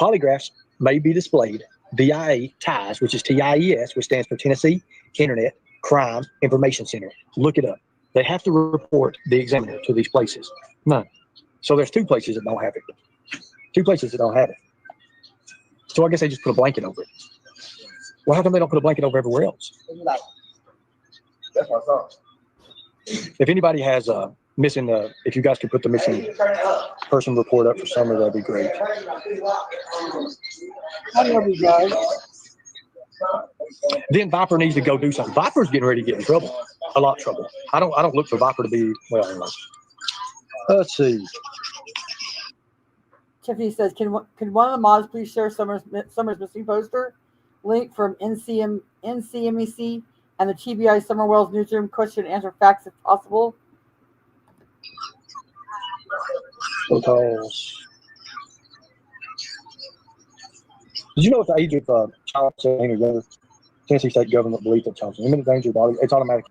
polygraphs may be displayed via TIES, which is TIES, which stands for Tennessee Internet Crime Information Center. Look it up. They have to report the examiner to these places. None. So there's 2 places that don't have it. 2 places that don't have it. So I guess they just put a blanket over it. Well, how come they don't put a blanket over everywhere else? That's what I thought. If anybody has missing, if you guys could put the missing person report up for summer, that'd be great. I love you guys. Then Viper needs to go do something. Viper's getting ready to get in trouble, a lot of trouble. I don't look for Viper to be well. Anyway. Let's see. Tiffany says, "Can one of the mods please share Summer's missing poster link from NCMEC and the TBI Summer Wells newsroom? Question and answer facts if possible." Because did you know at the age of child 17 or younger, Tennessee state government believes that child's imminent danger body, it's automatic.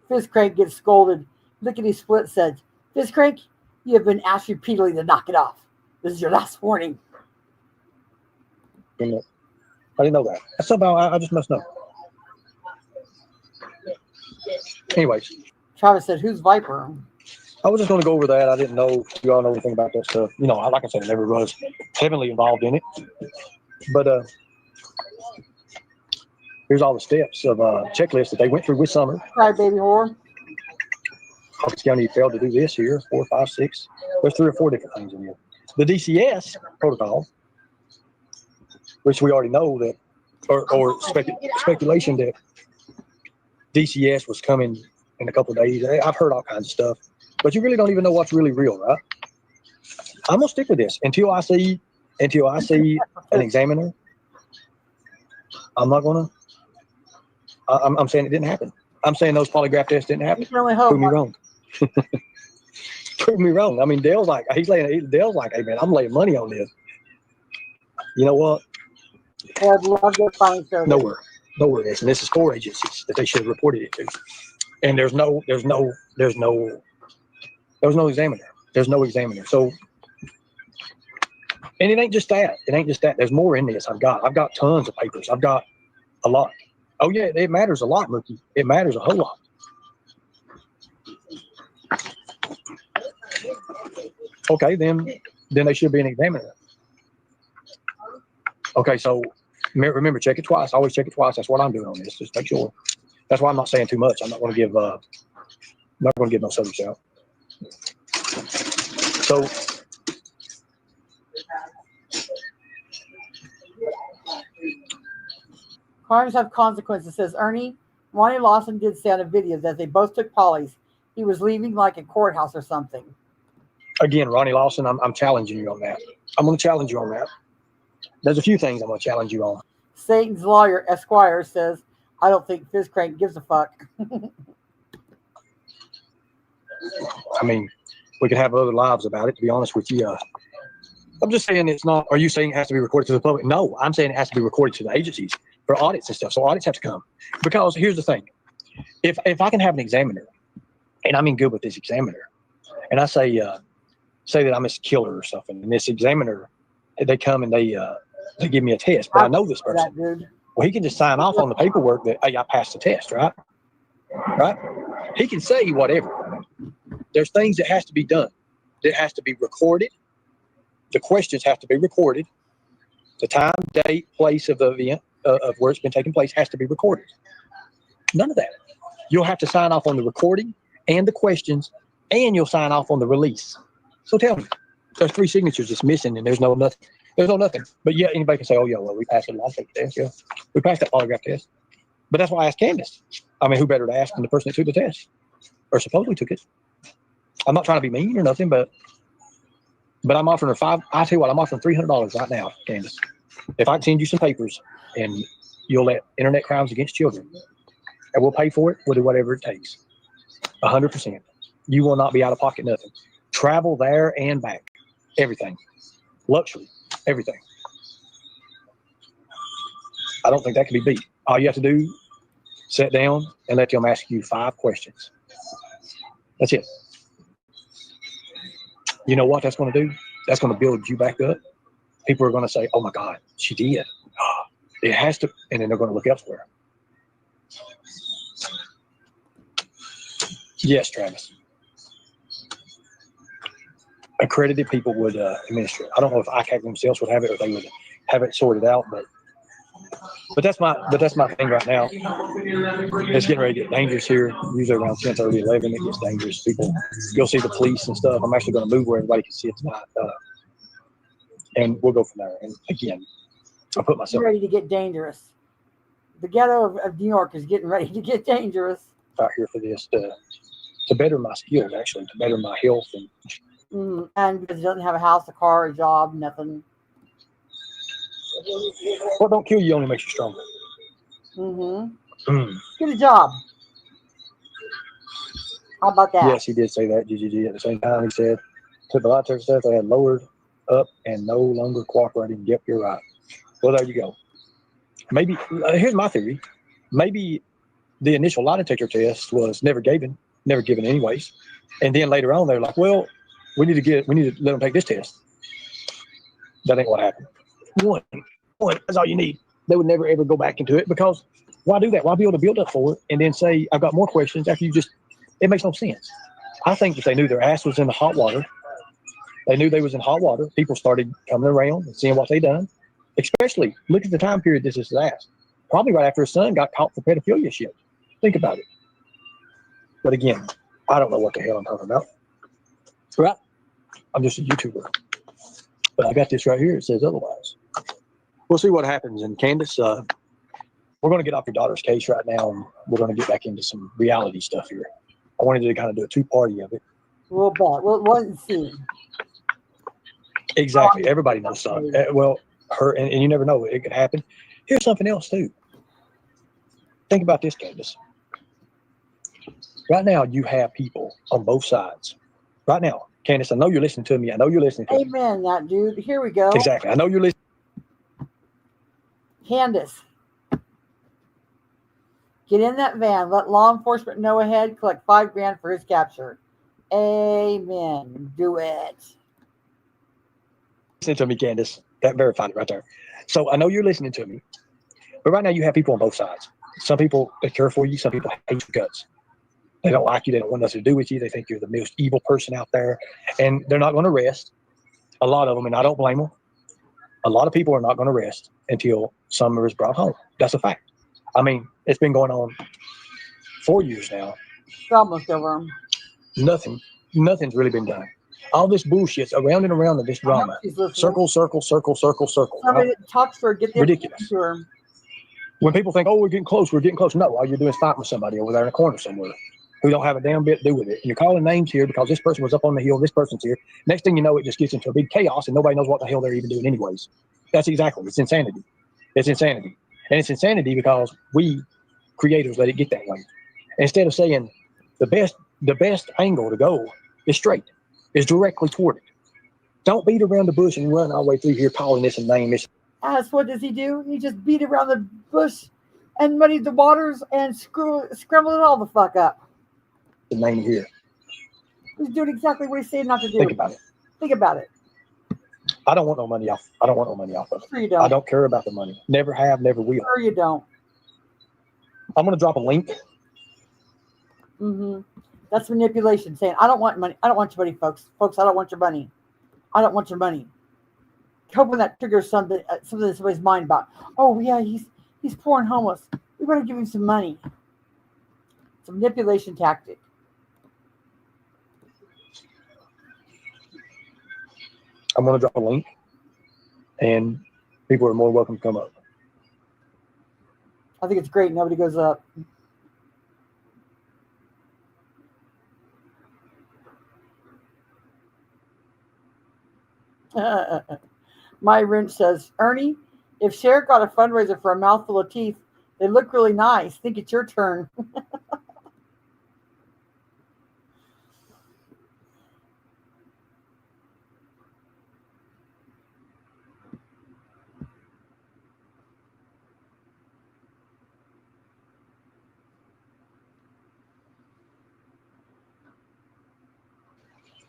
Fizz Crank gets scolded. Lickety Split said, "Fizz Crank, you have been asked repeatedly to knock it off. This is your last warning." I didn't know that. Somehow I just must know. Anyways, Travis said, "Who's Viper?" I was just going to go over that. I didn't know if you all know anything about that stuff. You know, like I said, I never was heavily involved in it. But here's all the steps of checklist that they went through with Summer. Cry baby whore. Hawkins County failed to do this here. 4, 5, 6. There's 3 or 4 different things in here. The DCS protocol, which we already know that, or speculation that DCS was coming in a couple of days. I've heard all kinds of stuff, but you really don't even know what's really real, right? I'm gonna stick with this until I see an examiner. I'm not gonna. I'm saying it didn't happen. I'm saying those polygraph tests didn't happen. You can only hope. Prove me wrong. Prove me wrong. I mean, Dale's like, hey man, I'm laying money on this. You know what? I'd love to find service. Nowhere it is, and this is 4 agencies that they should have reported it to. And there's no examiner. There's no examiner. So, and it ain't just that. There's more in this. I've got tons of papers. I've got a lot. Oh yeah, it matters a lot, Mookie. It matters a whole lot. Okay, then they should be an examiner. Okay, so remember, check it twice. Always check it twice. That's what I'm doing on this. Just make sure. That's why I'm not saying too much. I'm not going to give no subjects out. So Crimes have consequences, says Ernie. Ronnie Lawson did say on a video that they both took polys. He was leaving like a courthouse or something. Again, Ronnie Lawson, I'm challenging you on that. I'm going to challenge you on that. There's a few things I'm going to challenge you on. Satan's lawyer, Esquire, says, "I don't think Fizz Crank gives a fuck." I mean, we could have other lives about it, to be honest with you. I'm just saying it's not. Are you saying it has to be recorded to the public? No, I'm saying it has to be recorded to the agencies for audits and stuff. So audits have to come. Because here's the thing. If I can have an examiner, and I'm in good with this examiner, and I say that I'm a killer or something, and this examiner, they come and they give me a test, but I know this person. Well, he can just sign off on the paperwork that, hey, I passed the test, right? Right? He can say whatever. There's things that has to be done. That has to be recorded. The questions have to be recorded. The time, date, place of the event, of where it's been taking place has to be recorded. None of that. You'll have to sign off on the recording and the questions, and you'll sign off on the release. So tell me, there's 3 signatures that's missing, and there's no nothing. There's no nothing. But yeah, anybody can say, oh yeah, well, we passed a law test. Yeah, we passed that polygraph test. But that's why I asked Candace. I mean, who better to ask than the person that took the test, or supposedly took it? I'm not trying to be mean or nothing, but I'm offering her I tell you what, I'm offering $300 right now, Candace. If I can send you some papers, and you'll let Internet Crimes Against Children, and we'll pay for it. We'll do whatever it takes. 100%. You will not be out of pocket nothing. Travel there and back. Everything. Luxury. Everything. I don't think that can be beat. All you have to do Sit down and let them ask you 5 questions. That's it. You know what that's going to do? That's going to build you back up. People are going to say, oh my God, she did. It has to. And then they're going to look elsewhere. Yes, Travis. Accredited people would administer it. I don't know if ICAC themselves would have it or they would have it sorted out, but that's my thing right now. It's getting ready to get dangerous here. Usually around 10:30, 11, it gets dangerous. People, you'll see the police and stuff. I'm actually going to move where everybody can see it tonight, and we'll go from there. And again, I put myself ready to get dangerous. The ghetto of New York is getting ready to get dangerous. Out here for this to better my skills, actually, to better my health and because he doesn't have a house, a car, a job, nothing. What don't kill you only makes you stronger. Get a job. How about that? Yes, he did say that, GGG. At the same time, he said, took a lot of stuff they had lowered up and no longer cooperating. Yep, you're right. Well, there you go. Maybe, here's my theory. Maybe the initial lie detector test was never given anyways. And then later on, they're like, well, we need to let them take this test. That ain't what happened. One, that's all you need. They would never, ever go back into it because why do that? Why be able to build up for it and then say, I've got more questions after it makes no sense. I think that they knew their ass was in the hot water. They knew they was in hot water. People started coming around and seeing what they done. Especially, look at the time period this is asked. Probably right after his son got caught for pedophilia shit. Think about it. But again, I don't know what the hell I'm talking about. Right? I'm just a YouTuber. But I got this right here. It says otherwise. We'll see what happens. And Candace, we're going to get off your daughter's case right now, and we're going to get back into some reality stuff here. I wanted to kind of do a 2-party of it. We'll bet. We'll wait and see. Exactly. Everybody knows something. Well, and you never know. It could happen. Here's something else, too. Think about this, Candace. Right now, you have people on both sides. Right now, Candace, I know you're listening to me. Amen, that dude. Here we go. Exactly. I know you're listening. Candace, get in that van. Let law enforcement know ahead. Collect $5,000 for his capture. Amen. Do it. Listen to me, Candace. That verified it right there. So I know you're listening to me. But right now, you have people on both sides. Some people that care for you. Some people hate your guts. They don't like you. They don't want nothing to do with you. They think you're the most evil person out there. And they're not going to rest. A lot of them, and I don't blame them. A lot of people are not going to rest until Summer is brought home. That's a fact. I mean, it's been going on 4 years now. It's almost over. Nothing's really been done. All this bullshit's around and around of this drama. Circle, circle, circle, circle, circle. Somebody that talks to her, get ridiculous. To her. When people think, oh, we're getting close. No, all you're doing is fighting with somebody over there in a corner somewhere who don't have a damn bit to do with it. And you're calling names here because this person was up on the hill, this person's here. Next thing you know, it just gets into a big chaos and nobody knows what the hell they're even doing anyways. It's insanity. It's insanity. And it's insanity because we creators let it get that way. Instead of saying the best angle to go is straight, is directly toward it. Don't beat around the bush and run all the way through here calling this and name this. As what does he do? He just beat around the bush and muddied the waters and scrambled it all the fuck up. The name here. He's doing exactly what he's saying not to do. Think about it. I don't want no money off. Of it. Sure you don't. I don't care about the money. Never have, never will. Sure you don't. I'm going to drop a link. That's manipulation. Saying, I don't want money. I don't want your money, folks. Folks, I don't want your money. I don't want your money. Hoping that triggers something in somebody's mind about, oh yeah, he's poor and homeless. We better give him some money. It's a manipulation tactic. I'm going to drop a link, and people are more welcome to come up. I think it's great. Nobody goes up. My wrench says, Ernie, if Cher got a fundraiser for a mouthful of teeth, they look really nice. Think it's your turn.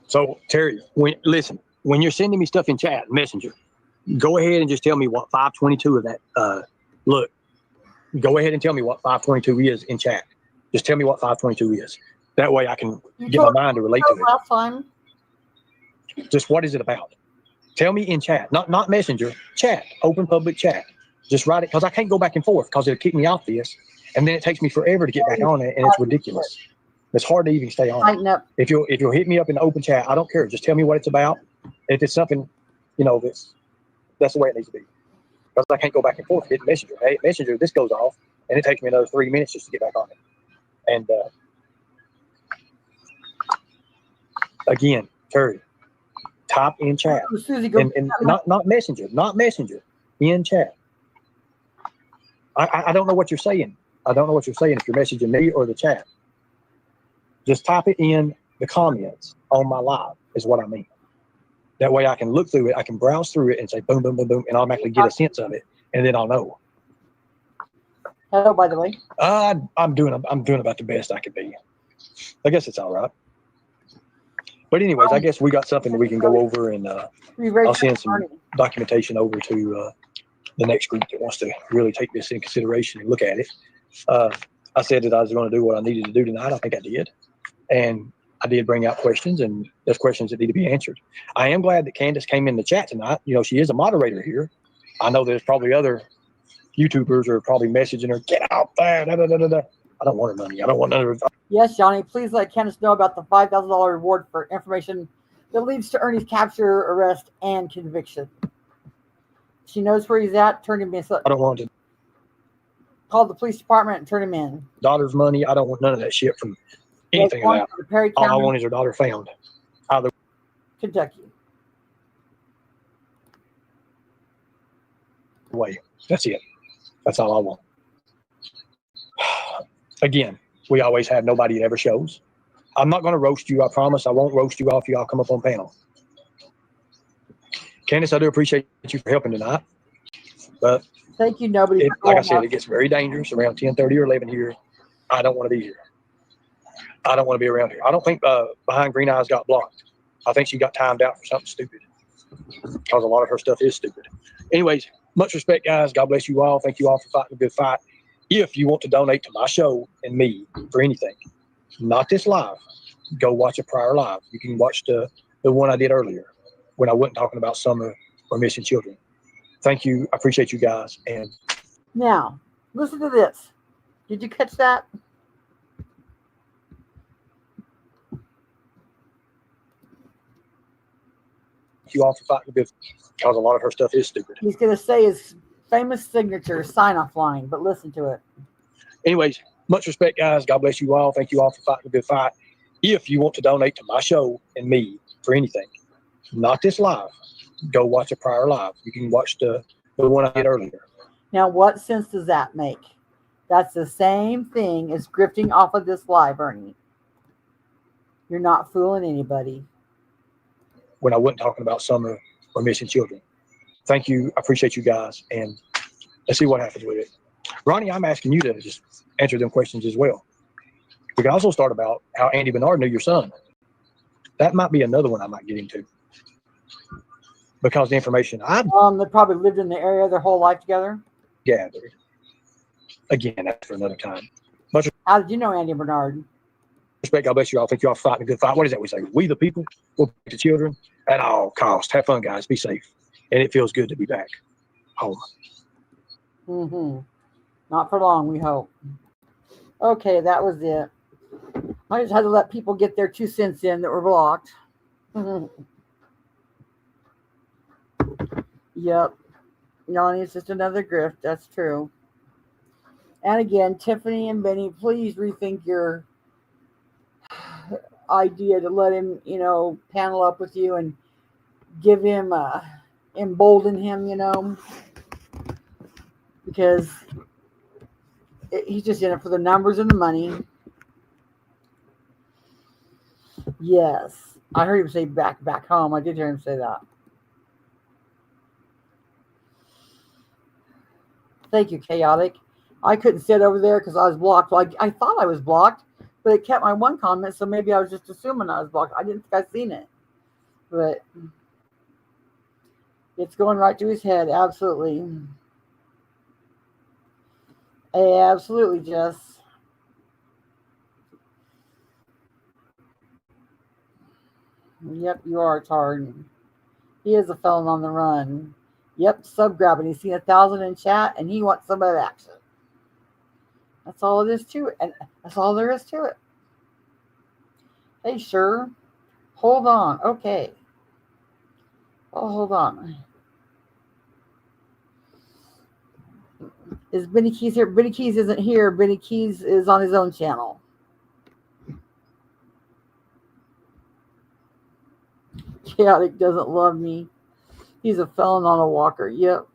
So Terry, when you're sending me stuff in chat, Messenger, go ahead and just tell me what 522 of that. Look, go ahead and tell me what 522 is in chat. Just tell me what 522 is. That way I can get my mind to relate to it. Last time. Just what is it about? Tell me in chat, not Messenger, chat, open public chat. Just write it, because I can't go back and forth because it'll kick me off this, and then it takes me forever to get back on it, and it's ridiculous. It's hard to even stay on. Tighten up. If you'll hit me up in the open chat, I don't care. Just tell me what it's about. If it's something, that's the way it needs to be. Because I can't go back and forth hitting Messenger. Hey, Messenger, this goes off, and it takes me another 3 minutes just to get back on it. And again, Terry, type in chat, and not Messenger, in chat. I don't know what you're saying. I don't know what you're saying if you're messaging me or the chat. Just type it in the comments on my live is what I mean. That way I can look through it, I can browse through it and say boom, boom, boom, boom, and automatically get a sense of it, and then I'll know. Hello, by the way. I'm doing about the best I can be. I guess it's all right. But anyways, I guess we got something that we can go over, and I'll send some documentation over to the next group that wants to really take this in consideration and look at it. I said that I was going to do what I needed to do tonight. I think I did. And I did bring out questions, and there's questions that need to be answered. I am glad that Candace came in the chat tonight. She is a moderator here. I know there's probably other YouTubers are probably messaging her, get out there. Da, da, da, da, da. I don't want her money. I don't want none of her. Yes, Johnny, please let Candace know about the $5,000 reward for information that leads to Ernie's capture, arrest, and conviction. She knows where he's at. Turn him in. I don't want to call the police department and turn him in. Daughter's money. I don't want none of that shit from anything like that. All I want is her daughter found. Either Kentucky. way. That's it. That's all I want. Again, we always have nobody that ever shows. I'm not going to roast you. I promise I won't roast you off. Y'all come up on panel. Candace, I do appreciate you for helping tonight. But thank you, nobody. Like I said, it gets very dangerous around 10:30 or 11 here. I don't want to be here. I don't want to be around here. I don't think Behind Green Eyes got blocked. I think she got timed out for something stupid, because a lot of her stuff is stupid. Anyways, much respect, guys. God bless you all. Thank you all for fighting a good fight. If you want to donate to my show and me for anything, not this live, go watch a prior live. You can watch the one I did earlier when I wasn't talking about summer or missing children. Thank you. I appreciate you guys. And now, listen to this. Did you catch that? you all for fighting good, because a lot of her stuff is stupid. He's going to say his famous signature sign-off line, but listen to it. Anyways, much respect, guys. God bless you all. Thank you all for fighting a good fight. If you want to donate to my show and me for anything, not this live, go watch a prior live. You can watch the one I did earlier. Now, what sense does that make? That's the same thing as grifting off of this live, Ernie. You're not fooling anybody. When I wasn't talking about summer or missing children. Thank you. I appreciate you guys. And let's see what happens with it. Ronnie, I'm asking you to just answer them questions as well. We can also start about how Andy Bernard knew your son. That might be another one I might get into. Because the information I've they probably lived in the area their whole life together. gathered. Again, that's for another time. How did you know Andy Bernard? Respect, God bless you all. Thank you all for fighting a good fight. What is that we say? We the people will protect the children at all costs. Have fun, guys. Be safe. And it feels good to be back home. Mm-hmm. Not for long, we hope. Okay, that was it. I just had to let people get their 2 cents in that were blocked. Yep. Yanni, it's just another grift. That's true. And again, Tiffany and Benny, please rethink your idea to let him, panel up with you and give him, embolden him, because he's just in it for the numbers and the money. Yes. I heard him say back home. I did hear him say that. Thank you, Chaotic. I couldn't sit over there because I was blocked. Well, I thought I was blocked, but it kept my one comment, so maybe I was just assuming I was blocked. I didn't think I seen it. But it's going right to his head. Absolutely. Absolutely, Jess. Yep, you are, Tard. He is a felon on the run. Yep, sub grabbing. He's seen 1,000 in chat and he wants some of that action. That's all it is to it. And that's all there is to it. Hey, sure. Hold on. Okay. Oh, hold on. Is Benny Keys here? Benny Keys isn't here. Benny Keys is on his own channel. Chaotic doesn't love me. He's a felon on a walker. Yep.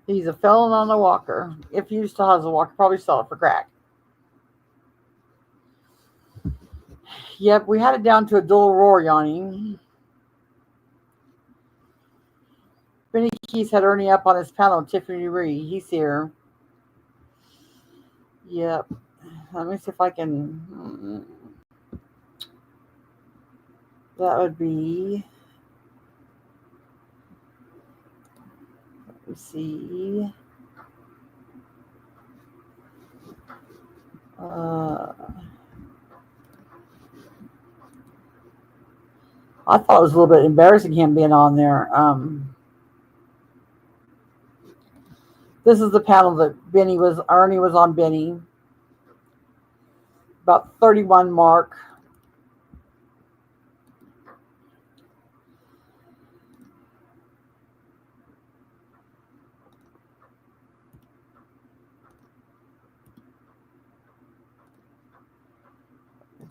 He's a felon on a walker. If you still has a walker, probably sell it for crack. Yep, we had it down to a dual roar, Yanni. Benny Keys had Ernie up on his panel. Tiffany Ree, he's here. Yep. Let me see if I can. That would be. Let me see. I thought it was a little bit embarrassing him being on there. This is the panel that Ernie was on Benny. About 31 mark.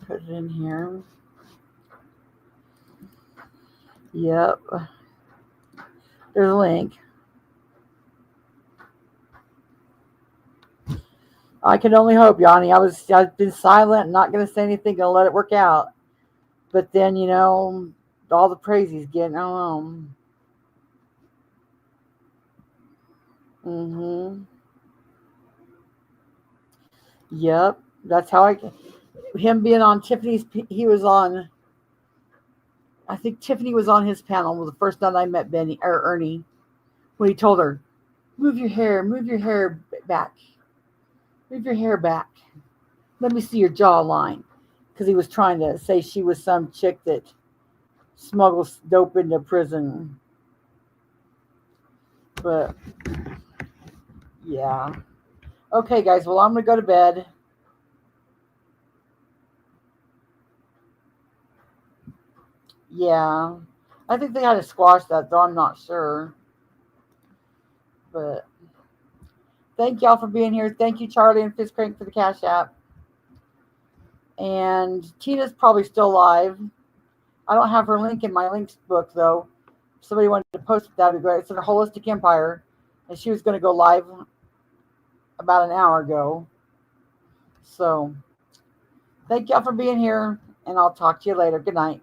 Put it in here. Yep. There's a link. I can only hope, Yanni. I've been silent, not going to say anything, going to let it work out. But then, all the praise he's getting, I don't know. Yep. That's how him being on Tiffany's, he was on, I think Tiffany was on his panel the first night I met Ernie, when he told her, move your hair back. Move your hair back. Let me see your jawline. Because he was trying to say she was some chick that smuggles dope into prison. But, yeah. Okay, guys. Well, I'm going to go to bed. Yeah. I think they had to squash that, though. I'm not sure. But thank y'all for being here. Thank you, Charlie and Fist Crank, for the Cash App. And Tina's probably still live. I don't have her link in my links book, though. If somebody wanted to post it, that would be great. It's in a Holistic Empire. And she was going to go live about an hour ago. So, thank y'all for being here. And I'll talk to you later. Good night.